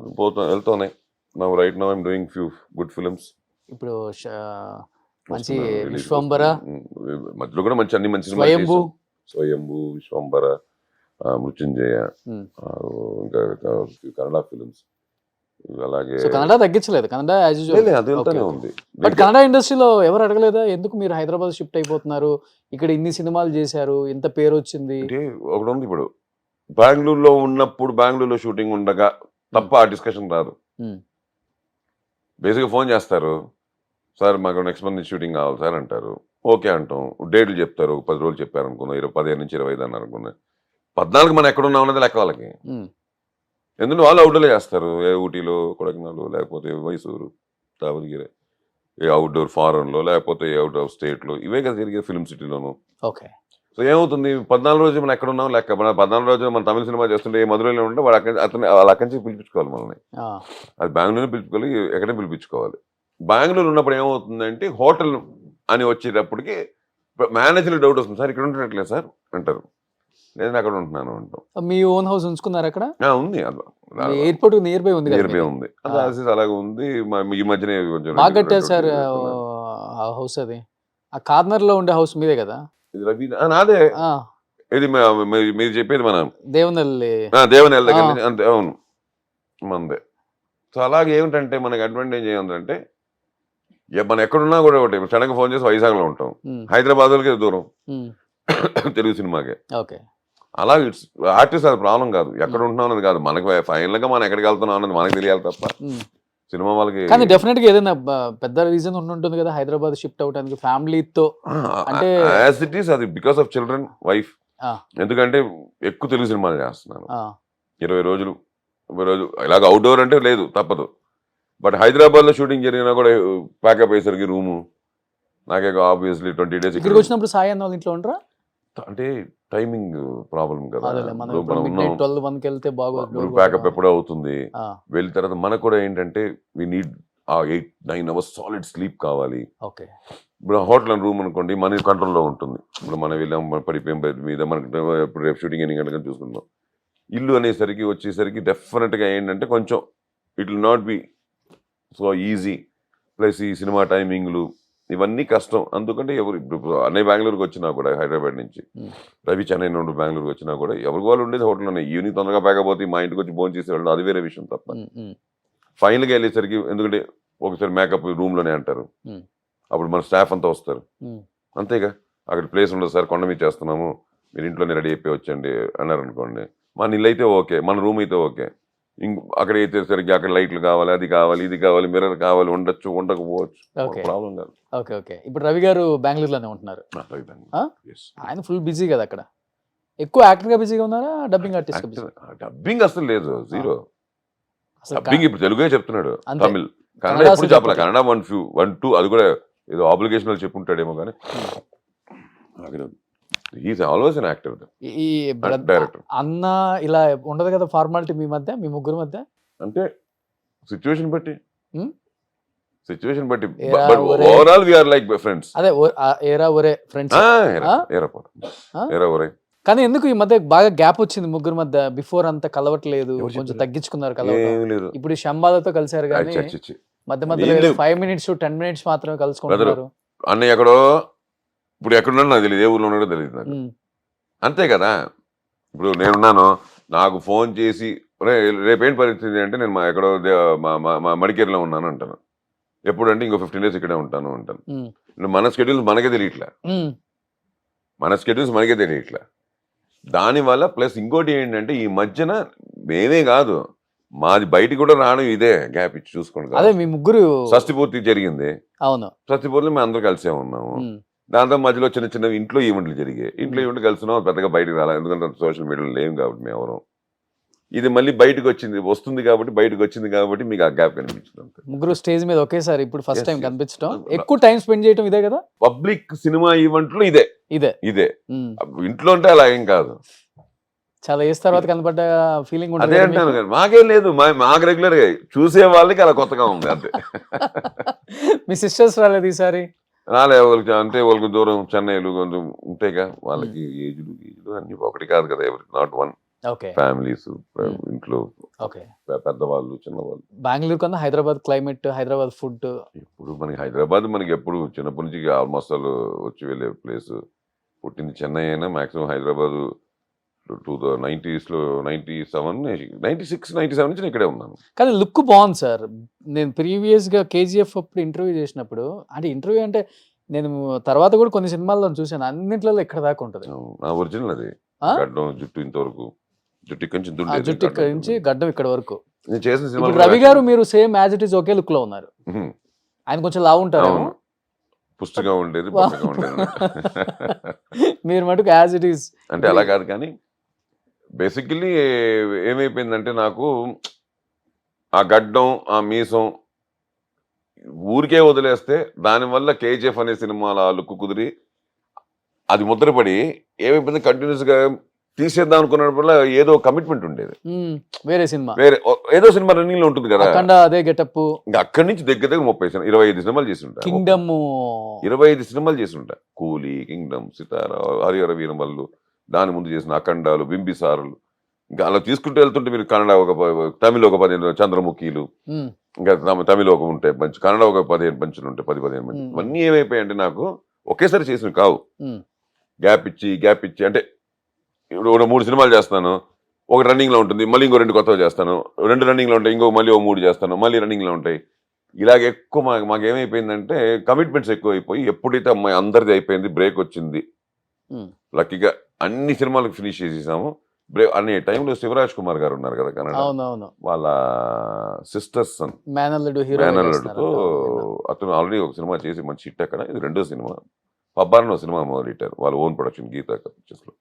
వెళ్తున్నాయి. Now right now I'm doing few good films. ఇప్పుడు మంచి విశ్వంబర మధ్యలో కూడా అన్ని మంచి స్వయంభూ, విశ్వంబర, మృత్యుంజయ, ఇంకా కన్నడ ఫిల్మ్స్. అలాగే కన్నడ తగ్గించలేదు, కన్నడ యాజ్ యూజువల్ అది వెళ్తానే ఉంది. బట్ కన్నడ ఇండస్ట్రీలో ఎవరు అడగలేదా ఎందుకు మీరు హైదరాబాద్ షిఫ్ట్ అయిపోతున్నారు, ఇక్కడ ఇన్ని సినిమాలు చేశారు, ఇంత పేరు వచ్చింది? అంటే ఒకటి ఉంది, ఇప్పుడు బెంగళూరులో ఉన్నప్పుడు బెంగళూరులో షూటింగ్ ఉండగా తప్ప ఆ డిస్కషన్ రాదు. బేసిక్గా ఫోన్ చేస్తారు, సార్ మాకు నెక్స్ట్ మంత్ షూటింగ్ కావాలి సార్ అంటారు. ఓకే అంటాం, డేట్లు చెప్తారు, 10 రోజులు చెప్పారు అనుకున్నాం, 15 నుంచి 25 అన్నారు అనుకున్నాం. 14 మనం ఎక్కడ ఉన్నాం అన్నది లెక్క వాళ్ళకి. ఎందుకంటే వాళ్ళు అవుట్డోర్లో చేస్తారు, ఏ ఊటీలో, కొడైకెనాల్, లేకపోతే మైసూరు, దావణగిరి, ఏ అవుట్డోర్ ఫారెన్లో, లేకపోతే అవుట్ ఆఫ్ స్టేట్లో, ఇవే కదా జరిగే ఫిల్మ్ సిటీలోను. ఓకే, సో ఏమవుతుంది 14 రోజులు మనం ఎక్కడ ఉన్నాం లెక్క. మన 14 రోజులు మన తమిళ సినిమా చేస్తుంటే మధురైలో ఉంటే వాళ్ళు వాళ్ళు అక్కడి నుంచి పిలిపించుకోవాలి మనల్ని. అది బెంగళూరు పిలుచుకోవాలి, ఎక్కడే పిలిపించుకోవాలి. బెంగళూరు ఉన్నప్పుడు ఏమవుతుందంటే హోటల్ అని వచ్చేటప్పటికి మేనేజర్ డౌట్ వస్తుంది, సార్ ఇక్కడ ఉంటున్నట్లేదు సార్ అంటారు, నేను అక్కడ ఉంటున్నాను అంటాం. మీ ఓన్ హౌస్ ఉంచుకున్నారు అక్కడ? ఉంది, ఎయిర్పోర్ట్ నియర్ బై ఉంది, ఉంది, అలాగే ఉంది. ఈ మధ్యనే కొంచెం బాగా కట్టారు సార్ హౌస్. అది ఆ కార్నర్ లో ఉండే హౌస్ మీదే కదా? నాదే. ఇది మీరు చెప్పేది మన దేవనెల్లి దగ్గర నుంచి అంతే. అవును, మందే. సో అలాగే ఏమిటంటే మనకి అడ్వాంటేజ్ ఏముందంటే మనం ఎక్కడున్నా కూడా ఒకటి సడన్గా ఫోన్ చేసి వైజాగ్లో ఉంటాం, హైదరాబాద్ వాళ్ళకి దూరం తెలుగు సినిమాకే. అలా ఇట్స్ ఆర్టిస్ట్ అది ప్రాబ్లం కాదు, ఎక్కడ ఉంటున్నాం అన్నది కాదు, మనకి ఫైనల్ గా మనం ఎక్కడికి వెళ్తున్నాం అన్నది మనకి తెలియాలి తప్ప సినిమా వాళ్ళకి. కానీ డెఫినెట్ గా ఏదైనా పెద్ద రీజన్ ఉంటుంది కదా హైదరాబాద్ షిఫ్ట్ అవడానికి ఫ్యామిలీతో? అంటే యాజ్ ఇట్ ఈస్ అది బికాస్ ఆఫ్ చిల్డ్రన్, వైఫ్. ఎందుకంటే ఎక్కువ తెలుగు సినిమాలు చేస్తున్నాను, 20 రోజులు ఇలాగ అవుట్డోర్ అంటే లేదు తప్పదు. బట్ హైదరాబాద్ లో షూటింగ్ జరిగినా కూడా ప్యాకప్ అయ్యేసరికి రూము నాకే ఆబ్వియస్లీ 20 days ఇక్కడికి వచ్చినప్పుడు సాయి అన్న ఇంట్లో ఉండరా? అంటే టైమింగ్ ప్రాబ్లం కదా, ప్యాకప్ ఎప్పుడో అవుతుంది. వెళ్ళిన తర్వాత మనకు కూడా ఏంటంటే వి నీడ్ ఆ 8-9 అవర్స్ సాలిడ్ స్లీప్ కావాలి. ఓకే. ఇప్పుడు హోటల్ రూమ్ అనుకోండి మన కంట్రోల్లో ఉంటుంది. ఇప్పుడు మనం వెళ్ళాం పడిపోయాం బెడ్ మీద, మనకి ఇప్పుడు రేపు షూటింగ్ ఎన్ని గంటలకు చూసుకుంటాం. ఇల్లు అనేసరికి వచ్చేసరికి డెఫినెట్గా ఏంటంటే కొంచెం it will not be so easy. Plus ఈ సినిమా టైమింగ్లు ఇవన్నీ కష్టం. అందుకంటే ఎవరు ఇప్పుడు అన్నయ్య బెంగళూరుకి వచ్చినా కూడా హైదరాబాద్ నుంచి, రవి చెన్నై నుండి బెంగళూరుకి వచ్చినా కూడా ఎవరికి వాళ్ళు ఉండేది హోటల్లోనే. ఈవినింగ్ తొందరగా పేకపోతే మా ఇంటికి వచ్చి భోజనం చేసి వెళ్ళడం అది వేరే విషయం తప్ప. ఫైనల్గా వెళ్ళేసరికి ఎందుకంటే ఒకసారి మేకప్ రూమ్లోనే అంటారు, అప్పుడు మన స్టాఫ్ అంతా వస్తారు. అంతేగా అక్కడ ప్లేస్ ఉండదు సార్, కొండ మీద చేస్తున్నాము, మీరు ఇంట్లోనే రెడీ అయిపోయి వచ్చండి అన్నారు అనుకోండి. మన ఇల్లు అయితే ఓకే, మన రూమ్ అయితే ఓకే. అక్కడ అయితే సరికి అక్కడ లైట్లు కావాలి, అది కావాలి, ఇది కావాలి, మిర్రర్ కావాలి, ఉండొచ్చు ఉండకపోవచ్చు, ప్రాబ్లం కాదు. Okay okay. ఇప్పుడు రవి గారు బెంగళూరులోనే ఉంటున్నారు. ఆయన ఫుల్ బిజీ కదా అక్కడ. ఎక్కువ యాక్టర్ గా బిజీగా ఉన్నారా, డబ్బింగ్ ఆర్టిస్ట్? డబ్బింగ్ అసలు లేదు, జీరో. డబ్బింగ్ ఇప్పుడు తెలుగే చెప్తున్నాడు, తమిళ్, కన్నడ ఎప్పుడు చెప్పలే. కన్నడ 1-2 అది కూడా ఏదో ఆబ్లిగేషన్ చెప్పుంటాడేమో కానీ he's always an actor, director. అన్న ఇలా ఉండదు కదా ఫార్మాలిటీ మీ మధ్య, మీ ముగ్గురు మధ్య? అంటే సిచ్యువేషన్ బట్టి but overall we are like friends. అదే ఏరా ఒరే ఫ్రెండ్స్. ఏరా ఒరే. కానీ ఎందుకు ఈ మధ్య బాగా గ్యాప్ వచ్చింది ముగ్గురు మధ్య? బిఫోర్ అంత కలవట్లేదు, కొంచెం తగ్గించుకున్నారు కలవటం. ఇప్పుడు శంబాలతో కలిసారు కానీ మధ్య మధ్యలో 5 minutes 10 minutes మాత్రమే కలుసుకుంటున్నారు. అన్నయ్య ఎక్కడో, ఇప్పుడు ఎక్కడున్నాడు నాకు తెలియదు, ఏ ఊర్లో ఉన్నాడో తెలియదు నాకు. అంతే కదా. ఇప్పుడు నేనున్నాను, నాకు ఫోన్ చేసి రేపేంటి పరిస్థితి అంటే నేను ఎక్కడో మడికేరిలో ఉన్నాను అంటాను. ఎప్పుడంటే ఇంకో 15 days ఇక్కడే ఉంటాను అంటాను. మన స్కెడ్యూల్స్ మనకే తెలియట్లా. దానివల్ల ప్లస్ ఇంకోటి ఏంటంటే ఈ మధ్యన మేమే కాదు, మాది బయటికి కూడా రావడం ఇదే గ్యాప్ ఇచ్చి చూసుకోండి. అదే మీ ముగ్గురు షష్ఠి పూర్తి జరిగింది. అవును, షష్ఠి పూర్తిలో మేము అందరూ కలిసే ఉన్నాము. దాంతో మధ్యలో చిన్న చిన్న ఇంట్లో ఈవెంట్లు జరిగాయి. ఇంట్లో ఈవెంట్లు కలిసినాం, పెద్దగా బయటకు రాలేదు, ఎందుకంటే సోషల్ మీడియాలో లేవు కాబట్టి మేము ఎవరు. ఇది మళ్ళీ బయటకు వస్తుంది కాబట్టి మీకు ఆ గ్యాప్ కనిపించింది. ముగ్గురు స్టేజ్ మీద ఒకేసారి ఇప్పుడు ఫస్ట్ టైం కనిపించడం, ఎక్కువ టైం స్పెండ్ చేయడం ఇదే కదా. పబ్లిక్ సినిమా ఈవెంట్లు ఇదే. ఇంట్లో అంటే అలా ఏం కాదు. చాలా ఏజ్ తర్వాత కనపడ్డ ఫీలింగ్ ఉంటుంది. అదే అంటాను కానీ మాకేం లేదు, మాకు రెగ్యులర్ గా చూసే వాళ్ళకి అలా కొత్తగా ఉంది అంతే. మీ సిస్టర్స్ రాలేదు ఈసారి? రాలే, వాళ్ళకి అంటే వాళ్ళకి దూరం, చెన్నైలు కొంచెం ఉంటాయిగా, వాళ్ళకి ఏజ్లు అన్ని ఒకటి కాదు కదా, ఎవరి నాట్ వన్. ఫ్యామిలీస్, ఇంట్లో పెద్దవాళ్ళు, చిన్నవాళ్ళు. బెంగళూరు కన్నా హైదరాబాద్ క్లైమేట్, హైదరాబాద్ ఫుడ్. ఇప్పుడు మనకి హైదరాబాద్ మనకి ఎప్పుడు చిన్నప్పటి నుంచి ఆల్మోస్ట్ వచ్చి వెళ్ళే ప్లేస్. పుట్టింది చెన్నై అయినా మాక్సిమం హైదరాబాద్ 90s లో 96, 97 నుంచి ఇక్కడే ఉన్నాను. కానీ లుక్ బాగుంది సార్. నేను ప్రీవియస్ గా KGF అప్పుడు ఇంటర్వ్యూ చేసినప్పుడు, అంటే ఇంటర్వ్యూ అంటే నేను తర్వాత కూడా కొన్ని సినిమాల్లో చూసాను, అన్నింటిలో ఇక్కడ దాకా ఉంటుంది. నా ఒరిజినల్ అది. గడ్డం, జుట్టు ఇంతవరకు, జుట్టు ఇక్కడి నుంచి గడ్డం ఇక్కడ వరకు. నేను చేసిన సినిమా రవి గారు మీరు same as it is okay look లో ఉన్నారు. ఆయన కొంచెం లావు ఉంటారు, పుష్టిగా ఉండేది, మీరు మటుకు యాజ్ ఇట్ ఈస్. అంటే అలా కాదు కానీ బేసికల్లీ ఏమైపోయిందంటే నాకు ఆ గడ్డం, ఆ మీసం ఊరికే వదిలేస్తే దానివల్ల KGF అనే సినిమాలో ఆ లుక్ కుదిరి అది ముద్రపడి ఏమైపోయింది, కంటిన్యూస్ గా తీసేద్దాం అనుకున్నప్పుడు ఏదో కమిట్మెంట్ ఉండేది. వేరే సినిమా, ఏదో సినిమా రన్నింగ్ లో ఉంటుంది కదా, అదే గెటప్. ఇంకా అక్కడి నుంచి దగ్గర 25 సినిమాలు చేసి ఉంటా. కింగ్డమ్ 25 సినిమాలు చేసి ఉంటా. కూలీ, కింగ్డమ్, సితారా, హరిహర వీరమల్లు, దాని ముందు చేసిన అఖండాలు, బింబిసారులు, ఇంకా అలా తీసుకుంటూ వెళ్తుంటే మీరు కన్నడ తమిళ ఒక 15 చంద్రముఖీలు, ఇంకా తమిళ ఒక ఉంటాయి మంచి, కన్నడ ఒక 15 పంచులు ఉంటాయి, 10-15 మంచి. ఇవన్నీ ఏమైపోయాయంటే నాకు ఒకేసారి చేసినవి కావు. గ్యాప్ ఇచ్చి అంటే ఇప్పుడు 3 సినిమాలు చేస్తాను, ఒక రన్నింగ్ లో ఉంటుంది, మళ్ళీ ఇంకో 2 కొత్తగా చేస్తాను, 2 రన్నింగ్ లో ఉంటాయి, ఇంకో మళ్ళీ 3 చేస్తాను, మళ్ళీ రన్నింగ్ లో ఉంటాయి. ఇలాగ ఎక్కువ మాకు ఏమైపోయిందంటే కమిట్మెంట్స్ ఎక్కువ అయిపోయి, ఎప్పుడైతే అమ్మాయి అందరిది అయిపోయింది, బ్రేక్ వచ్చింది, లక్కీగా అన్ని సినిమాలకు ఫినిష్ చేసేసాము. బ్రేక్ అనే టైంలో శివరాజ్ కుమార్ గారు ఉన్నారు కదా కన్నడ, వాళ్ళ సిస్టర్స్ సన్ మేనల్లుడుతో అతను ఆల్రెడీ ఒక సినిమా చేసి మంచి హిట్. అక్కడ ఇది 2వ సినిమా, పబ్బారని ఒక సినిమా మొదలెట్టారు వాళ్ళు, ఓన్ ప్రొడక్షన్, గీతా పిక్చర్స్ లో.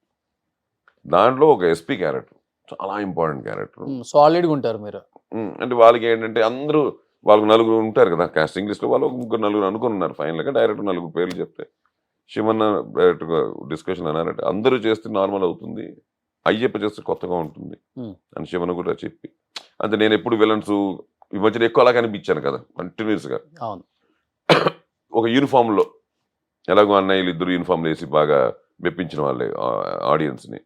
దాంట్లో ఒక SP క్యారెక్టర్, చాలా ఇంపార్టెంట్ క్యారెక్టర్, సాలిడ్గా ఉంటారు మీరు. అంటే వాళ్ళకి ఏంటంటే అందరూ వాళ్ళకి 4 ఉంటారు కదా కాస్టింగ్ లిస్ట్ లో, వాళ్ళు 3-4 అనుకున్నారు. ఫైనల్గా డైరెక్టర్ 4 పేర్లు చెప్తే శివన్న డైరెక్ట్గా డిస్కషన్ అన్నారంటే అందరూ చేస్తే నార్మల్ అవుతుంది, అయ్యప్ప చేస్తే కొత్తగా ఉంటుంది అని శివన్న కూడా చెప్పి. అంటే నేను ఎప్పుడు విలన్స్ ఈ మధ్యన ఎక్కువ అలా కనిపించాను కదా కంటిన్యూస్గా. అవును. ఒక యూనిఫామ్లో ఎలాగో అన్నయ్యలు ఇద్దరు యూనిఫామ్లు వేసి బాగా మెప్పించిన వాళ్ళే ఆడియన్స్ని.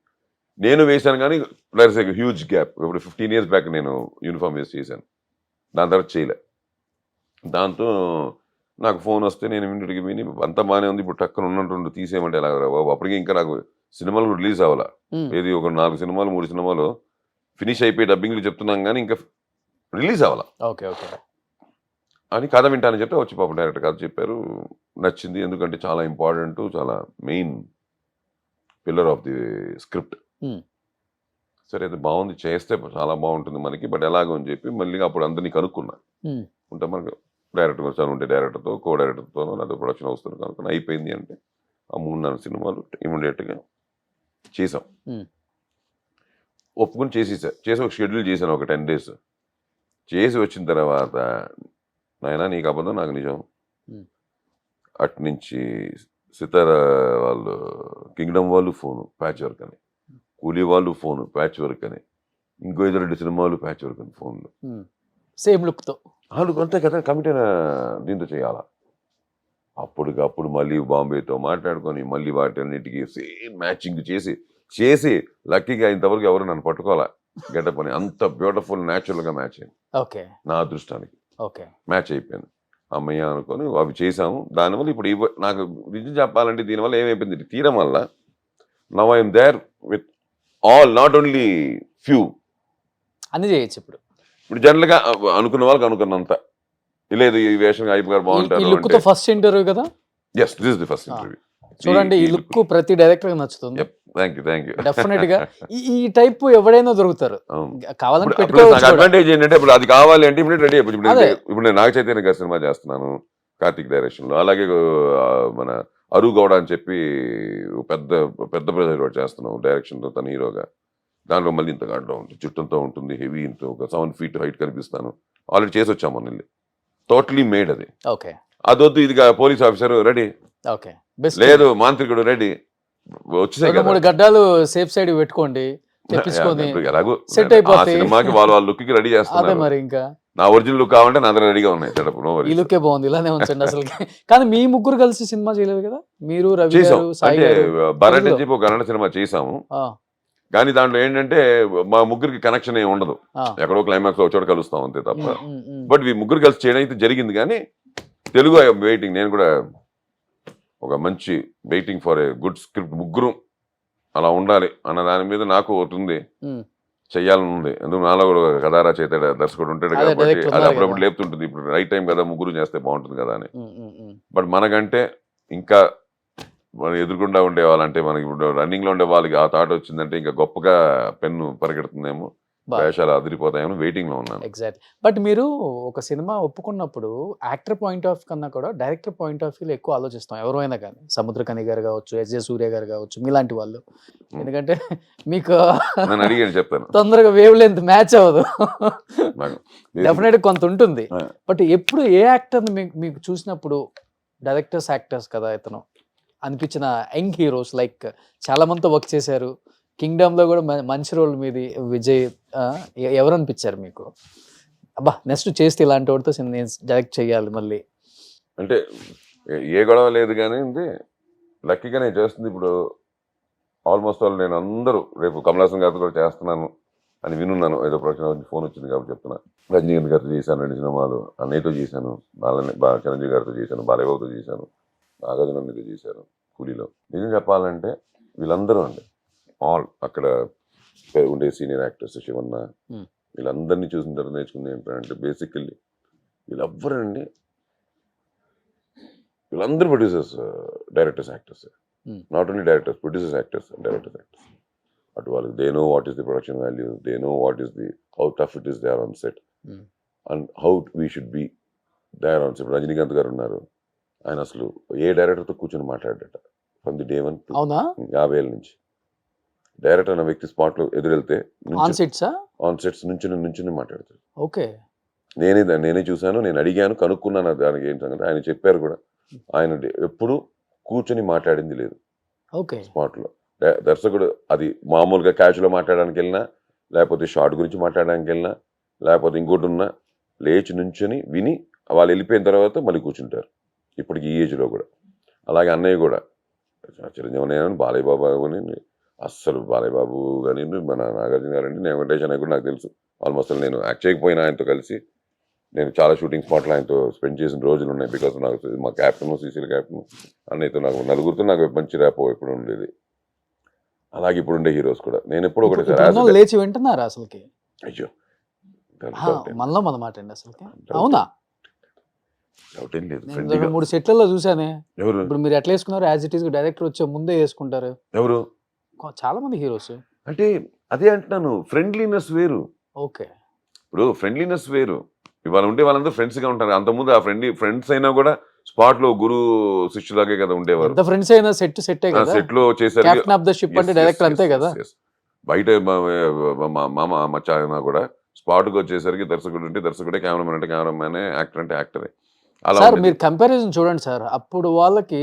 నేను వేశాను కానీ there is a huge gap. ఇప్పుడు 15 years బ్యాక్ నేను యూనిఫామ్ వేసి చేశాను, దాని తర్వాత చేయలే. దాంతో నాకు ఫోన్ వస్తే నేను ఇమీడియట్గా విని అంతా బాగానే ఉంది, ఇప్పుడు టక్కన ఉన్నట్టు తీసేయమంటే ఎలా బాబు. అప్పటికి ఇంకా నాకు సినిమాలు కూడా రిలీజ్ అవ్వాలా. ఏది ఒక 4 సినిమాలు 3 సినిమాలు ఫినిష్ అయిపోయి డబ్బింగ్లు చెప్తున్నాం కానీ ఇంకా రిలీజ్ అవ్వాలా. ఓకే ఓకే అని కథ వింటానని చెప్తే వచ్చి పాప డైరెక్టర్ కథ చెప్పారు. నచ్చింది, ఎందుకంటే చాలా ఇంపార్టెంట్, చాలా main pillar of the script. సరే అది బాగుంది, చేస్తే చాలా బాగుంటుంది మనకి, బట్ ఎలాగో అని చెప్పి మళ్ళీ అప్పుడు అందరినీ కనుక్కున్నా. ఉంటే మనకు డైరెక్టర్ వచ్చాను, ఉంటే డైరెక్టర్తో కో డైరెక్టర్తోనో లేదా ప్రొడక్షన్ హౌస్తో కనుక్కుని అయిపోయింది. అంటే ఆ 3-4 సినిమాలు ఇమీడియట్గా చేసాం. ఒప్పుకుని చేసి ఒక షెడ్యూల్ చేశాను, ఒక 10 days చేసి వచ్చిన తర్వాత నాయనా నీకు అబద్ధం నాకు నిజం. అటు నుంచి సితార వాళ్ళు కింగ్డమ్ వాళ్ళు ఫోను ప్యాచ్ వర్క్ అని, కూలీ వాళ్ళు ఫోను ప్యాచ్ వర్క్ అని, ఇంకో 2 సినిమాలు ప్యాచ్ వర్క్ అని ఫోన్లు సేమ్ లుక్తో. వాళ్ళు అంతే కదా కమిటీ దీంతో చేయాలా. అప్పటికప్పుడు మళ్ళీ బాంబేతో మాట్లాడుకొని మళ్ళీ వాటన్నిటికీ సేమ్ మ్యాచింగ్ చేసి లక్కీగా ఇంతవరకు ఎవరు నన్ను పట్టుకోవాలా గెటప్ అని. అంత బ్యూటిఫుల్ న్యాచురల్గా మ్యాచ్ అయింది. ఓకే. నా అదృష్టానికి ఓకే మ్యాచ్ అయిపోయింది. అమ్మయ్య అనుకొని అవి చేసాము. దానివల్ల ఇప్పుడు నాకు నిజం చెప్పాలంటే దీనివల్ల ఏమైపోయింది, తీయడం వల్ల now I'm there with all, not only few, అన్ని చేయొచ్చు. ఇప్పుడు జనరల్గా అనుకున్న వాళ్ళకి అనుకున్నంత లేదు. ఈ వేషం అయిపోయి గారు బాగుంటారు. ఫస్ట్ ఇంటర్వ్యూ కదా. Yes, this is the first interview. చూడండి, ఈ లుక్ ప్రతి డైరెక్టర్ నచ్చుతుంది. Thank you. డెఫినెట్ గా ఈ టైప్ ఎవరైనా దొరుకుతారు, కావాలంటే నాకు పెట్టుకోవచ్చు. అడ్వాంటేజ్ ఏంటంటే ఇప్పుడు అది కావాలి అంటే ఇప్పుడు రెడీ అయిపోయి. ఇప్పుడు నేను నాగ చైతన్య గారి సినిమా చేస్తున్నాను కార్తిక్ డైరెక్షన్ లో. అలాగే మన అరు గౌడ అని చెప్పి పెద్ద ప్రొజెక్ట్ చేస్తున్నాం డైరెక్షన్ తో, తన హీరోగా. దాంట్లో మళ్ళీ ఇంత గాడ్లో ఉంటుంది, చుట్టంతో ఉంటుంది, హెవీ, ఇంత ఒక 7 feet హైట్ కనిపిస్తాను. ఆల్రెడీ చేసి వచ్చాము మొన్న, టోటలీ మేడ్ అది. ఓకే. అదొద్దు, ఇదిగా పోలీస్ ఆఫీసర్ రెడీ, ఓకే, లేదు మాంత్రికుడు రెడీ, వచ్చేసాయి. 2-3 గడ్డాలు సేఫ్ సైడ్ పెట్టుకోండి, తెప్పించుకొని ఎలాగో సెట్ అయిపోతాయి. సినిమాకి వాళ్ళ లుక్ కి రెడీ చేస్తున్నారు. మరి ఇంకా నా ఒరిజినల్ లుక్ కావాలంటే నా దగ్గర రెడీగా ఉన్నాయి. ఈ లుక్కే బాగుంది, ఇలానే ఉంచండి అసలు. కానీ మీ ముగ్గురు కలిసి సినిమా చేయలేదు కదా మీరు, రవి గారు, సాయి అంటే గారు. భరత్ అని చెప్పి ఒక కన్నడ సినిమా చేసాము. కానీ దాంట్లో ఏంటంటే మా ముగ్గురికి కనెక్షన్ ఏమి ఉండదు, ఎక్కడో క్లైమాక్స్ ఒక చోట కలుస్తాం అంతే తప్ప. బట్ ఈ ముగ్గురు కలిసి చేయడం అయితే జరిగింది. కానీ తెలుగు వెయిటింగ్, నేను కూడా ఒక మంచి waiting for a good script, ముగ్గురు అలా ఉండాలి అన్న దాని మీద నాకు ఒకటి ఉంది, చెయ్యాలని ఉంది. ఎందుకు నాలో కూడా కథారా చేత దర్శకుడు ఉంటాడు కాబట్టి అది అప్పుడప్పుడు లేపుతుంటుంది. ఇప్పుడు రైట్ టైం కదా, ముగ్గురు చేస్తే బాగుంటుంది కదా అని. బట్ మనకంటే ఇంకా మనం ఎదురుకుండా ఉండే వాళ్ళంటే, మనకి ఇప్పుడు రన్నింగ్ లో ఉండే వాళ్ళకి ఆ థాట్ వచ్చిందంటే ఇంకా గొప్పగా పెన్ను పరిగెడుతుందేమో, వేషాలు అదిరిపోతాయేమో వెయిటింగ్ లో ఉన్నాను. ఎగ్జాక్ట్లీ. బట్ మీరు ఒక సినిమా ఒప్పుకున్నప్పుడు యాక్టర్ పాయింట్ ఆఫ్ కన్నా కూడా డైరెక్టర్ పాయింట్ ఆఫ్ వ్యూలో ఎక్కువ ఆలోచిస్తాం, ఎవరైనా కానీ. సముద్రకని గారు కావచ్చు, ఎస్జే సూర్య గారు కావచ్చు, మీలాంటి వాళ్ళు. ఎందుకంటే మీకు నేను అడిగాను చెప్తాను, తొందరగా వేవ్ లెంత్ మ్యాచ్ అవ్వదు, డెఫినెట్ కొంత ఉంటుంది. బట్ ఎప్పుడు ఏ యాక్టర్ని మీకు చూసినప్పుడు డైరెక్టర్స్ యాక్టర్స్ కదా ఇతను అనిపించిన యంగ్ హీరోస్, లైక్ చాలా మందితో వర్క్ చేశారు, కింగ్డమ్ లో కూడా మంచి రోల్ మీది, విజయ్, ఎవరు అనిపించారు మీకు? అబ్బా నెక్స్ట్ చేస్తే ఇలాంటి వాడితో నేను డైరెక్ట్ చేయాలి మళ్ళీ అంటే? ఏ గొడవ లేదు కానీ లక్కీగా నేను చేస్తుంది ఇప్పుడు ఆల్మోస్ట్ ఆల్. నేను అందరూ రేపు కమలాసన్ గారితో కూడా చేస్తున్నాను అని వినున్నాను, ఏదో ప్రొడక్షన్ ఫోన్ వచ్చింది కాబట్టి చెప్తున్నా. రజనీకాంత్ గారితో చేశాను 2 సినిమాలు, అన్నయ్యతో చేశాను, చిరంజీవి గారితో చేశాను, బాలయ్యబాబుతో చేశాను, నాగార్జునతో చేశాను కూలీలో. నిజం చెప్పాలంటే వీళ్ళందరూ అండి, ఆల్ అక్కడ ఉండే సీనియర్ యాక్టర్స్, శివన్న, వీళ్ళందరినీ చూసిన తర్వాత నేర్చుకుంది ఏంటంటే బేసికల్లీ వీళ్ళెవ్వరండి, వీళ్ళందరూ producers, directors, actors. Not only directors, producers, actors and directors, actors. అటు వాళ్ళకి they know what is the production value, they know what is the how tough it is they are on set and how we should be there on set. Rajinikanth garu ఉన్నారు, ఆయన అసలు ఏ డైరెక్టర్తో కూర్చొని మాట్లాడట from the day 1 to 50 ఏళ్ళ నుంచి. Director అన్న వ్యక్తి స్పాట్ లో ఎదురెళ్తే ఆన్ సెట్స్ నుంచి మాట్లాడతాడు. ఓకే. నేనే చూశాను, నేను అడిగాను, కనుక్కున్నాను దానికి ఏం సంగతి. ఆయన చెప్పారు కూడా, ఆయన ఎప్పుడు కూర్చొని మాట్లాడింది లేదు స్పాట్ లో. దర్శకుడు అది మామూలుగా క్యాజువల్గా మాట్లాడడానికి వెళ్ళినా, లేకపోతే షార్ట్ గురించి మాట్లాడడానికి వెళ్ళినా, లేకపోతే ఇంకోటి ఉన్నా, లేచి నుంచొని విని వాళ్ళు వెళ్ళిపోయిన తర్వాత మళ్ళీ కూర్చుంటారు. ఇప్పటికి ఈ ఏజ్లో కూడా. అలాగే అన్నయ్య కూడా చిరంజీవి అన్నయ్య అని, బాలయ్య బాబు అని, అస్సలు బాలయ్య బాబు కానీ, మన నాగార్జున గారు అంటే, నేను వెంకటేష్ అన్నయ్య కూడా నాకు తెలుసు. ఆల్మోస్ట్ నేను యాక్ట్ చేయకపోయినా ఆయనతో కలిసి నేను చాలా షూటింగ్ స్పాట్లో ఆయనతో స్పెండ్ చేసిన రోజులు ఉన్నాయి. బికాస్ నాకు మా క్యాప్టెన్, సీసీఎల్ క్యాప్టెన్ అన్నయ్యతో నాకు నలుగురితో నాకు మంచి ర్యాపో ఎప్పుడు ఉండేది. అలాగే ఇప్పుడు ఉండే హీరోస్ కూడా నేను ఎప్పుడు ఒకటి ఇప్పుడు లేచి వింటున్నారా అసలుకి? అయ్యో మనలో మన మాట అండి అసలుకి. అవునా? డౌట్ ఏం లేదు. నేను 2-3 సెట్లలో చూసానే. ఎవరు ఇప్పుడు మీరు ఎట్లా వేసుకున్నారు? యాజ్ ఇట్ ఈస్ డైరెక్టర్ వచ్చే ముందే వేసుకుంటారు ఎవరు చాలా మంది హీరోస్. అంటే అదే అంటున్నాను, ఫ్రెండ్లీనెస్ వేరు. ఓకే, ఇప్పుడు ఫ్రెండ్లీనెస్ వేరు. ఇవాళ ఉంటే వాళ్ళందరూ ఫ్రెండ్స్ గా ఉంటారు. అంతకుముందు ఆ ఫ్రెండ్స్ అయినా కూడా స్పాట్ లో గురు శిష్యులాగే కదా ఉండేవారు. ఎంత ఫ్రెండ్స్ అయినా సెట్టే కదా. సెట్ లో చేశారు. కెప్టెన్ ఆఫ్ ద షిప్ అంటే డైరెక్టర్ అంతే కదా. బయట మామ మచ్చ అయినా కూడా స్పాట్కి వచ్చేసరికి దర్శకుడు అంటే దర్శకుడే, కెమెరామెన్ అంటే కెమెరామెనే, యాక్టర్ అంటే యాక్టరే. అలా సార్ మీరు కంపారిజన్ చూడండి సార్. అప్పుడు వాళ్ళకి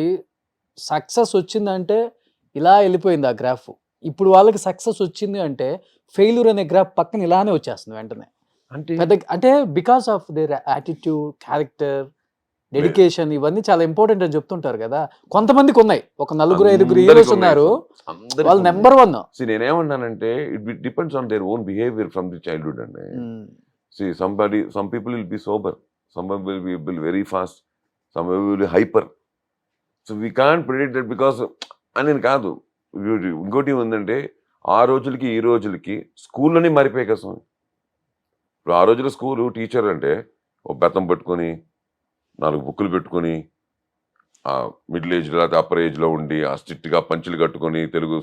సక్సెస్ వచ్చిందంటే ఇలా వెళ్ళిపోయింది ఆ గ్రాఫ్. ఇప్పుడు వాళ్ళకి సక్సెస్ వచ్చింది అంటే ఫెయిల్యూర్ అనే గ్రాఫ్ పక్కన ఇలానే వచ్చేస్తుంది వెంటనే. అంటే because of their attitude, character, dedication, ఇవన్నీ చాలా ఇంపార్టెంట్ అని చెప్తుంటారు కదా. కొంతమందికి ఉన్నాయి, ఒక 4-5 హీరోస్ ఉన్నారు, వాళ్ళు నెంబర్ 1. నేనేమన్నానంటే it depends on their own behaviour from the childhood అండి. some people will be sober, some will be very fast, some will be hyper. So we can't predict that because అని కాదు. ఇంకోటి ఏంటంటే ఆ రోజులకి ఈ రోజులకి స్కూల్లోనే మారిపోయాయి కదా. ఇప్పుడు ఆ రోజుల్లో స్కూలు టీచర్ అంటే ఒక బెత్తం పట్టుకొని 4 బుక్కులు పెట్టుకొని మిడిల్ ఏజ్ లేకపోతే అప్పర్ ఏజ్లో ఉండి ఆ స్ట్రిక్ట్గా పంచులు కట్టుకొని, తెలుగు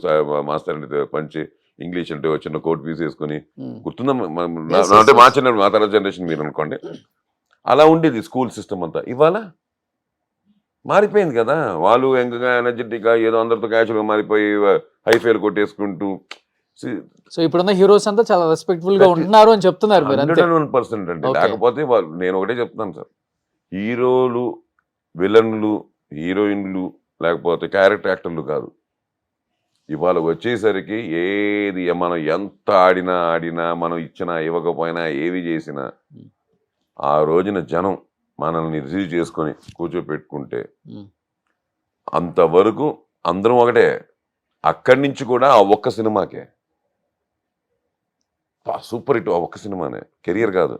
మాస్టర్ అంటే పంచి, ఇంగ్లీష్ అంటే చిన్న కోట్ పీస్ వేసుకొని, గుర్తుందా? అంటే మా చిన్న మా తర్వాత జనరేషన్ మీరు అనుకోండి, అలా ఉండేది స్కూల్ సిస్టమ్ అంతా. ఇవాళ మారిపోయింది కదా. వాళ్ళు ఎంకగా ఎనర్జెటిక్గా ఏదో అందరితో క్యాచువల్గా మారిపోయి హైఫైలు కొట్టేసుకుంటూ. సో ఇప్పుడున్న హీరోస్ అంతా చాలా రెస్పెక్ట్ఫుల్ గా ఉంటున్నారు అని చెప్తున్నారు మీరు. 100% అండి. లేకపోతే వాళ్ళు, నేను ఒకటే చెప్తున్నాను సార్, హీరోలు, విలన్లు, హీరోయిన్లు లేకపోతే క్యారెక్టర్ యాక్టర్లు కాదు. ఇవాళ వచ్చేసరికి ఏది మనం ఎంత ఆడినా మనం ఇచ్చినా ఇవ్వకపోయినా ఏవి చేసినా ఆ రోజున జనం మనల్ని రిసీవ్ చేసుకొని కూర్చోపెట్టుకుంటే అంతవరకు అందరం ఒకటే. అక్కడి నుంచి కూడా ఆ ఒక్క సినిమాకే సూపర్ హిట్, ఆ ఒక్క సినిమానే, కెరియర్ కాదు.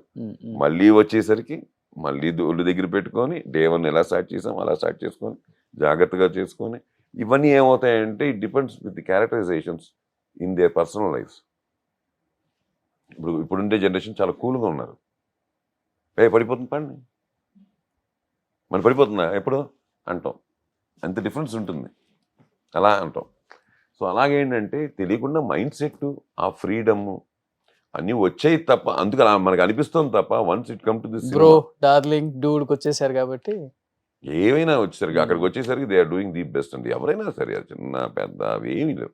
మళ్ళీ వచ్చేసరికి మళ్ళీ ఒళ్ళు దగ్గర పెట్టుకొని డే 1 ఎలా స్టార్ట్ చేసాం అలా స్టార్ట్ చేసుకొని జాగ్రత్తగా చేసుకొని, ఇవన్నీ ఏమవుతాయంటే it depends with the characterisations in their personal lifes. ఇప్పుడుండే జనరేషన్ చాలా కూల్గా ఉన్నారు. పడిపోతుంది పండి, మన పడిపోతుందా ఎప్పుడు అంటాం, అంత డిఫరెన్స్ ఉంటుంది, అలా అంటాం. సో అలాగేంటంటే తెలియకుండా మైండ్ సెట్, ఆ ఫ్రీడమ్ అన్నీ వచ్చాయి తప్ప, అందుకు అలా మనకు అనిపిస్తుంది తప్ప once it come to this bro darling డూడ్కి వచ్చేసారు కాబట్టి ఏమైనా వచ్చేసరికి అక్కడికి వచ్చేసరికి they are doing the best అండి. ఎవరైనా సరే, చిన్న పెద్ద అవి ఏమీ లేవు.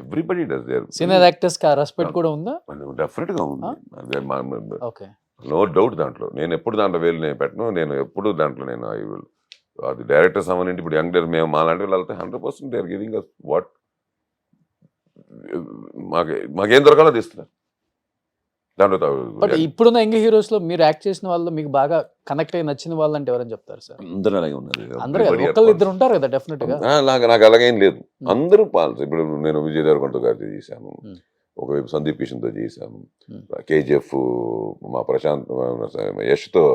Everybody does there. Senior actors కి రెస్పెక్ట్ కూడా ఉందా? డెఫినెట్గా ఉంది. Okay, no doubt. దాంట్లో నేను ఎప్పుడు దాంట్లో వేలు నేను పెట్టను. నేను ఎప్పుడు దాంట్లో నేను అది డైరెక్టర్స్ అవ్వనండి. ఇప్పుడు యంగ్ డైరెక్టర్ మేము మాలాంటి వాళ్ళు వెళ్తే 100% they are giving us what మాకేం దొరకాలో అది ఇస్తున్నారు. దాంట్లో బట్ ఇప్పుడున్న యంగ్ హీరోస్ లో మీరు యాక్ట్ చేసిన వాళ్ళు మీకు బాగా కనెక్ట్ అయ్యి నచ్చిన వాళ్ళు అంటే ఎవరని చెప్తారు సార్? అందరూ అలాగే ఉన్నారు. అందరూ ఒకళ్ళు ఇద్దరు ఉంటారు కదా డెఫినెట్ గా. నాకు అలాగేం లేదు, అందరూ పాల్స్. ఇప్పుడు నేను విజయ్ దేవరకొండ గారితో చేశాను, ఒకవైపు సందీప్ కిషన్తో చేశాను, కేజీఎఫ్ మా ప్రశాంత్ యష్తో.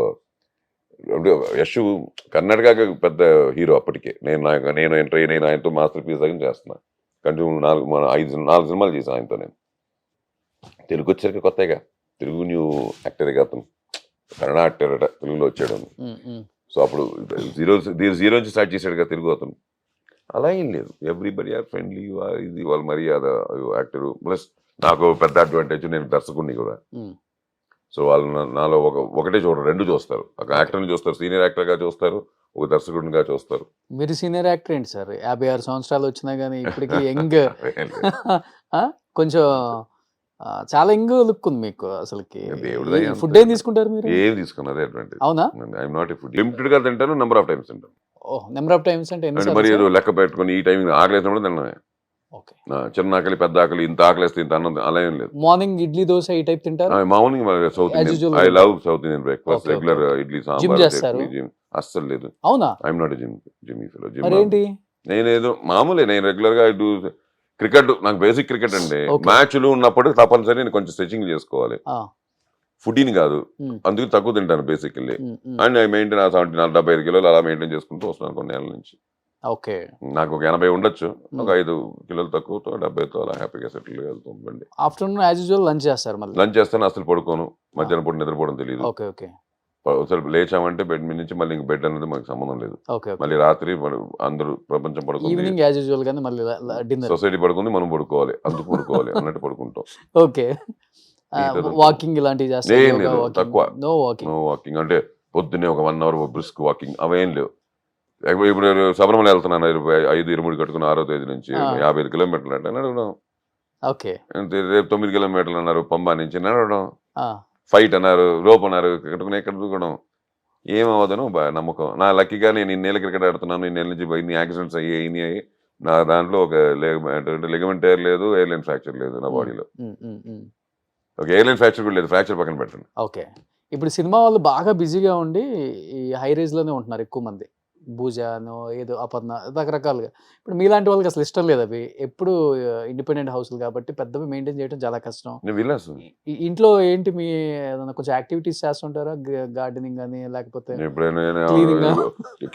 యష్ కర్ణాటక పెద్ద హీరో అప్పటికే. నేను ఎంటర్ అయ్యి నేను ఆయనతో మాస్టర్ పీస్ దగ్గర చేస్తున్నా. కంటిన్యూ 4 సినిమాలు చేశాను ఆయనతో. నేను తెలుగు వచ్చాక కొత్తగా తెలుగు న్యూ యాక్టరే కాదు, కన్నడ యాక్టర్ అట, తెలుగులో వచ్చాడు. సో అప్పుడు జీరో నుంచి స్టార్ట్ చేశాడు కదా తెలుగు అతను. అలా ఏం లేదు, ఎవ్రీబడి ఆర్ ఫ్రెండ్లీ. ఇది వాళ్ళ మర్యాద యాక్టరు. ప్లస్ నాకు పెద్ద అడ్వాంటేజ్, నేను దర్శకుడిని కూడా. సో వాళ్ళు నాలో ఒకటే చూడరు, 2 చూస్తారు. ఒక యాక్టర్ని చూస్తారు, సీనియర్ యాక్టర్గా చూస్తారు, ఒక దర్శకుడిగా చూస్తారు. మీరు సీనియర్ యాక్టర్ ఏంటి సార్? 56 సంవత్సరాలు వచ్చినా కానీ ఇప్పటికి యంగ్ కొంచెం చాలా యంగ్ లుక్ ఉంది మీకు అసలుకి. ఫుడ్ ఏం తీసుకుంటారు మీరు? ఏం తీసుకున్నారు అడ్వాంటేజ్? అవునా? ఐఎమ్ నాట్ ఫుడ్ లిమిటెడ్ గా తింటాను, నెంబర్ ఆఫ్ టైమ్స్ తింటాను. నెంబర్ ఆఫ్ టైమ్స్ అంటే మరి ఏదో లెక్క పెట్టుకుని ఈ టైం ఆగలేసినప్పుడు తిన్నాను. ఓకే. చిన్న ఆకలి పెద్ద ఆకలి, ఇంత ఆకలిస్తే ఇంత అన్నం అలా ఏం లేదు. మార్నింగ్ ఇడ్లీ దోశ ఈ టైప్ తింటారా? Morning south As Indian, usual I గా love south Indian breakfast. Okay, regular okay. Idli gym sambar చేస్తారు? చట్నీ, జిమ్ అస్సలు లేదు. అవునా? I'm not gym fellow. మరేంటి? నేనేదో మామూలే, నేను రెగ్యులర్ గా డూ క్రికెట్, నాకు బేసిక్ క్రికెట్ అండి. Okay. మ్యాచ్లు ఉన్నప్పుడు తప్పనిసరి నేను కొంచెం స్ట్రెచింగ్ చేసుకోవాలి, ఆ, ఫుడ్ని కాదు. ఉమ్, అందుకు తక్కువ తింటాను basically. Um, um. And I maintain 75 కిలోలు అలా మెయింటైన్ చేసుకుంటూ వస్తున్నాను కొన్ని ఏళ్ళ నుంచి. ఓకే. నాకు ఒక 80 ఉండొచ్చు, ఒక 5 కిలోలు తక్కువతో 70తో అలా హ్యాపీగా సెటిల్ వెళ్తుందండి. ఆఫ్టర్నూన్ యాజ్ యూజువల్ లంచ్ చేస్తారు మళ్ళీ? లంచ్ చేస్తాను, అసలు పడుకోను. మధ్యాహ్నం పూట నిద్రపోవడం తెలియదు. ఓకే ఓకే ఒకసారి లేచామంటే బెడ్ మీద నుంచి మళ్ళీ ఇంక బెడ్ అనేది మనకు సంబంధం లేదు. Okay okay. మళ్ళీ రాత్రి అందరూ ప్రపంచం పడుకుంది, ఈవినింగ్ యాజ్ యూజువల్ గానే మళ్ళీ డిన్నర్. సొసైటీ పడుకుంది, మనం పడుకోవాలి, అందుకు పడుకోవాలి అన్నట్టు పడుకుంటాం. ఓకే. మిగతాదంతా వాకింగ్ ఇలాంటివి ఏం చేస్తారు? లేదు, తక్కువ. No walking. నో వాకింగ్ అంటే పొద్దున్నే ఒక 1 hour బ్రిస్క్ వాకింగ్ అవేం లేవు. ఇప్పుడు శబరిమల వెళ్తున్నాను, 5-23 కట్టుకుని 6వ తేదీ నుంచి ఆ. 55 కిలోమీటర్లు అంటే నడవడం. ఓకే. అంతే, రేపు 9 కిలోమీటర్లు అన్నారు పంబా నుంచి నడవడం. ఆ, ఫైట్ అన్నారు, రోప్ అన్నారు, కట్టుకుని ఎక్కడ దూకడం. ఏమవదను నమ్మకం. నా లక్కీగా నేను ఇన్నేళ్ళ క్రికెట్ ఆడుతున్నాను, ఇన్నేళ్ళ నుంచి ఇన్ని యాక్సిడెంట్స్ అయ్యాయి. నా దాంట్లో ఒక లిగమెంట్ టైర్ లేదు, ఎయిర్లైన్ ఫ్రాక్చర్ లేదు నా బాడీలో. ఉమ్, ఉమ్, ఉమ్. ఒక ఎయిర్లైన్ ఫ్రాక్చర్ కూడా లేదు, ఫ్రాక్చర్ పక్కన పెట్టండి. ఓకే. ఇప్పుడు సినిమా వాళ్ళు బాగా బిజీగా ఉండి ఈ హై రేంజ్ లోనే ఉంటున్నారు ఎక్కువ మంది. భూజానో ఏదో అపర్ణ రకరకాలుగా. ఇప్పుడు మీలాంటి వాళ్ళకి అసలు ఇష్టం లేదు అవి. ఎప్పుడు ఇండిపెండెంట్ హౌస్లు కాబట్టి పెద్దవి మెయింటైన్ చేయడం చాలా కష్టం. నేను విలాస్ ఇంట్లో ఏంటి మీ ఏదైనా కొంచెం యాక్టివిటీస్ చేస్తుంటారా? గార్డెనింగ్ కానీ లేకపోతే ఎప్పుడైనా Cleaning ఆ?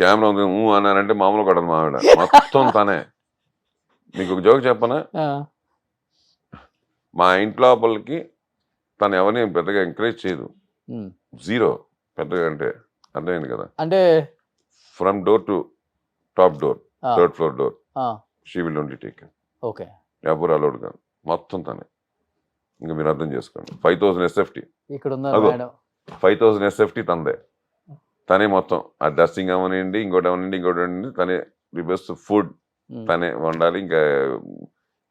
కెమెరా ఉంది అన్నానంటే మామూలు కొట్టదు మా ఆవిడ, మొత్తం తనే. మీకు ఒక జోక్ చెప్పనా? ఆ, మా ఇంటి లోపలికి తను ఎవరిని పెద్దగా ఎంకరేజ్ చేయదు, ఉమ్. జీరో. పెద్దగా అంటే అర్థమైంది కదా. అంటే from door to top door, ఆ, 3rd floor డోర్, ఆ, she will only take. Okay. ఎవరు అలౌడ్ కాదు, మొత్తం తనే. ఇంకా మీరు అర్థం చేసుకోండి. 5000 SFT, ఇక్కడ ఉన్నారు అగో. మేడం. 5000 SFT తందే. తనే మొత్తం. ఆ డస్టింగ్ అవనండి, ఇంకోటి అవనండి, తనే. ది బెస్ట్ ఫుడ్ ఉమ్. తనే వండాలి, ఇంకా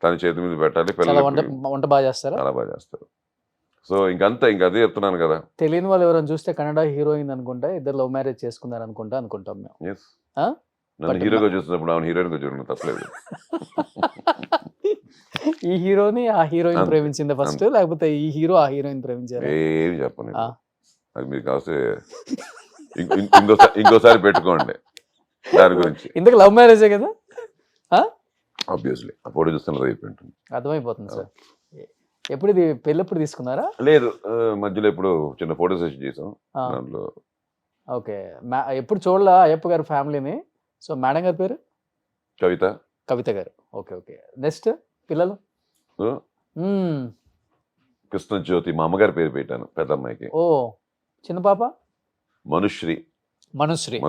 తన చేతి మీద పెట్టాలి. చాలా వంట పిల్లలకి వంట బాగా చేస్తారా? చాలా బాగా చేస్తారు. సో ఇంకంతా, ఇంకా అదే చెప్తున్నాను కదా. తెలియని వాళ్ళు ఎవరైనా చూస్తే కన్నడ హీరోయిన్ అనుకుంటా, ఇద్దరు లవ్ మ్యారేజ్ చేసుకున్నారు అనుకుంటాం మేము. ఎస్, ఆ? నన్ను But హీరోగా చూసినప్పుడు ఆమె హీరోయిన్ గా చూడడం తప్పలేదు. ఈ హీరోని ఆ హీరోయిన్ అంతే, ప్రేమించింది ఫస్ట్, లేకపోతే ఈ హీరో ఆ హీరోయిన్ ప్రేమించారు? ఏమి చెప్పను. ఆ. అది మీరు కాస్తే ఇంకోసారి పెట్టుకోండి దాని గురించి. ఇంతకు లవ్ మ్యారేజే కదా? ఆబ్వియస్లీ ఆ ఫోటో చూస్తున్నది అయిపోయింటుంది. అర్థమైపోతుంది సార్. ఎప్పుడు ఇది పెళ్ళెప్పుడు తీసుకున్నారా? లేదు, మధ్యలో ఇప్పుడు చిన్న ఫోటో సెషన్ చేసాం ఆ, దాంట్లో. ఓకే. ఎప్పుడు చూడలా అయ్యప్ప గారి ఫ్యామిలీని. సో మేడం గారి పేరు కవిత. కవిత గారు. Okay okay. నెక్స్ట్ పిల్లలు? సో మ్మ్. కృష్ణజ్యోతి మా అమ్మగారి పేరు పెట్టాను పెద్ద అమ్మాయికి. ఓ, చిన్న పాప మనుశ్రీ. మనుశ్రీ.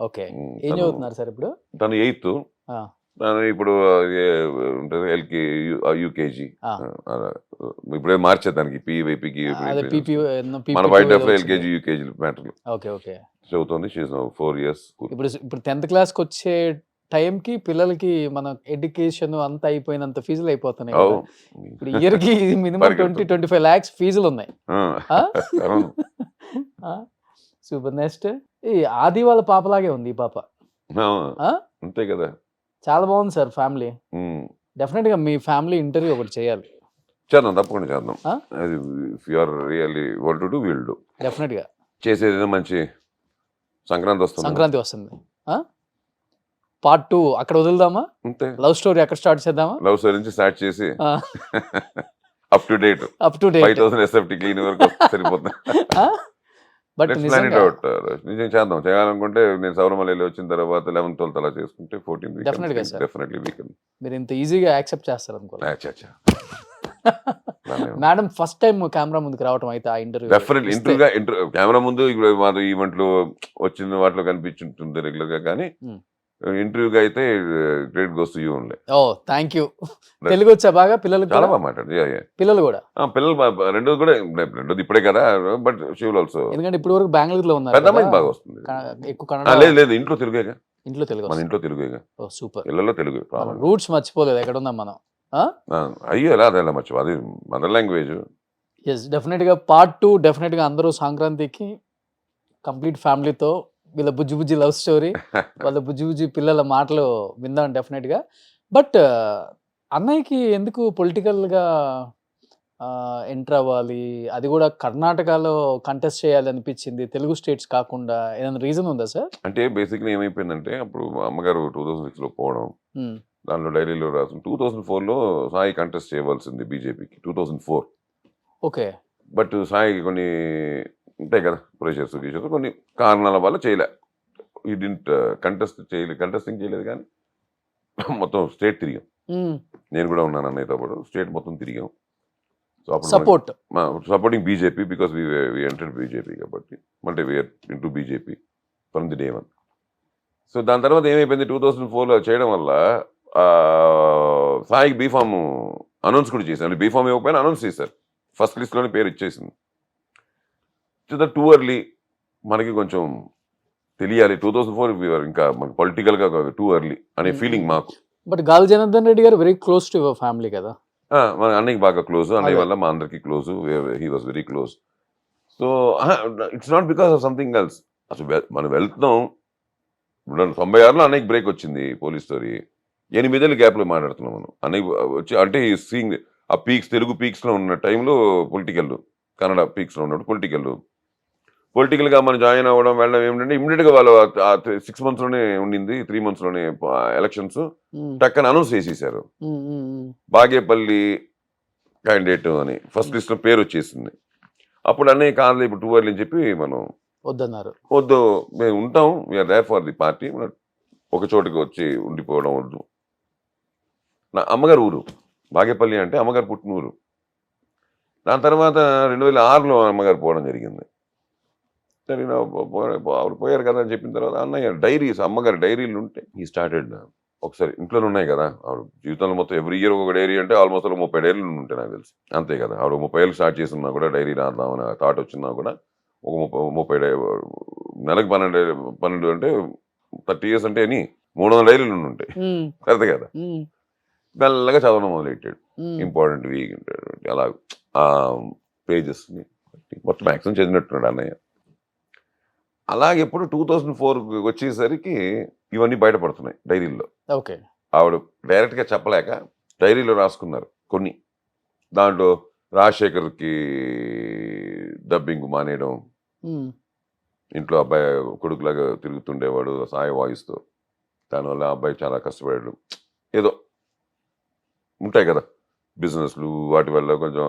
ఓకే. ఏం తను- చదువుతున్నారు సార్ ఇప్పుడు? తను 8th. ఆ, తను ఇప్పుడు ఉంటుంది యూకేజీ. ఆ. ఇప్పుడే మార్చేది దానికి పీవైపీకి. అదే పీపీ మన వైట్ డెఫ్ ఎల్కేజీ యూకేజీ మ్యాటర్లు ఓకే ఓకే. చదువుతుంది. She's 4 years. ఇప్పుడు 10th క్లాస్కి వచ్చే టైంకి పిల్లలకి మన ఎడ్యుకేషన్ అంతా అయిపోయినంత ఫీజులు అయిపోతున్నాయి కదా. ఇప్పుడు ఇయర్కి మినిమం పరిగెడుతుంది. 20-25 lakhs ఫీజులు ఉన్నాయి. అవును. సూపర్. నెక్స్ట్ ఈ ఆది వాళ్ళ పాపలాగే ఉంది ఈ పాప. ఆ? అంతే కదా. చాలా బాగుంది సార్ ఫ్యామిలీ. ఉమ్. డెఫినెట్ గా మీ ఫ్యామిలీ ఇంటర్వ్యూ ఒకటి చేయాలి. చేద్దాం, తప్పకుండా చేద్దాం. ఆ? అది if you are really want to do will do. Definite గా చేసేది మంచి సంక్రాంతి వస్తుంది. సంక్రాంతి వస్తుంది. పార్ట్ 2 అక్కడ వదులుదామా? అంతే. లవ్ స్టోరీ అక్కడ స్టార్ట్ చేద్దామా? లవ్ స్టోరీ నుంచి స్టార్ట్ చేసి up to date up to date. 5000 SFT clean వరకు సరిపోతుంది. But Let's plan it out. నిజం చేద్దాం. చేయాలనుకుంటే నేను శబరిమల వచ్చిన తర్వాత 11th 12th అలా చేసుకుంటే 14th Definitely గా, sir. Definitely we can. మీరు ఇంత ఈజీగా యాక్సెప్ట్ చేస్తారు అనుకోలేదు. అచ్చా మేడం ఫస్ట్ టైం కెమెరా ముందుకు రావటం అయితే ఆ ఇంటర్వ్యూ డెఫినెట్లీ ఇంటర్వ్యూగా కెమెరా ముందు ఇప్పుడు మాది ఈవెంట్లు వచ్చిన వాటిలో కనిపించుంటుంది రెగ్యులర్ గా, కానీ Hmm. ఇంటర్వ్యూగా అయితే గ్రేట్ గోస్ టు యూ ఉండే. ఓ థ్యాంక్ యూ. తెలుగు వచ్చా బాగా పిల్లలకు? చాలా కూడా? బాగా మాట్లాడు. పిల్లలు కూడా పిల్లలు రెండోది కూడా, రెండోది ఇప్పుడే కదా, బట్ షీ విల్ ఆల్సో. ఎందుకంటే ఇప్పుడు వరకు బెంగళూరులో ఉన్నారు పెద్ద అమ్మాయికి కదా, బాగా వస్తుంది. ఎక్కువ కన్నడ. లేదు లేదు, ఇంట్లో తెలుగేగా. ఇంట్లో తెలుగు మన వస్తుంది. ఇంట్లో తెలుగేగా, ఓ సూపర్. ఇళ్ళలో తెలుగు ప్రాబ్లం. రూట్స్ మర్చిపోలేదు ఎక్కడ ఉన్నాం మనం. అయ్యో ఎలా అదే మర్చిపో, అది మదర్ లాంగ్వేజ్. ఎస్ డెఫినెట్గా పార్ట్ 2 డెఫినెట్గా అందరూ సంక్రాంతికి కంప్లీట్ ఫ్యామిలీతో వీళ్ళ బుజ్జి బుజ్జి లవ్ స్టోరీ, వాళ్ళ బుజ్జి బుజ్జి పిల్లల మాటలు విందాం డెఫినెట్గా. బట్ అన్నయ్యకి ఎందుకు పొలిటికల్‌గా ఎంటర్ అవ్వాలి? అది గూడా కర్ణాటకలో కంటెస్ట్ చేయాలనిపించింది. తెలుగు స్టేట్స్ కాకుండా ఏదైనా రీజన్ ఉందా సార్? అంటే బేసిక్‌లీ ఏమైపోయిందంటే అప్పుడు మా అమ్మగారు 2006లో పోవడం. హ్మ్. దాంట్లో డైరీలో రాసిన 2004లో సాయి కంటెస్ట్ చేయవలసింది బీజేపీకి 2004. ఓకే. బట్ సాయికి కొన్ని ఉంటాయి కదా ప్రెషర్స్ గీషర్స్ కొన్ని కారణాల వల్ల చేయలే. ఈ డింట్ కంటెస్టింగ్ చేయలేదు కానీ మొత్తం స్టేట్ తిరిగాం. హ్మ్. నేను కూడా ఉన్నాను అన్నయ్యతో పాటు స్టేట్ మొత్తం తిరిగాం. సో అప్పుడు support. Supporting BJP because we entered BJP కాబట్టి అంటే we're into BJP from the day 1. So దాని తర్వాత ఏమైపోయింది 2004లో చేయడం వల్ల సాయికి బీఫామ్ అనౌన్స్ కూడా చేశారు. బీఫామ్ ఇవ్వకపోయినా అనౌన్స్ చేశారు. ఫస్ట్ లిస్ట్లోనే పేరు ఇచ్చేసింది. టూ ఎర్లీ మనకి కొంచెం తెలియాలి 2004 ఇంకా మనకి పొలిటికల్గా టూ ఎర్లీ అనే ఫీలింగ్ మాకు. బట్ గాలి Janardhan Reddy garu very close to your family కదా! మన అన్నయ్యకి బాగా క్లోజ్, అన్నయ్య అదే. వల్ల మా అందరికి close, he was very close. So it's not because of something else. అసలు మనం వెళ్తున్నాం 96లో అన్నయ్యకి బ్రేక్ వచ్చింది పోలీస్ స్టోరీ. 8 ఏళ్ళ గ్యాప్లో మాట్లాడుతున్నాం మనం. అన్నయ్య వచ్చి అంటే సీయింగ్ ఆ పీక్స్ తెలుగు పీక్స్లో ఉన్న టైంలో పొలిటికల్, కన్నడ పీక్స్లో ఉన్నప్పుడు పొలిటికల్గా మనం జాయిన్ అవ్వడం వెళ్ళడం ఏమిటంటే ఇమ్మీడియట్గా వాళ్ళు 6 monthsలోనే ఉండింది, 3 monthsలోనే ఎలక్షన్స్ హ్మ్. టక్కన అనౌన్స్ చేసేసారు. హ్మ్. హ్మ్. హ్మ్. బాగేపల్లి క్యాండిడేట్ అని ఫస్ట్ లిస్ట్లో పేరు వచ్చేసింది. అప్పుడు అన్నయ్య కాదు ఇప్పుడు 2 early అని చెప్పి మనం వద్దన్నారు. వద్దు మేము ఉంటాం, we're there for the party, ఒక చోటుకి వచ్చి ఉండిపోవడం వద్దు. నా అమ్మగారు ఊరు బాగేపల్లి అంటే అమ్మగారు పుట్టిన ఊరు. దాని తర్వాత 2006లో అమ్మగారు పోవడం జరిగింది. సరే ఆవిడ పోయారు కదా అని చెప్పిన తర్వాత అన్నయ్య డైరీస్ అమ్మగారి డైరీలు ఉంటే ఈ స్టార్టెడ్ ఒకసారి ఇంట్లోనే ఉన్నాయి కదా ఆవిడ జీవితంలో మొత్తం ఎవ్రీ ఇయర్ ఒక డైరీ అంటే ఆల్మోస్ట్ 30 డైరీలు ఉంటాయి నాకు తెలిసి. అంతే కదా ఆవిడ 30 ఏళ్ళు స్టార్ట్ చేస్తున్నా కూడా డైరీ రాద్దామని థాట్ వచ్చినా కూడా ఒక 30 నెలకు 12 అంటే 30 years అంటే అని 300 డైరీలు ఉంటాయి. హ్మ్. కరెక్ట్ కదా. హ్మ్. మెల్లగా చదవడం మొదలెట్టాడు. హ్మ్. ఇంపార్టెంట్ వీక్ అలా ఆ పేజెస్ని మొత్తం మ్యాక్సిమం చదివినట్టున్నాడు అన్నయ్య. అలాగే ఎప్పుడు 2004 వచ్చేసరికి ఇవన్నీ బయటపడుతున్నాయి డైరీల్లో. ఓకే. ఆవిడ డైరెక్ట్గా చెప్పలేక డైరీలో రాసుకున్నారు కొన్ని. దాంట్లో రాజశేఖర్కి డబ్బింగ్ మానేయడం, హ్మ్. ఇంట్లో అబ్బాయి కొడుకులాగా తిరుగుతుండేవాడు సాయి వాయిస్తో, దానివల్ల ఆ అబ్బాయి చాలా కష్టపడాడు, ఏదో ఉంటాయి కదా బిజినెస్లు, వాటి వల్ల కొంచెం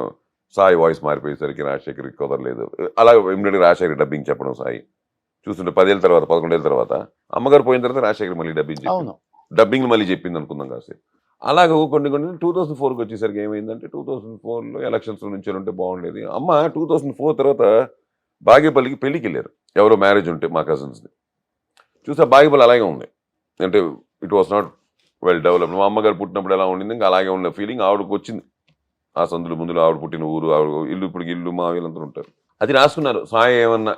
సాయి వాయిస్ మారిపోయేసరికి రాజశేఖర్కి కుదరలేదు. అలా ఇమ్మీడియట్గా రాజశేఖర్ డబ్బింగ్ చెప్పడం సాయి చూస్తుంటే 10 ఏళ్ళ తర్వాత 11 ఏళ్ళ తర్వాత అమ్మగారు పోయిన తర్వాత రాజశేఖర్ మళ్ళీ అవును. డబ్బింగ్ మళ్ళీ చెప్పింది అనుకుందాం కాసేపు. అలాగే కొన్ని 2004కి వచ్చేసరికి ఏమైందంటే 2004లో ఎలక్షన్స్ నుంచి ఉంటే బాగుండేది. అమ్మ 2004 తర్వాత బాగేపల్లికి పెళ్ళికి వెళ్ళారు. ఎవరో మ్యారేజ్ ఉంటే మా కజిన్స్ది చూస్తే బాగేపల్లి అలాగే ఉంది. అంటే it was not well developed. మా అమ్మగారు పుట్టినప్పుడు ఎలా ఉండింది ఇంకా అలాగే ఉన్న ఫీలింగ్ ఆవిడకు వచ్చింది. ఆ సందులు ముందులో ఆవిడ పుట్టిన ఊరు, ఆవిడ ఇల్లు, ఇప్పుడు ఇల్లు మా వీళ్ళందరూ ఉంటారు. అది రాసుకున్నారు. సాయి ఏమన్నా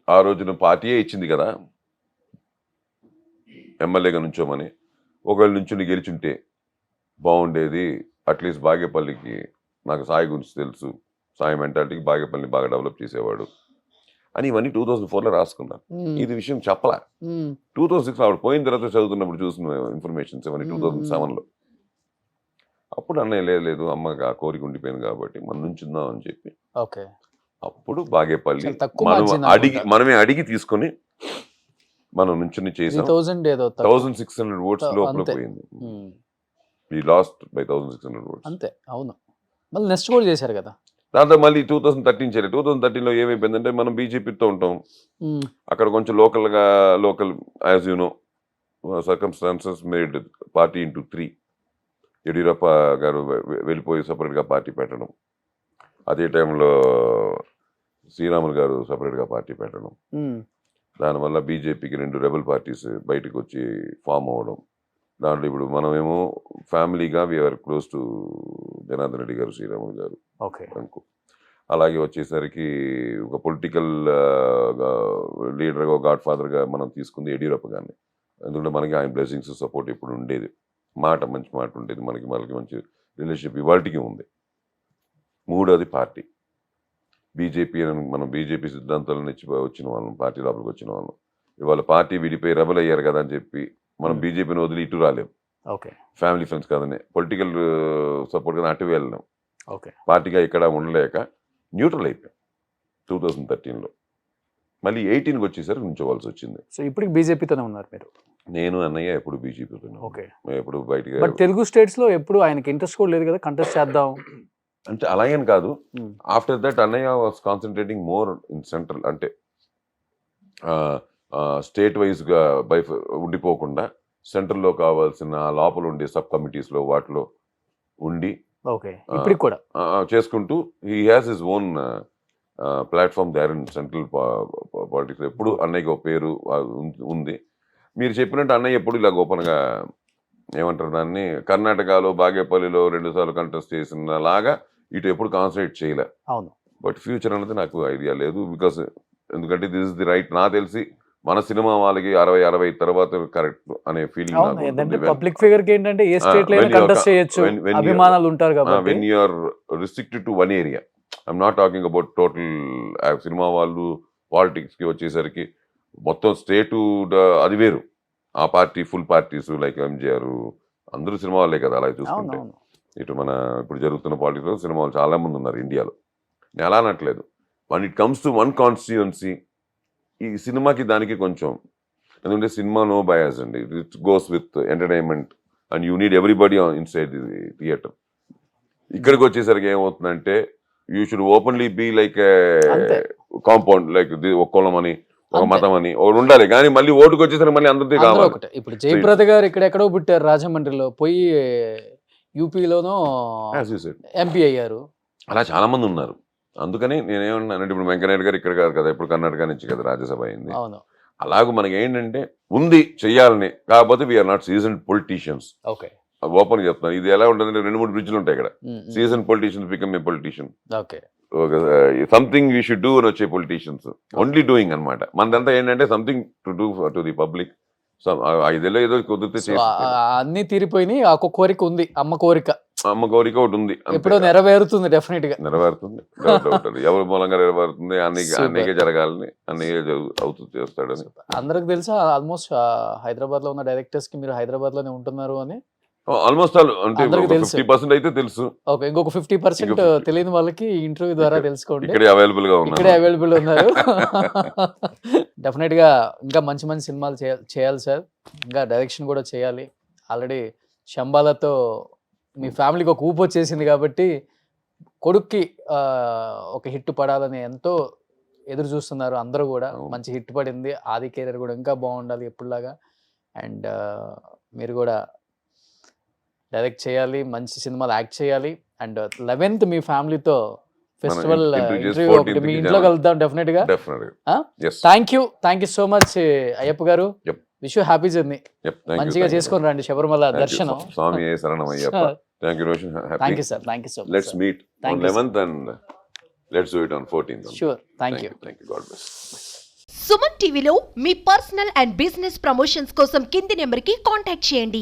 ఆ రోజున పార్టీయే ఇచ్చింది కదా ఎమ్మెల్యేగా నుంచోమని, ఒకవేళ నుంచుని గెలిచుంటే బాగుండేది, అట్లీస్ట్ బాగేపల్లికి నాకు సాయి గురించి తెలుసు, సాయి మెంటాలిటీకి బాగేపల్లిని బాగా డెవలప్ చేసేవాడు అని ఇవన్నీ 2004లో రాసుకున్నారు. ఇది విషయం చెప్పలే. 2006 ఆవిడ పోయిన తర్వాత చదువుతున్నప్పుడు చూసిన ఇన్ఫర్మేషన్స్ ఇవన్నీ 2007లో. అప్పుడు అన్నయ్య లేదు అమ్మకి ఆ కోరిక ఉండిపోయింది కాబట్టి మనం నుంచుందాం అని చెప్పి ఓకే. అప్పుడు బాగేపల్లి చాలా తక్కువ మార్జిన్ అనుకుంటా. మనమే అడిగి తీసుకొని మనం నుంచుని చేసాం. 3000 ఏదో తక్కువ. 1600 votes లోపల అంతే. పోయింది. హ్మ్. We lost by 1600 votes. అంతే. అవును. మళ్ళీ నెక్స్ట్ కూడా చేశారు కదా! దాంతో మళ్ళీ 2013 చేయలేదు. 2013లో ఏమైపోయిందంటే మనం బీజేపీతో ఉంటాం. హ్మ్. అక్కడ కొంచెం local as you know circumstances made party into 3. Yediyurappa garu వెళ్ళిపోయి సపరేట్గా పార్టీ పెట్టడం, అదే టైంలో శ్రీరాములు గారు సపరేట్గా పార్టీ పెట్టడం, హ్మ్. దానివల్ల బీజేపీకి 2 రెబల్ పార్టీస్ బయటకు వచ్చి ఫామ్ అవ్వడం. దాంట్లో ఇప్పుడు మనమేమో ఫ్యామిలీగా we are close to Janardhan Reddy garu, Sriramulu గారు ఓకే. అనుకో. అలాగే వచ్చేసరికి ఒక పొలిటికల్ లీడర్గా, గాడ్ ఫాదర్గా మనం తీసుకుంది యడ్యూరప్ప గారిని. ఎందుకంటే మనకి ఆయన బ్లెస్సింగ్స్ సపోర్ట్ ఇప్పుడు ఉండేది, మంచి మాట ఉండేది, మనకి మంచి రిలేషన్షిప్ ఇవాళకి ఉంది. మూడోది పార్టీ బీజేపీ అని మనం బీజేపీ సిద్ధాంతాలను వచ్చిన వాళ్ళం, పార్టీ లోపలికి వచ్చిన వాళ్ళం. ఇవాళ పార్టీ విడిపోయి రెబల్ అయ్యారు కదా అని చెప్పి మనం బీజేపీని వదిలి ఇటు రాలేం. ఓకే ఫ్యామిలీ ఫ్రెండ్స్ కాదని, పొలిటికల్ సపోర్ట్ కానీ అటు వెళ్ళాం. ఓకే పార్టీగా ఇక్కడ ఉండలేక న్యూట్రల్ అయిపోయాం 2013లో. మళ్ళీ 18కి వచ్చేసరికి నుంచోవాల్సి వచ్చింది. సో ఇప్పటికి బీజేపీతోనే ఉన్నారు మీరు? నేను అన్నయ్య ఎప్పుడు బీజేపీతో, ఓకే. ఎప్పుడు బయటగా. బట్ తెలుగు స్టేట్స్ లో ఎప్పుడు ఆయనకి ఇంట్రెస్ట్ కూడా లేదు కదా కంటెస్ట్ చేద్దాం అంటే అలాగని కాదు. ఆఫ్టర్ దట్ అన్నయ్య was concentrating more in central, అంటే స్టేట్ వైజ్గా ఉండిపోకుండా సెంట్రల్లో కావాల్సిన లోపల ఉండే సబ్ కమిటీస్లో వాటిలో ఉండి ఓకే ఇప్పటికి కూడా చేసుకుంటూ he has his own platform there in central politics. ఎప్పుడు అన్నయ్యకి ఒక పేరు ఉంది. మీరు చెప్పినట్టు అన్నయ్య ఎప్పుడు ఇలా ఓపెన్గా ఏమంటారు దాన్ని, కర్ణాటకలో బాగేపల్లిలో 2 సార్లు కంటెస్ట్ చేసిన లాగా ఇటు ఎప్పుడు కాన్సన్ట్రేట్ చేయలే. అవును. బట్ ఫ్యూచర్ అనేది నాకు ఐడియా లేదు. బికాస్ ఎందుకంటే దిస్ ఇస్ ది రైట్. నాకు తెలిసి మన సినిమా వాళ్ళకి 60 తర్వాత కరెక్ట్ అనే ఫీలింగ్. పబ్లిక్ ఫిగర్ కి ఏంటంటే ఏ స్టేట్ లో కంటెస్ట్ చేయొచ్చు, అభిమానులు ఉంటారు కాబట్టి. When you are restricted to one area, I'm not talking about total. సినిమా వాళ్ళు పాలిటిక్స్ కి వచ్చేసరికి మొత్తం స్టేటు అది వేరు. ఆ party full parties like MGR అందరూ సినిమా వాళ్ళే కదా. అలా చూసుకుంటే ఇటు మన ఇప్పుడు జరుగుతున్న పాలిటిక్స్ లో సినిమా వాళ్ళు చాలా మంది ఉన్నారు ఇండియాలో. నేను అలా అనట్లేదు. When it comes to one constituency, ఈ సినిమాకి దానికి కొంచెం, ఎందుకంటే సినిమా నో బయాస్ అండి. It goes with entertainment and you need everybody inside the theatre. ఇక్కడికి వచ్చేసరికి ఏమవుతుందంటే you should openly be like compound, like ఒక కులం అని ఒక మతం అని ఒకటి ఉండాలి. కానీ మళ్ళీ ఓటుకు వచ్చేసరికి మళ్ళీ అందరికీ కావాలి. ఇప్పుడు జయప్రద గారు ఇక్కడెక్కడో పుట్టారు, రాజమండ్రిలో, పోయి యూపీలోనో ఎంపీ అయ్యారు. అలా చాలా మంది ఉన్నారు. అందుకని నేనేమన్నానంటే ఇప్పుడు వెంకయ్యనాయుడు గారు ఇక్కడ కాదు కదా, ఇప్పుడు కర్ణాటక నుంచి కదా రాజ్యసభ అయింది. అలాగూ మనకి ఏంటంటే ఉంది చెయ్యాలని, కాకపోతే we're not season politicians. Okay open చెప్తాను. ఇది ఎలా ఉంటుంది, 2-3 బ్రిడ్జ్లు ఉంటాయి ఇక్కడ. Season politicians become a politician. Okay something you should do అని వచ్చే పొలిటీషియన్స్ ఓన్లీ డూయింగ్ అనమాట. మనదంతా ఏంటంటే something to do to the public. 5 ఏదో కుదిరితే అన్ని తీరిపోయినాయి. ఆ కోరిక ఉంది, అమ్మ కోరిక ఒకటి ఉంది, ఎప్పుడో నెరవేరుతుంది. డెఫినెట్ గా నెరవేరుతుంది. ఎవరి మూలంగా నెరవేరుతుంది, అన్నయ్యకే జరగాలని, అన్నయ్య అవుతుంది చేస్తాడని అందరికి తెలుసా. ఆల్మోస్ట్ హైదరాబాద్ లో ఉన్న డైరెక్టర్స్ కి మీరు హైదరాబాద్ లోనే ఉంటున్నారు అని ఆల్మోస్ట్ అంటే 50% అయితే తెలుసు. ఓకే, ఇంకొక 50% తెలియని వాళ్ళకి ఇంటర్వ్యూ ద్వారా తెలుసుకోండి. ఇక్కడే అవైలబుల్ గా ఉన్నారు, ఇక్కడే అవైలబుల్ ఉన్నారు. డెఫినెట్ గా ఇంకా మంచి మంచి సినిమాలు చేయాలి సార్. ఇంకా డైరెక్షన్ కూడా చేయాలి. ఆల్రెడీ శంబాలతో మీ ఫ్యామిలీకి ఒక ఊపు వచ్చేసింది కాబట్టి కొడుక్కి ఒక హిట్ పడాలని ఎంతో ఎదురు చూస్తున్నారు అందరూ కూడా. మంచి హిట్ పడింది. ఆది కెరీర్ కూడా ఇంకా బాగుండాలి ఎప్పుడులాగా. అండ్ మీరు కూడా డైరెక్ట్ చేయాలి, మంచి సినిమాలు యాక్ట్ చేయాలి. అండ్ 11th మీ ఫ్యామిలీతో ఫెస్టివల్ ఇంటర్వ్యూ ఒకటి మీ ఇంట్లో కలుద్దాం డెఫినెట్ గా. Thank you so much Ayyappa garu. Wish you happy journey. మంచిగా చేసుకొని రండి శబరిమల దర్శనం. స్వామి శరణం Ayyappa. Thank you, Roshan. Thank you, sir. Thank you so much. Let's meet on 11th and let's do it on 14th. Sure. Thank you. Thank you. God bless. Suman టీవీలో మీ personal and business promotions కోసం కింది నెంబర్కి contact చేయండి.